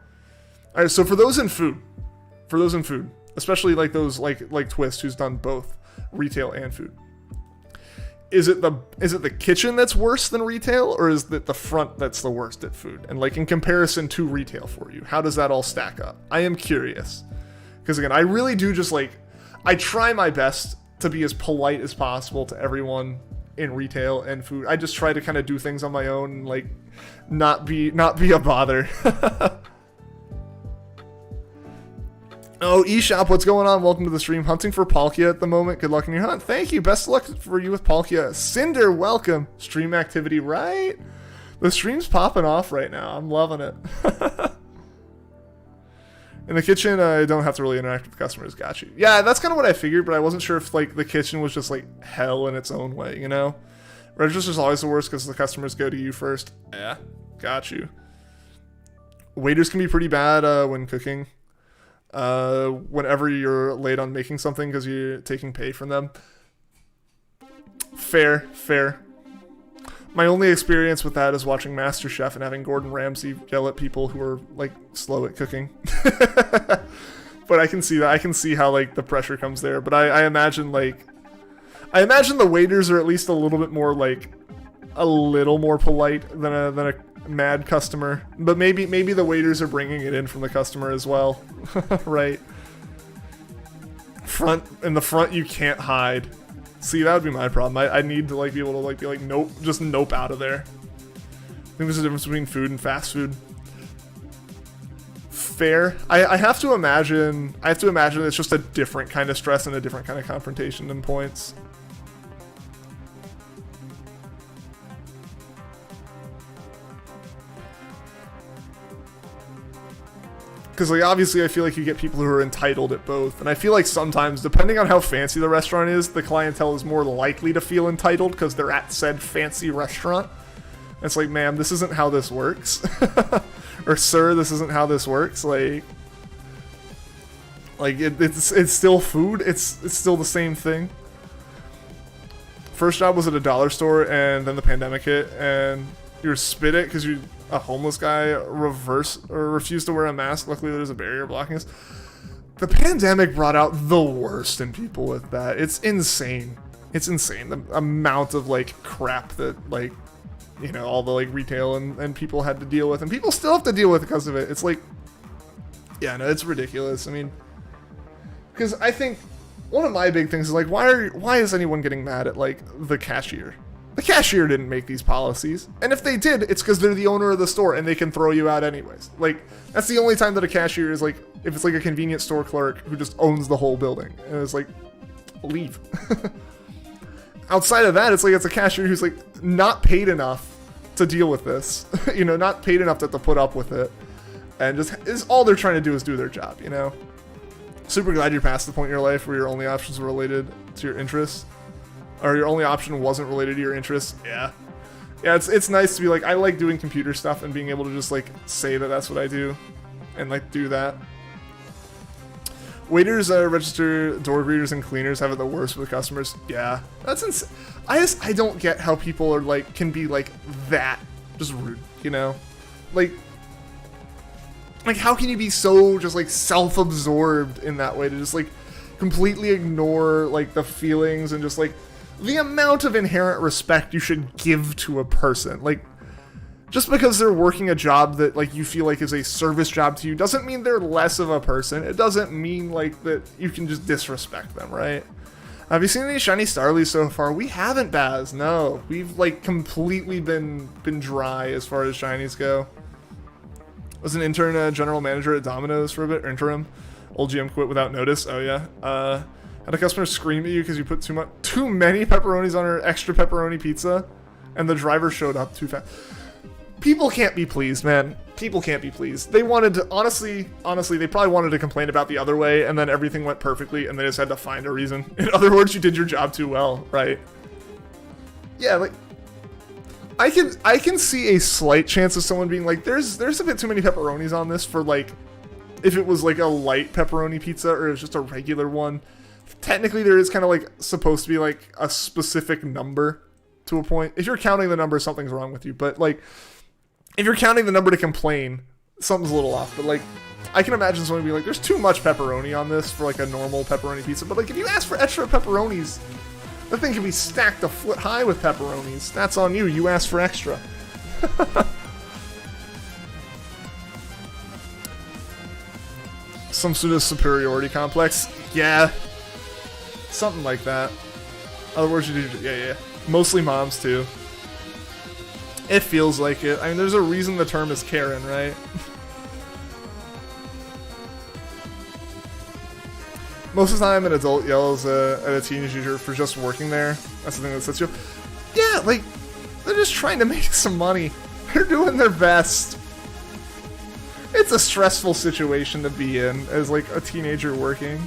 All right, so for those in food, especially like those like Twist, who's done both retail and food, is it the kitchen that's worse than retail, or is it the front that's the worst at food? And like in comparison to retail for you, how does that all stack up? I am curious. Because again, I really do just like, I try my best to be as polite as possible to everyone in retail and food. I just try to kind of do things on my own and like not be a bother. Oh, eShop, what's going on? Welcome to the stream. Hunting for Palkia at the moment. Good luck in your hunt. Thank you. Best of luck for you with Palkia. Cinder, welcome. Stream activity, right? The stream's popping off right now. I'm loving it. In the kitchen, I don't have to really interact with customers. Got you. Yeah, that's kind of what I figured, but I wasn't sure if like the kitchen was just like hell in its own way, you know? Register's always the worst because the customers go to you first. Yeah, got you. Waiters can be pretty bad when cooking. Whenever you're late on making something because you're taking pay from them. Fair, fair. My only experience with that is watching MasterChef and having Gordon Ramsay yell at people who are like slow at cooking. But I can see that. I can see how like the pressure comes there. But I imagine like, I imagine the waiters are at least a little bit more like, a little more polite than a mad customer. But maybe the waiters are bringing it in from the customer as well, right? In the front you can't hide. See, that would be my problem. I need to like be able to like be like, nope, just nope out of there. I think there's a difference between food and fast food. Fair. I have to imagine it's just a different kind of stress and a different kind of confrontation than points. Because like obviously I feel like you get people who are entitled at both, and I feel like sometimes, depending on how fancy the restaurant is, the clientele is more likely to feel entitled because they're at said fancy restaurant. And it's like, ma'am, this isn't how this works. Or sir, this isn't how this works. Like it's still food. It's still the same thing. First job was at a dollar store, and then the pandemic hit, and you were spit it because you a homeless guy refused to wear a mask. Luckily, there's a barrier blocking us. The pandemic brought out the worst in people with that. It's insane. It's insane. The amount of like crap that like, you know, all the like retail and people had to deal with, and people still have to deal with because of it. It's like, yeah, no, it's ridiculous. I mean, because I think one of my big things is like, why is anyone getting mad at like the cashier? The cashier didn't make these policies, and if they did, it's because they're the owner of the store and they can throw you out anyways. Like, that's the only time that a cashier is like, if it's like a convenience store clerk who just owns the whole building, and it's like, leave. Outside of that, it's like it's a cashier who's like not paid enough to deal with this, you know, not paid enough to put up with it, and just is all they're trying to do is do their job, you know. Super glad you're past the point in your life where your only options were related to your interests. Or your only option wasn't related to your interests. Yeah, it's nice to be like, I like doing computer stuff and being able to just like say that that's what I do, and like do that. Waiters, register door greeters, and cleaners have it the worst with customers. Yeah, that's insane. I don't get how people are like can be like that just rude, you know, like how can you be so just like self-absorbed in that way to just like completely ignore like the feelings and just like the amount of inherent respect you should give to a person. Like, just because they're working a job that like you feel like is a service job to you doesn't mean they're less of a person. It doesn't mean like that you can just disrespect them, right? Have you seen any shiny Starlies so far? We haven't, Baz. No, we've like completely been dry as far as shinies go. Was an intern general manager at Domino's for a bit, interim. Old GM quit without notice. Oh yeah. Had a customer scream at you because you put too many pepperonis on her extra pepperoni pizza, and the driver showed up too fast. People can't be pleased, man. People can't be pleased. They wanted to, honestly, they probably wanted to complain about the other way, and then everything went perfectly, and they just had to find a reason. In other words, you did your job too well, right? Yeah, like, I can see a slight chance of someone being like, there's a bit too many pepperonis on this for like, if it was like a light pepperoni pizza or it was just a regular one. Technically, there is kind of like supposed to be like a specific number to a point. If you're counting the number, something's wrong with you. But like, if you're counting the number to complain, something's a little off. But like, I can imagine someone being like, there's too much pepperoni on this for like a normal pepperoni pizza. But like, if you ask for extra pepperonis, the thing can be stacked a foot high with pepperonis. That's on you. You asked for extra. Some sort of superiority complex. Yeah. Something like that. Other words, you do. Yeah. Mostly moms, too. It feels like it. I mean, there's a reason the term is Karen, right? Most of the time, an adult yells at a teenager for just working there. That's the thing that sets you up. Yeah, like, they're just trying to make some money. They're doing their best. It's a stressful situation to be in as, like, a teenager working.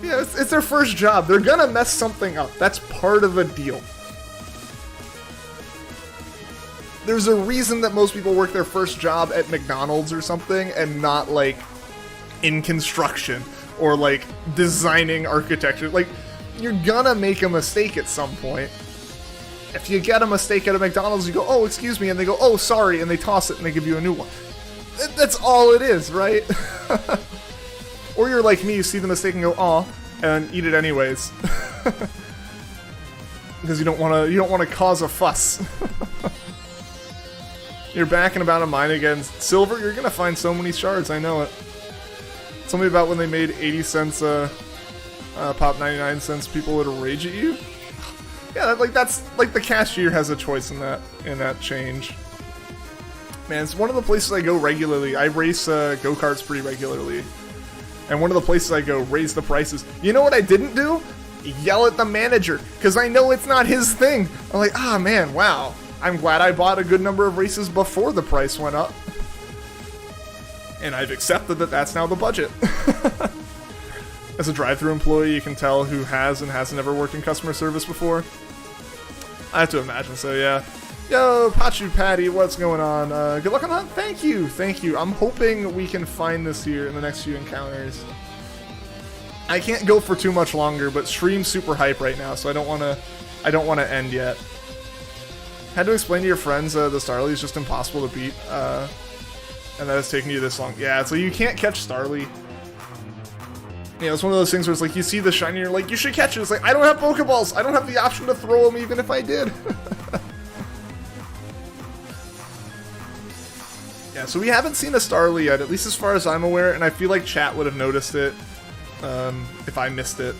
Yeah, it's their first job. They're gonna mess something up. That's part of the deal. There's a reason that most people work their first job at McDonald's or something and not, like, in construction or, like, designing architecture. Like, you're gonna make a mistake at some point. If you get a mistake at a McDonald's, you go, oh, excuse me, and they go, oh, sorry, and they toss it and they give you a new one. That's all it is, right? Or you're like me, you see the mistake and go, aw, and eat it anyways. Because you don't want to cause a fuss. You're back and about a mine again. Silver, you're gonna find so many shards, I know it. Tell me about when they made 80 cents pop 99 cents, people would rage at you. Yeah, that's like the cashier has a choice in that change. Man, it's one of the places I go regularly. I race go-karts pretty regularly. And one of the places I go, raise the prices. You know what I didn't do? Yell at the manager, because I know it's not his thing. I'm like, ah, man, wow. I'm glad I bought a good number of races before the price went up. And I've accepted that that's now the budget. As a drive-thru employee, you can tell who has and hasn't ever worked in customer service before. I have to imagine so, yeah. Yo, Pachu Patty, what's going on? Good luck on that. Thank you, thank you. I'm hoping we can find this here in the next few encounters. I can't go for too much longer, but stream's super hype right now, so I don't want to end yet. Had to explain to your friends the Starly is just impossible to beat, and that it's taking you this long. Yeah, so you can't catch Starly. You know, it's one of those things where it's like, you see the shiny, you're like, you should catch it. It's like, I don't have Pokeballs. I don't have the option to throw them even if I did. Yeah, so we haven't seen a Starly yet, at least as far as I'm aware, and I feel like chat would have noticed it if I missed it.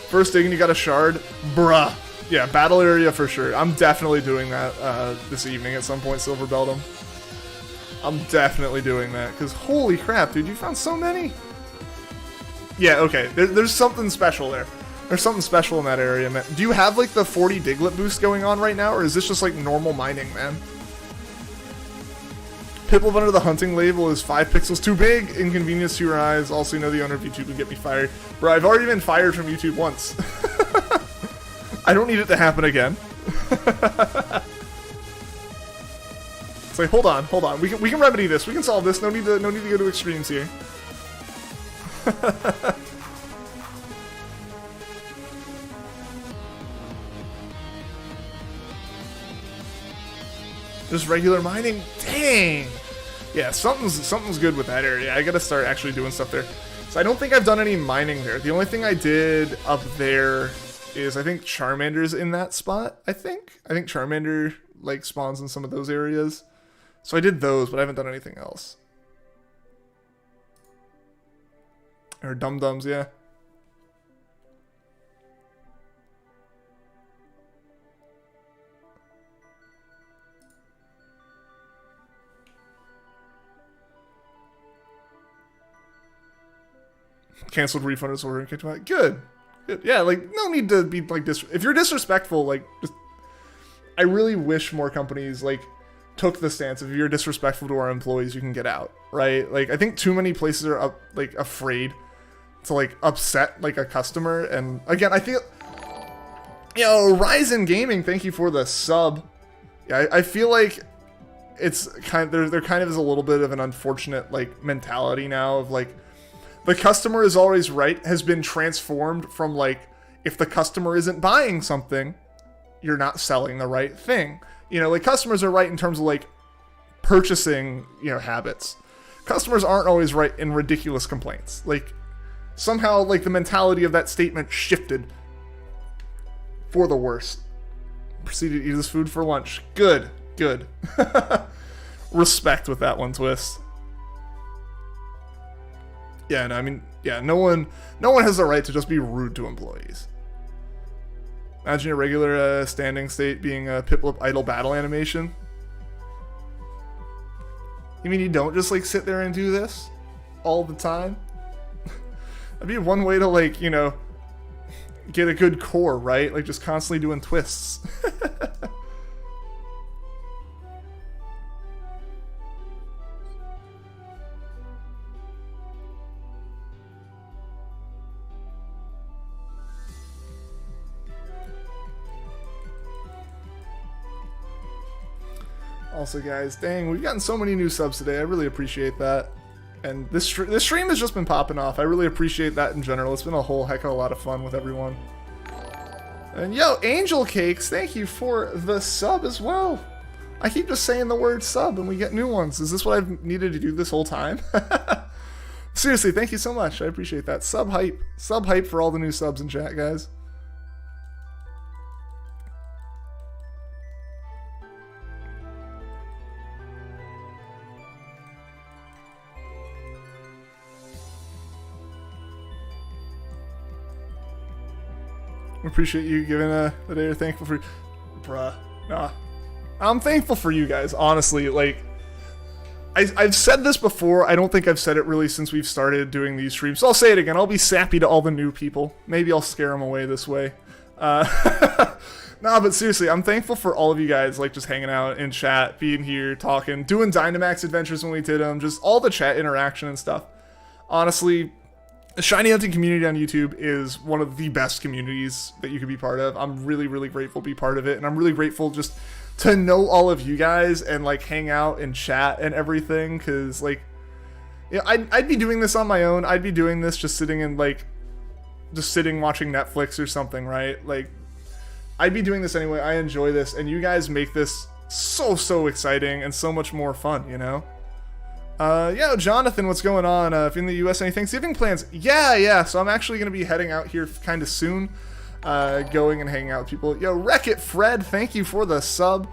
First dig and you got a shard? Bruh. Yeah, battle area for sure. I'm definitely doing that this evening at some point, Silver Beltum. I'm definitely doing that, because holy crap, dude, you found so many. Yeah, okay, there's something special there. There's something special in that area, man. Do you have, like, the 40 Diglett boost going on right now, or is this just, like, normal mining, man? PIPLUP under the hunting label is 5 pixels too big, inconvenience to your eyes, also you know the owner of YouTube would get me fired. Bro, I've already been fired from YouTube once. I don't need it to happen again. It's like, hold on. We can remedy this. We can solve this. No need to go to extremes here. Just regular mining? Dang! Yeah, something's good with that area. I gotta start actually doing stuff there. So I don't think I've done any mining there. The only thing I did up there is I think Charmander's in that spot, I think Charmander, like, spawns in some of those areas. So I did those, but I haven't done anything else. Or Dum-Dums, yeah. Cancelled refunded order and kicked him out. Good. Yeah, like, no need to be, like, if you're disrespectful, like, just... I really wish more companies, like, took the stance of if you're disrespectful to our employees, you can get out, right? Like, I think too many places are, like, afraid to, like, upset, like, a customer, and, again, I feel... Yo, Ryzen Gaming, thank you for the sub. Yeah, I feel like it's kind of... There kind of is a little bit of an unfortunate, like, mentality now of, like, the customer is always right has been transformed from, like, if the customer isn't buying something, you're not selling the right thing. You know, like, customers are right in terms of, like, purchasing, you know, habits. Customers aren't always right in ridiculous complaints. Like, somehow, like, the mentality of that statement shifted for the worse. Proceeded to eat this food for lunch. Good. Respect with that one, Twist. Yeah, no, I mean, yeah, no one has the right to just be rude to employees. Imagine your regular standing state being a PIPLUP idle battle animation. You mean you don't just, like, sit there and do this all the time? That'd be one way to, like, you know, get a good core, right? Like, just constantly doing twists. Also, guys, dang, we've gotten so many new subs today. I really appreciate that. And this stream has just been popping off. I really appreciate that in general. It's been a whole heck of a lot of fun with everyone. And yo, Angel Cakes, thank you for the sub as well. I keep just saying the word sub and we get new ones. Is this what I've needed to do this whole time? Seriously, thank you so much. I appreciate that. Sub hype. Sub hype for all the new subs in chat, guys. Appreciate you giving the day you're thankful for. Bruh. Nah. I'm thankful for you guys, honestly. Like, I've said this before. I don't think I've said it really since we've started doing these streams. So I'll say it again. I'll be sappy to all the new people. Maybe I'll scare them away this way. Nah, but seriously, I'm thankful for all of you guys, like, just hanging out in chat, being here, talking, doing Dynamax adventures when we did them, just all the chat interaction and stuff. Honestly, the shiny hunting community on YouTube is one of the best communities that you could be part of. I'm really, really grateful to be part of it, and I'm really grateful just to know all of you guys and, like, hang out and chat and everything, because, like, you know, I'd be doing this on my own. I'd be doing this just sitting and, like, just sitting watching Netflix or something, right? Like, I'd be doing this anyway. I enjoy this, and you guys make this so exciting and so much more fun, you know? Yeah, Jonathan, what's going on? If you're in the US, any Thanksgiving plans? Yeah, so I'm actually going to be heading out here kind of soon, going and hanging out with people. Yo, Wreck-It Fred, thank you for the sub.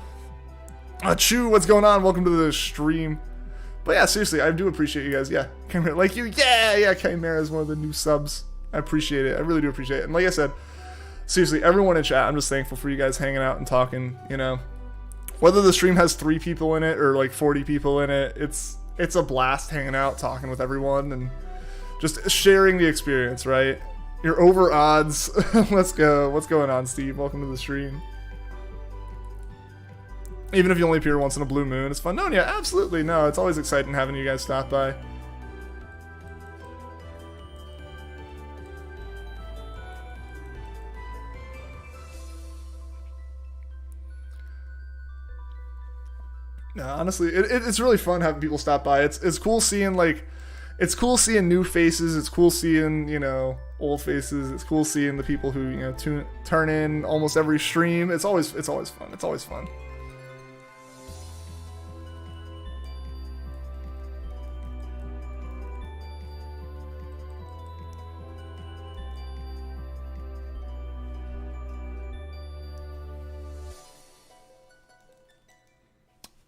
Chew, what's going on? Welcome to the stream. But yeah, seriously, I do appreciate you guys. Yeah, Chimera, like you. Yeah, Chimera is one of the new subs. I appreciate it. I really do appreciate it. And like I said, seriously, everyone in chat, I'm just thankful for you guys hanging out and talking, you know. Whether the stream has 3 people in it or like 40 people in it, it's a blast hanging out, talking with everyone, and just sharing the experience, right? You're over odds. Let's go. What's going on, Steve? Welcome to the stream. Even if you only appear once in a blue moon, it's fun. No, yeah, absolutely. No, it's always exciting having you guys stop by. No, honestly, it's really fun having people stop by. It's cool seeing, like, it's cool seeing new faces. It's cool seeing, you know, old faces. It's cool seeing the people who, you know, turn in almost every stream. It's always fun. It's always fun.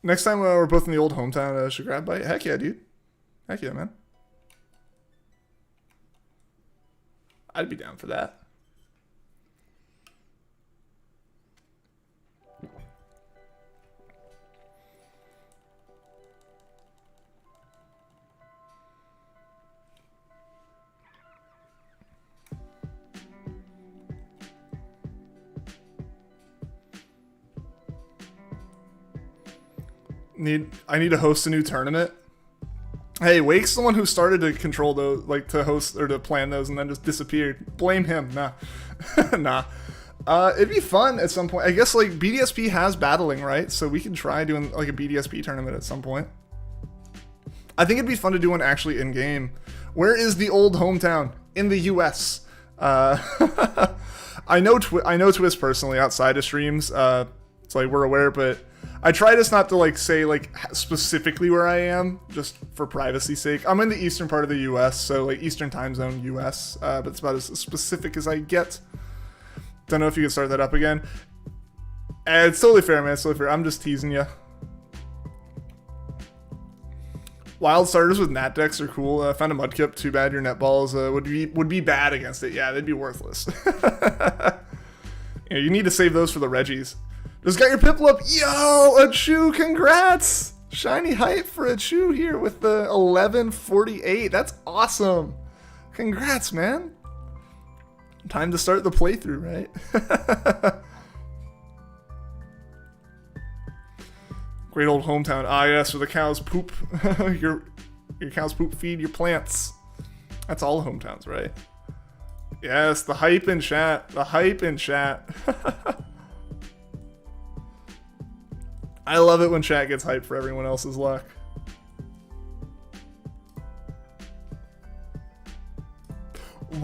Next time we're both in the old hometown, should grab bite. Heck yeah, dude. Heck yeah, man. I'd be down for that. I need to host a new tournament. Hey, Wake's the one who started to control those, like to host or to plan those, and then just disappeared. Blame him. Nah. Nah. It'd be fun at some point. I guess, like, BDSP has battling, right? So we can try doing like a BDSP tournament at some point. I think it'd be fun to do one actually in game. Where is the old hometown? In the US. I know Twist personally outside of streams. So like we're aware, but I try just not to like say like specifically where I am, just for privacy's sake. I'm in the eastern part of the US, so like Eastern time zone US, but it's about as specific as I get. Don't know if you can start that up again. It's totally fair, man. It's totally fair. I'm just teasing you. Wild starters with nat decks are cool. Found a mudkip. Too bad your net balls would be bad against it. Yeah, they'd be worthless. You need to save those for the Reggies. Just got your PIPLUP. Yo, a Chew, congrats! Shiny hype for a Chew here with the 1148. That's awesome. Congrats, man. Time to start the playthrough, right? Great old hometown. Ah, yes, where the cows poop. your cows poop feed your plants. That's all hometowns, right? Yes, the hype in chat. The hype in chat. I love it when chat gets hyped for everyone else's luck.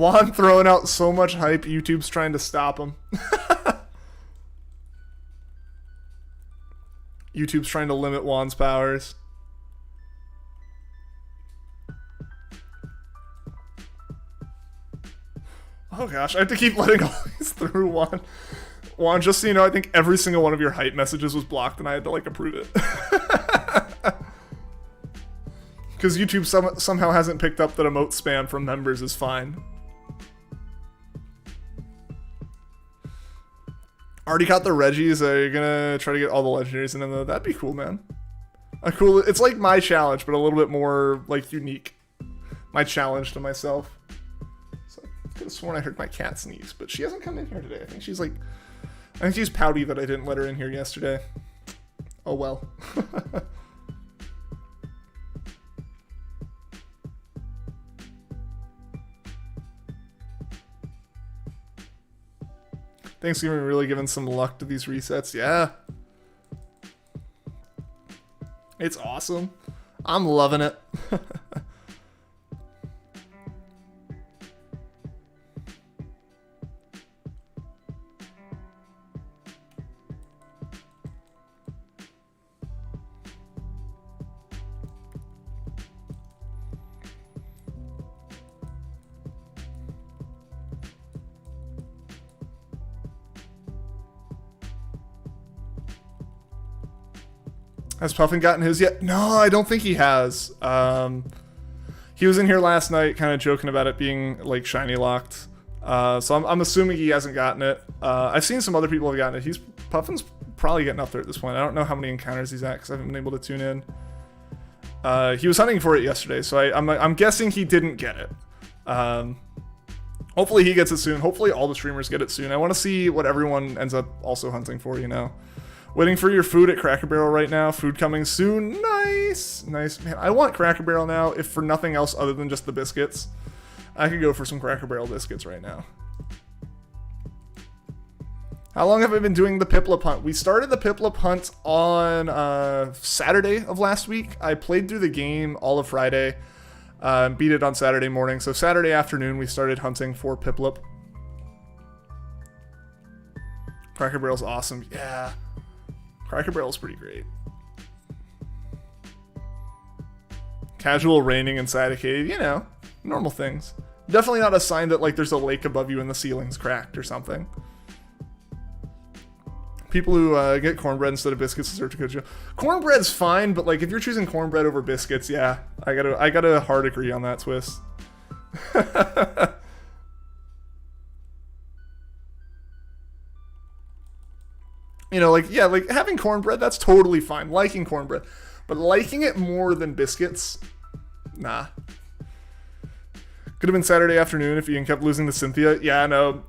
Juan throwing out so much hype. YouTube's trying to stop him. YouTube's trying to limit Juan's powers. Oh gosh, I have to keep letting all these through, Juan. Juan, just so you know, I think every single one of your hype messages was blocked and I had to like approve it. Because YouTube somehow hasn't picked up that emote spam from members is fine. Already got the Reggies. Are you gonna try to get all the legendaries in them though? That'd be cool, man. It's like my challenge, but a little bit more like unique. My challenge to myself. So I could have sworn I heard my cat sneeze, but she hasn't come in here today. I think she's pouty that I didn't let her in here yesterday. Oh well. Thanksgiving really giving some luck to these resets. Yeah. It's awesome. I'm loving it. Has Puffin gotten his yet? No, I don't think he has. He was in here last night kind of joking about it being like shiny locked. So I'm assuming he hasn't gotten it. I've seen some other people have gotten it. Puffin's probably getting up there at this point. I don't know how many encounters he's at because I haven't been able to tune in. He was hunting for it yesterday, so I'm guessing he didn't get it. Hopefully he gets it soon. Hopefully all the streamers get it soon. I want to see what everyone ends up also hunting for, you know. Waiting for your food at Cracker Barrel right now. Food coming soon. Nice. Nice. Man, I want Cracker Barrel now, if for nothing else other than just the biscuits. I could go for some Cracker Barrel biscuits right now. How long have I been doing the PIPLUP hunt? We started the PIPLUP hunt on Saturday of last week. I played through the game all of Friday. Beat it on Saturday morning. So Saturday afternoon, we started hunting for PIPLUP. Cracker Barrel's awesome. Yeah. Cracker Barrel's pretty great. Casual raining inside a cave, you know, normal things. Definitely not a sign that like there's a lake above you and the ceiling's cracked or something. People who get cornbread instead of biscuits deserve to go to jail. Cornbread's fine, but like if you're choosing cornbread over biscuits, yeah, I gotta hard agree on that twist. You know, like, yeah, like having cornbread, that's totally fine. Liking cornbread. But liking it more than biscuits, nah. Could have been Saturday afternoon if Ian kept losing to Cynthia. Yeah, no.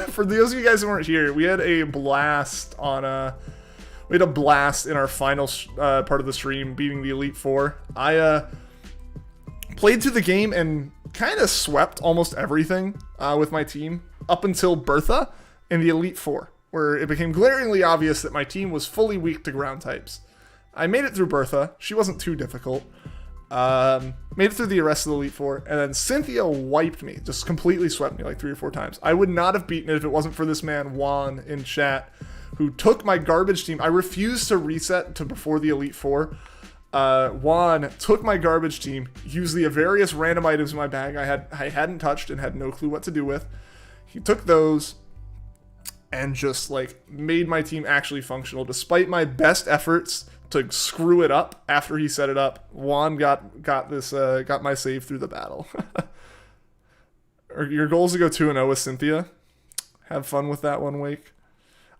For those of you guys who weren't here, we had a blast on we had a blast in our final part of the stream, beating the Elite Four. I played through the game and kind of swept almost everything with my team up until Bertha and the Elite Four, where it became glaringly obvious that my team was fully weak to ground types. I made it through Bertha. She wasn't too difficult. Made it through the rest of the Elite Four, and then Cynthia wiped me, just completely swept me like 3 or 4 times. I would not have beaten it if it wasn't for this man, Juan, in chat, who took my garbage team. I refused to reset to before the Elite Four. Juan took my garbage team, used the various random items in my bag I hadn't touched and had no clue what to do with. He took those and just like made my team actually functional despite my best efforts to screw it up. After he set it up, Juan got my save through the battle. Your goal is to go 2-0 with Cynthia. Have fun with that one, Wake.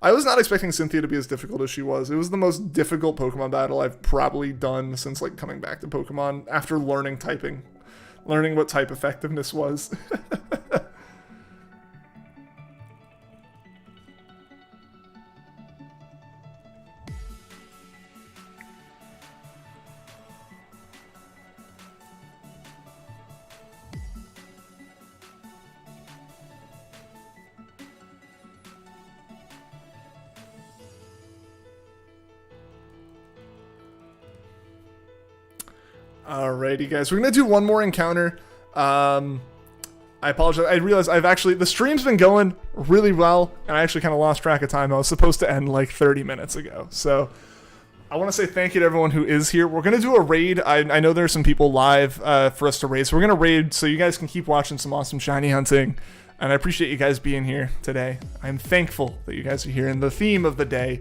I was not expecting Cynthia to be as difficult as she was. It was the most difficult Pokemon battle I've probably done since like coming back to Pokemon after learning typing. Learning what type effectiveness was. Alrighty, guys. We're going to do one more encounter. I I apologize. I realized the stream's been going really well, and I actually kind of lost track of time. I was supposed to end like 30 minutes ago. So I want to say thank you to everyone who is here. We're going to do a raid. I know there's some people live for us to raid. So we're going to raid so you guys can keep watching some awesome shiny hunting. And I appreciate you guys being here today. I'm thankful that you guys are here. And the theme of the day,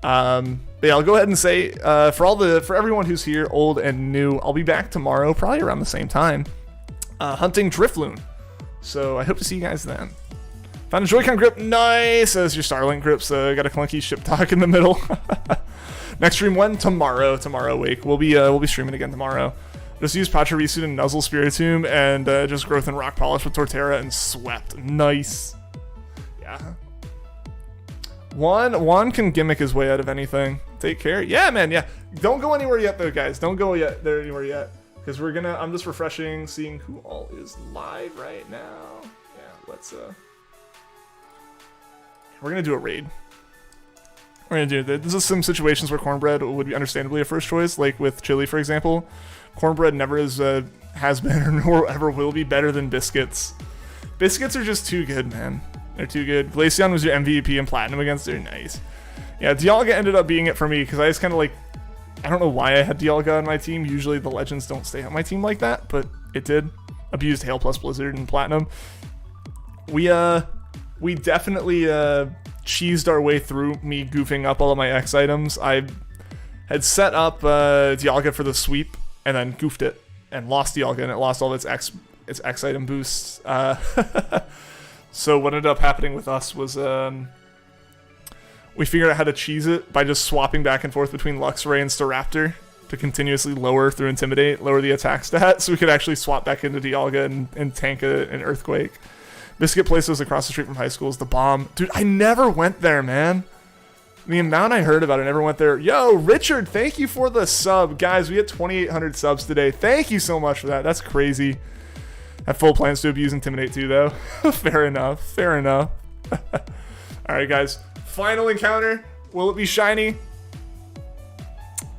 but yeah, I'll go ahead and say for everyone who's here, old and new, I'll be back tomorrow, probably around the same time, hunting Drifloon. So I hope to see you guys then. Found a Joy-Con grip, nice. As your Starlink grips, got a clunky ship talk in the middle. Next stream when? Tomorrow week. We'll be streaming again tomorrow. Just use Pachirisu and Nuzzle Spiritomb and just Growth and Rock Polish with Torterra and swept. Nice. Yeah. Juan can gimmick his way out of anything. Take care. Yeah, man, yeah. Don't go anywhere yet though, guys. Don't go anywhere yet. Because I'm just refreshing, seeing who all is live right now. Yeah, let's we're gonna do a raid. We're gonna do this. This is some situations where cornbread would be understandably a first choice, like with chili, for example. Cornbread never has been or nor ever will be better than biscuits. Biscuits are just too good, man. They're too good. Glaceon was your MVP in Platinum against her. Nice. Yeah, Dialga ended up being it for me because I just kind of like, I don't know why I had Dialga on my team. Usually the legends don't stay on my team like that, but it did. Abused Hail plus Blizzard in Platinum. We definitely cheesed our way through me goofing up all of my X items. I had set up Dialga for the sweep and then goofed it and lost Dialga, and it lost all its X item boosts. So what ended up happening with us was we figured out how to cheese it by just swapping back and forth between Luxray and Staraptor to continuously lower through Intimidate, lower the attack stat, so we could actually swap back into Dialga and tank an Earthquake. Biscuit Place was across the street from high school is the bomb. Dude, I never went there, man. The amount I heard about it, I never went there. Yo, Richard, thank you for the sub. Guys, we had 2,800 subs today. Thank you so much for that. That's crazy. I have full plans to abuse Intimidate too, though. Fair enough. Fair enough. Alright, guys. Final encounter. Will it be shiny?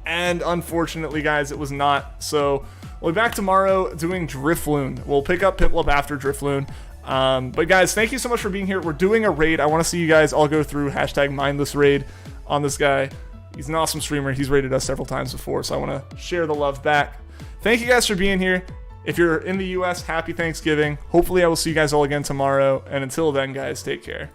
And unfortunately, guys, it was not. So we'll be back tomorrow doing Drifloon. We'll pick up PIPLUP after Drifloon. But guys, thank you so much for being here. We're doing a raid. I want to see you guys all go through #mindlessraid on this guy. He's an awesome streamer. He's raided us several times before, so I want to share the love back. Thank you guys for being here. If you're in the US, happy Thanksgiving. Hopefully I will see you guys all again tomorrow. And until then, guys, take care.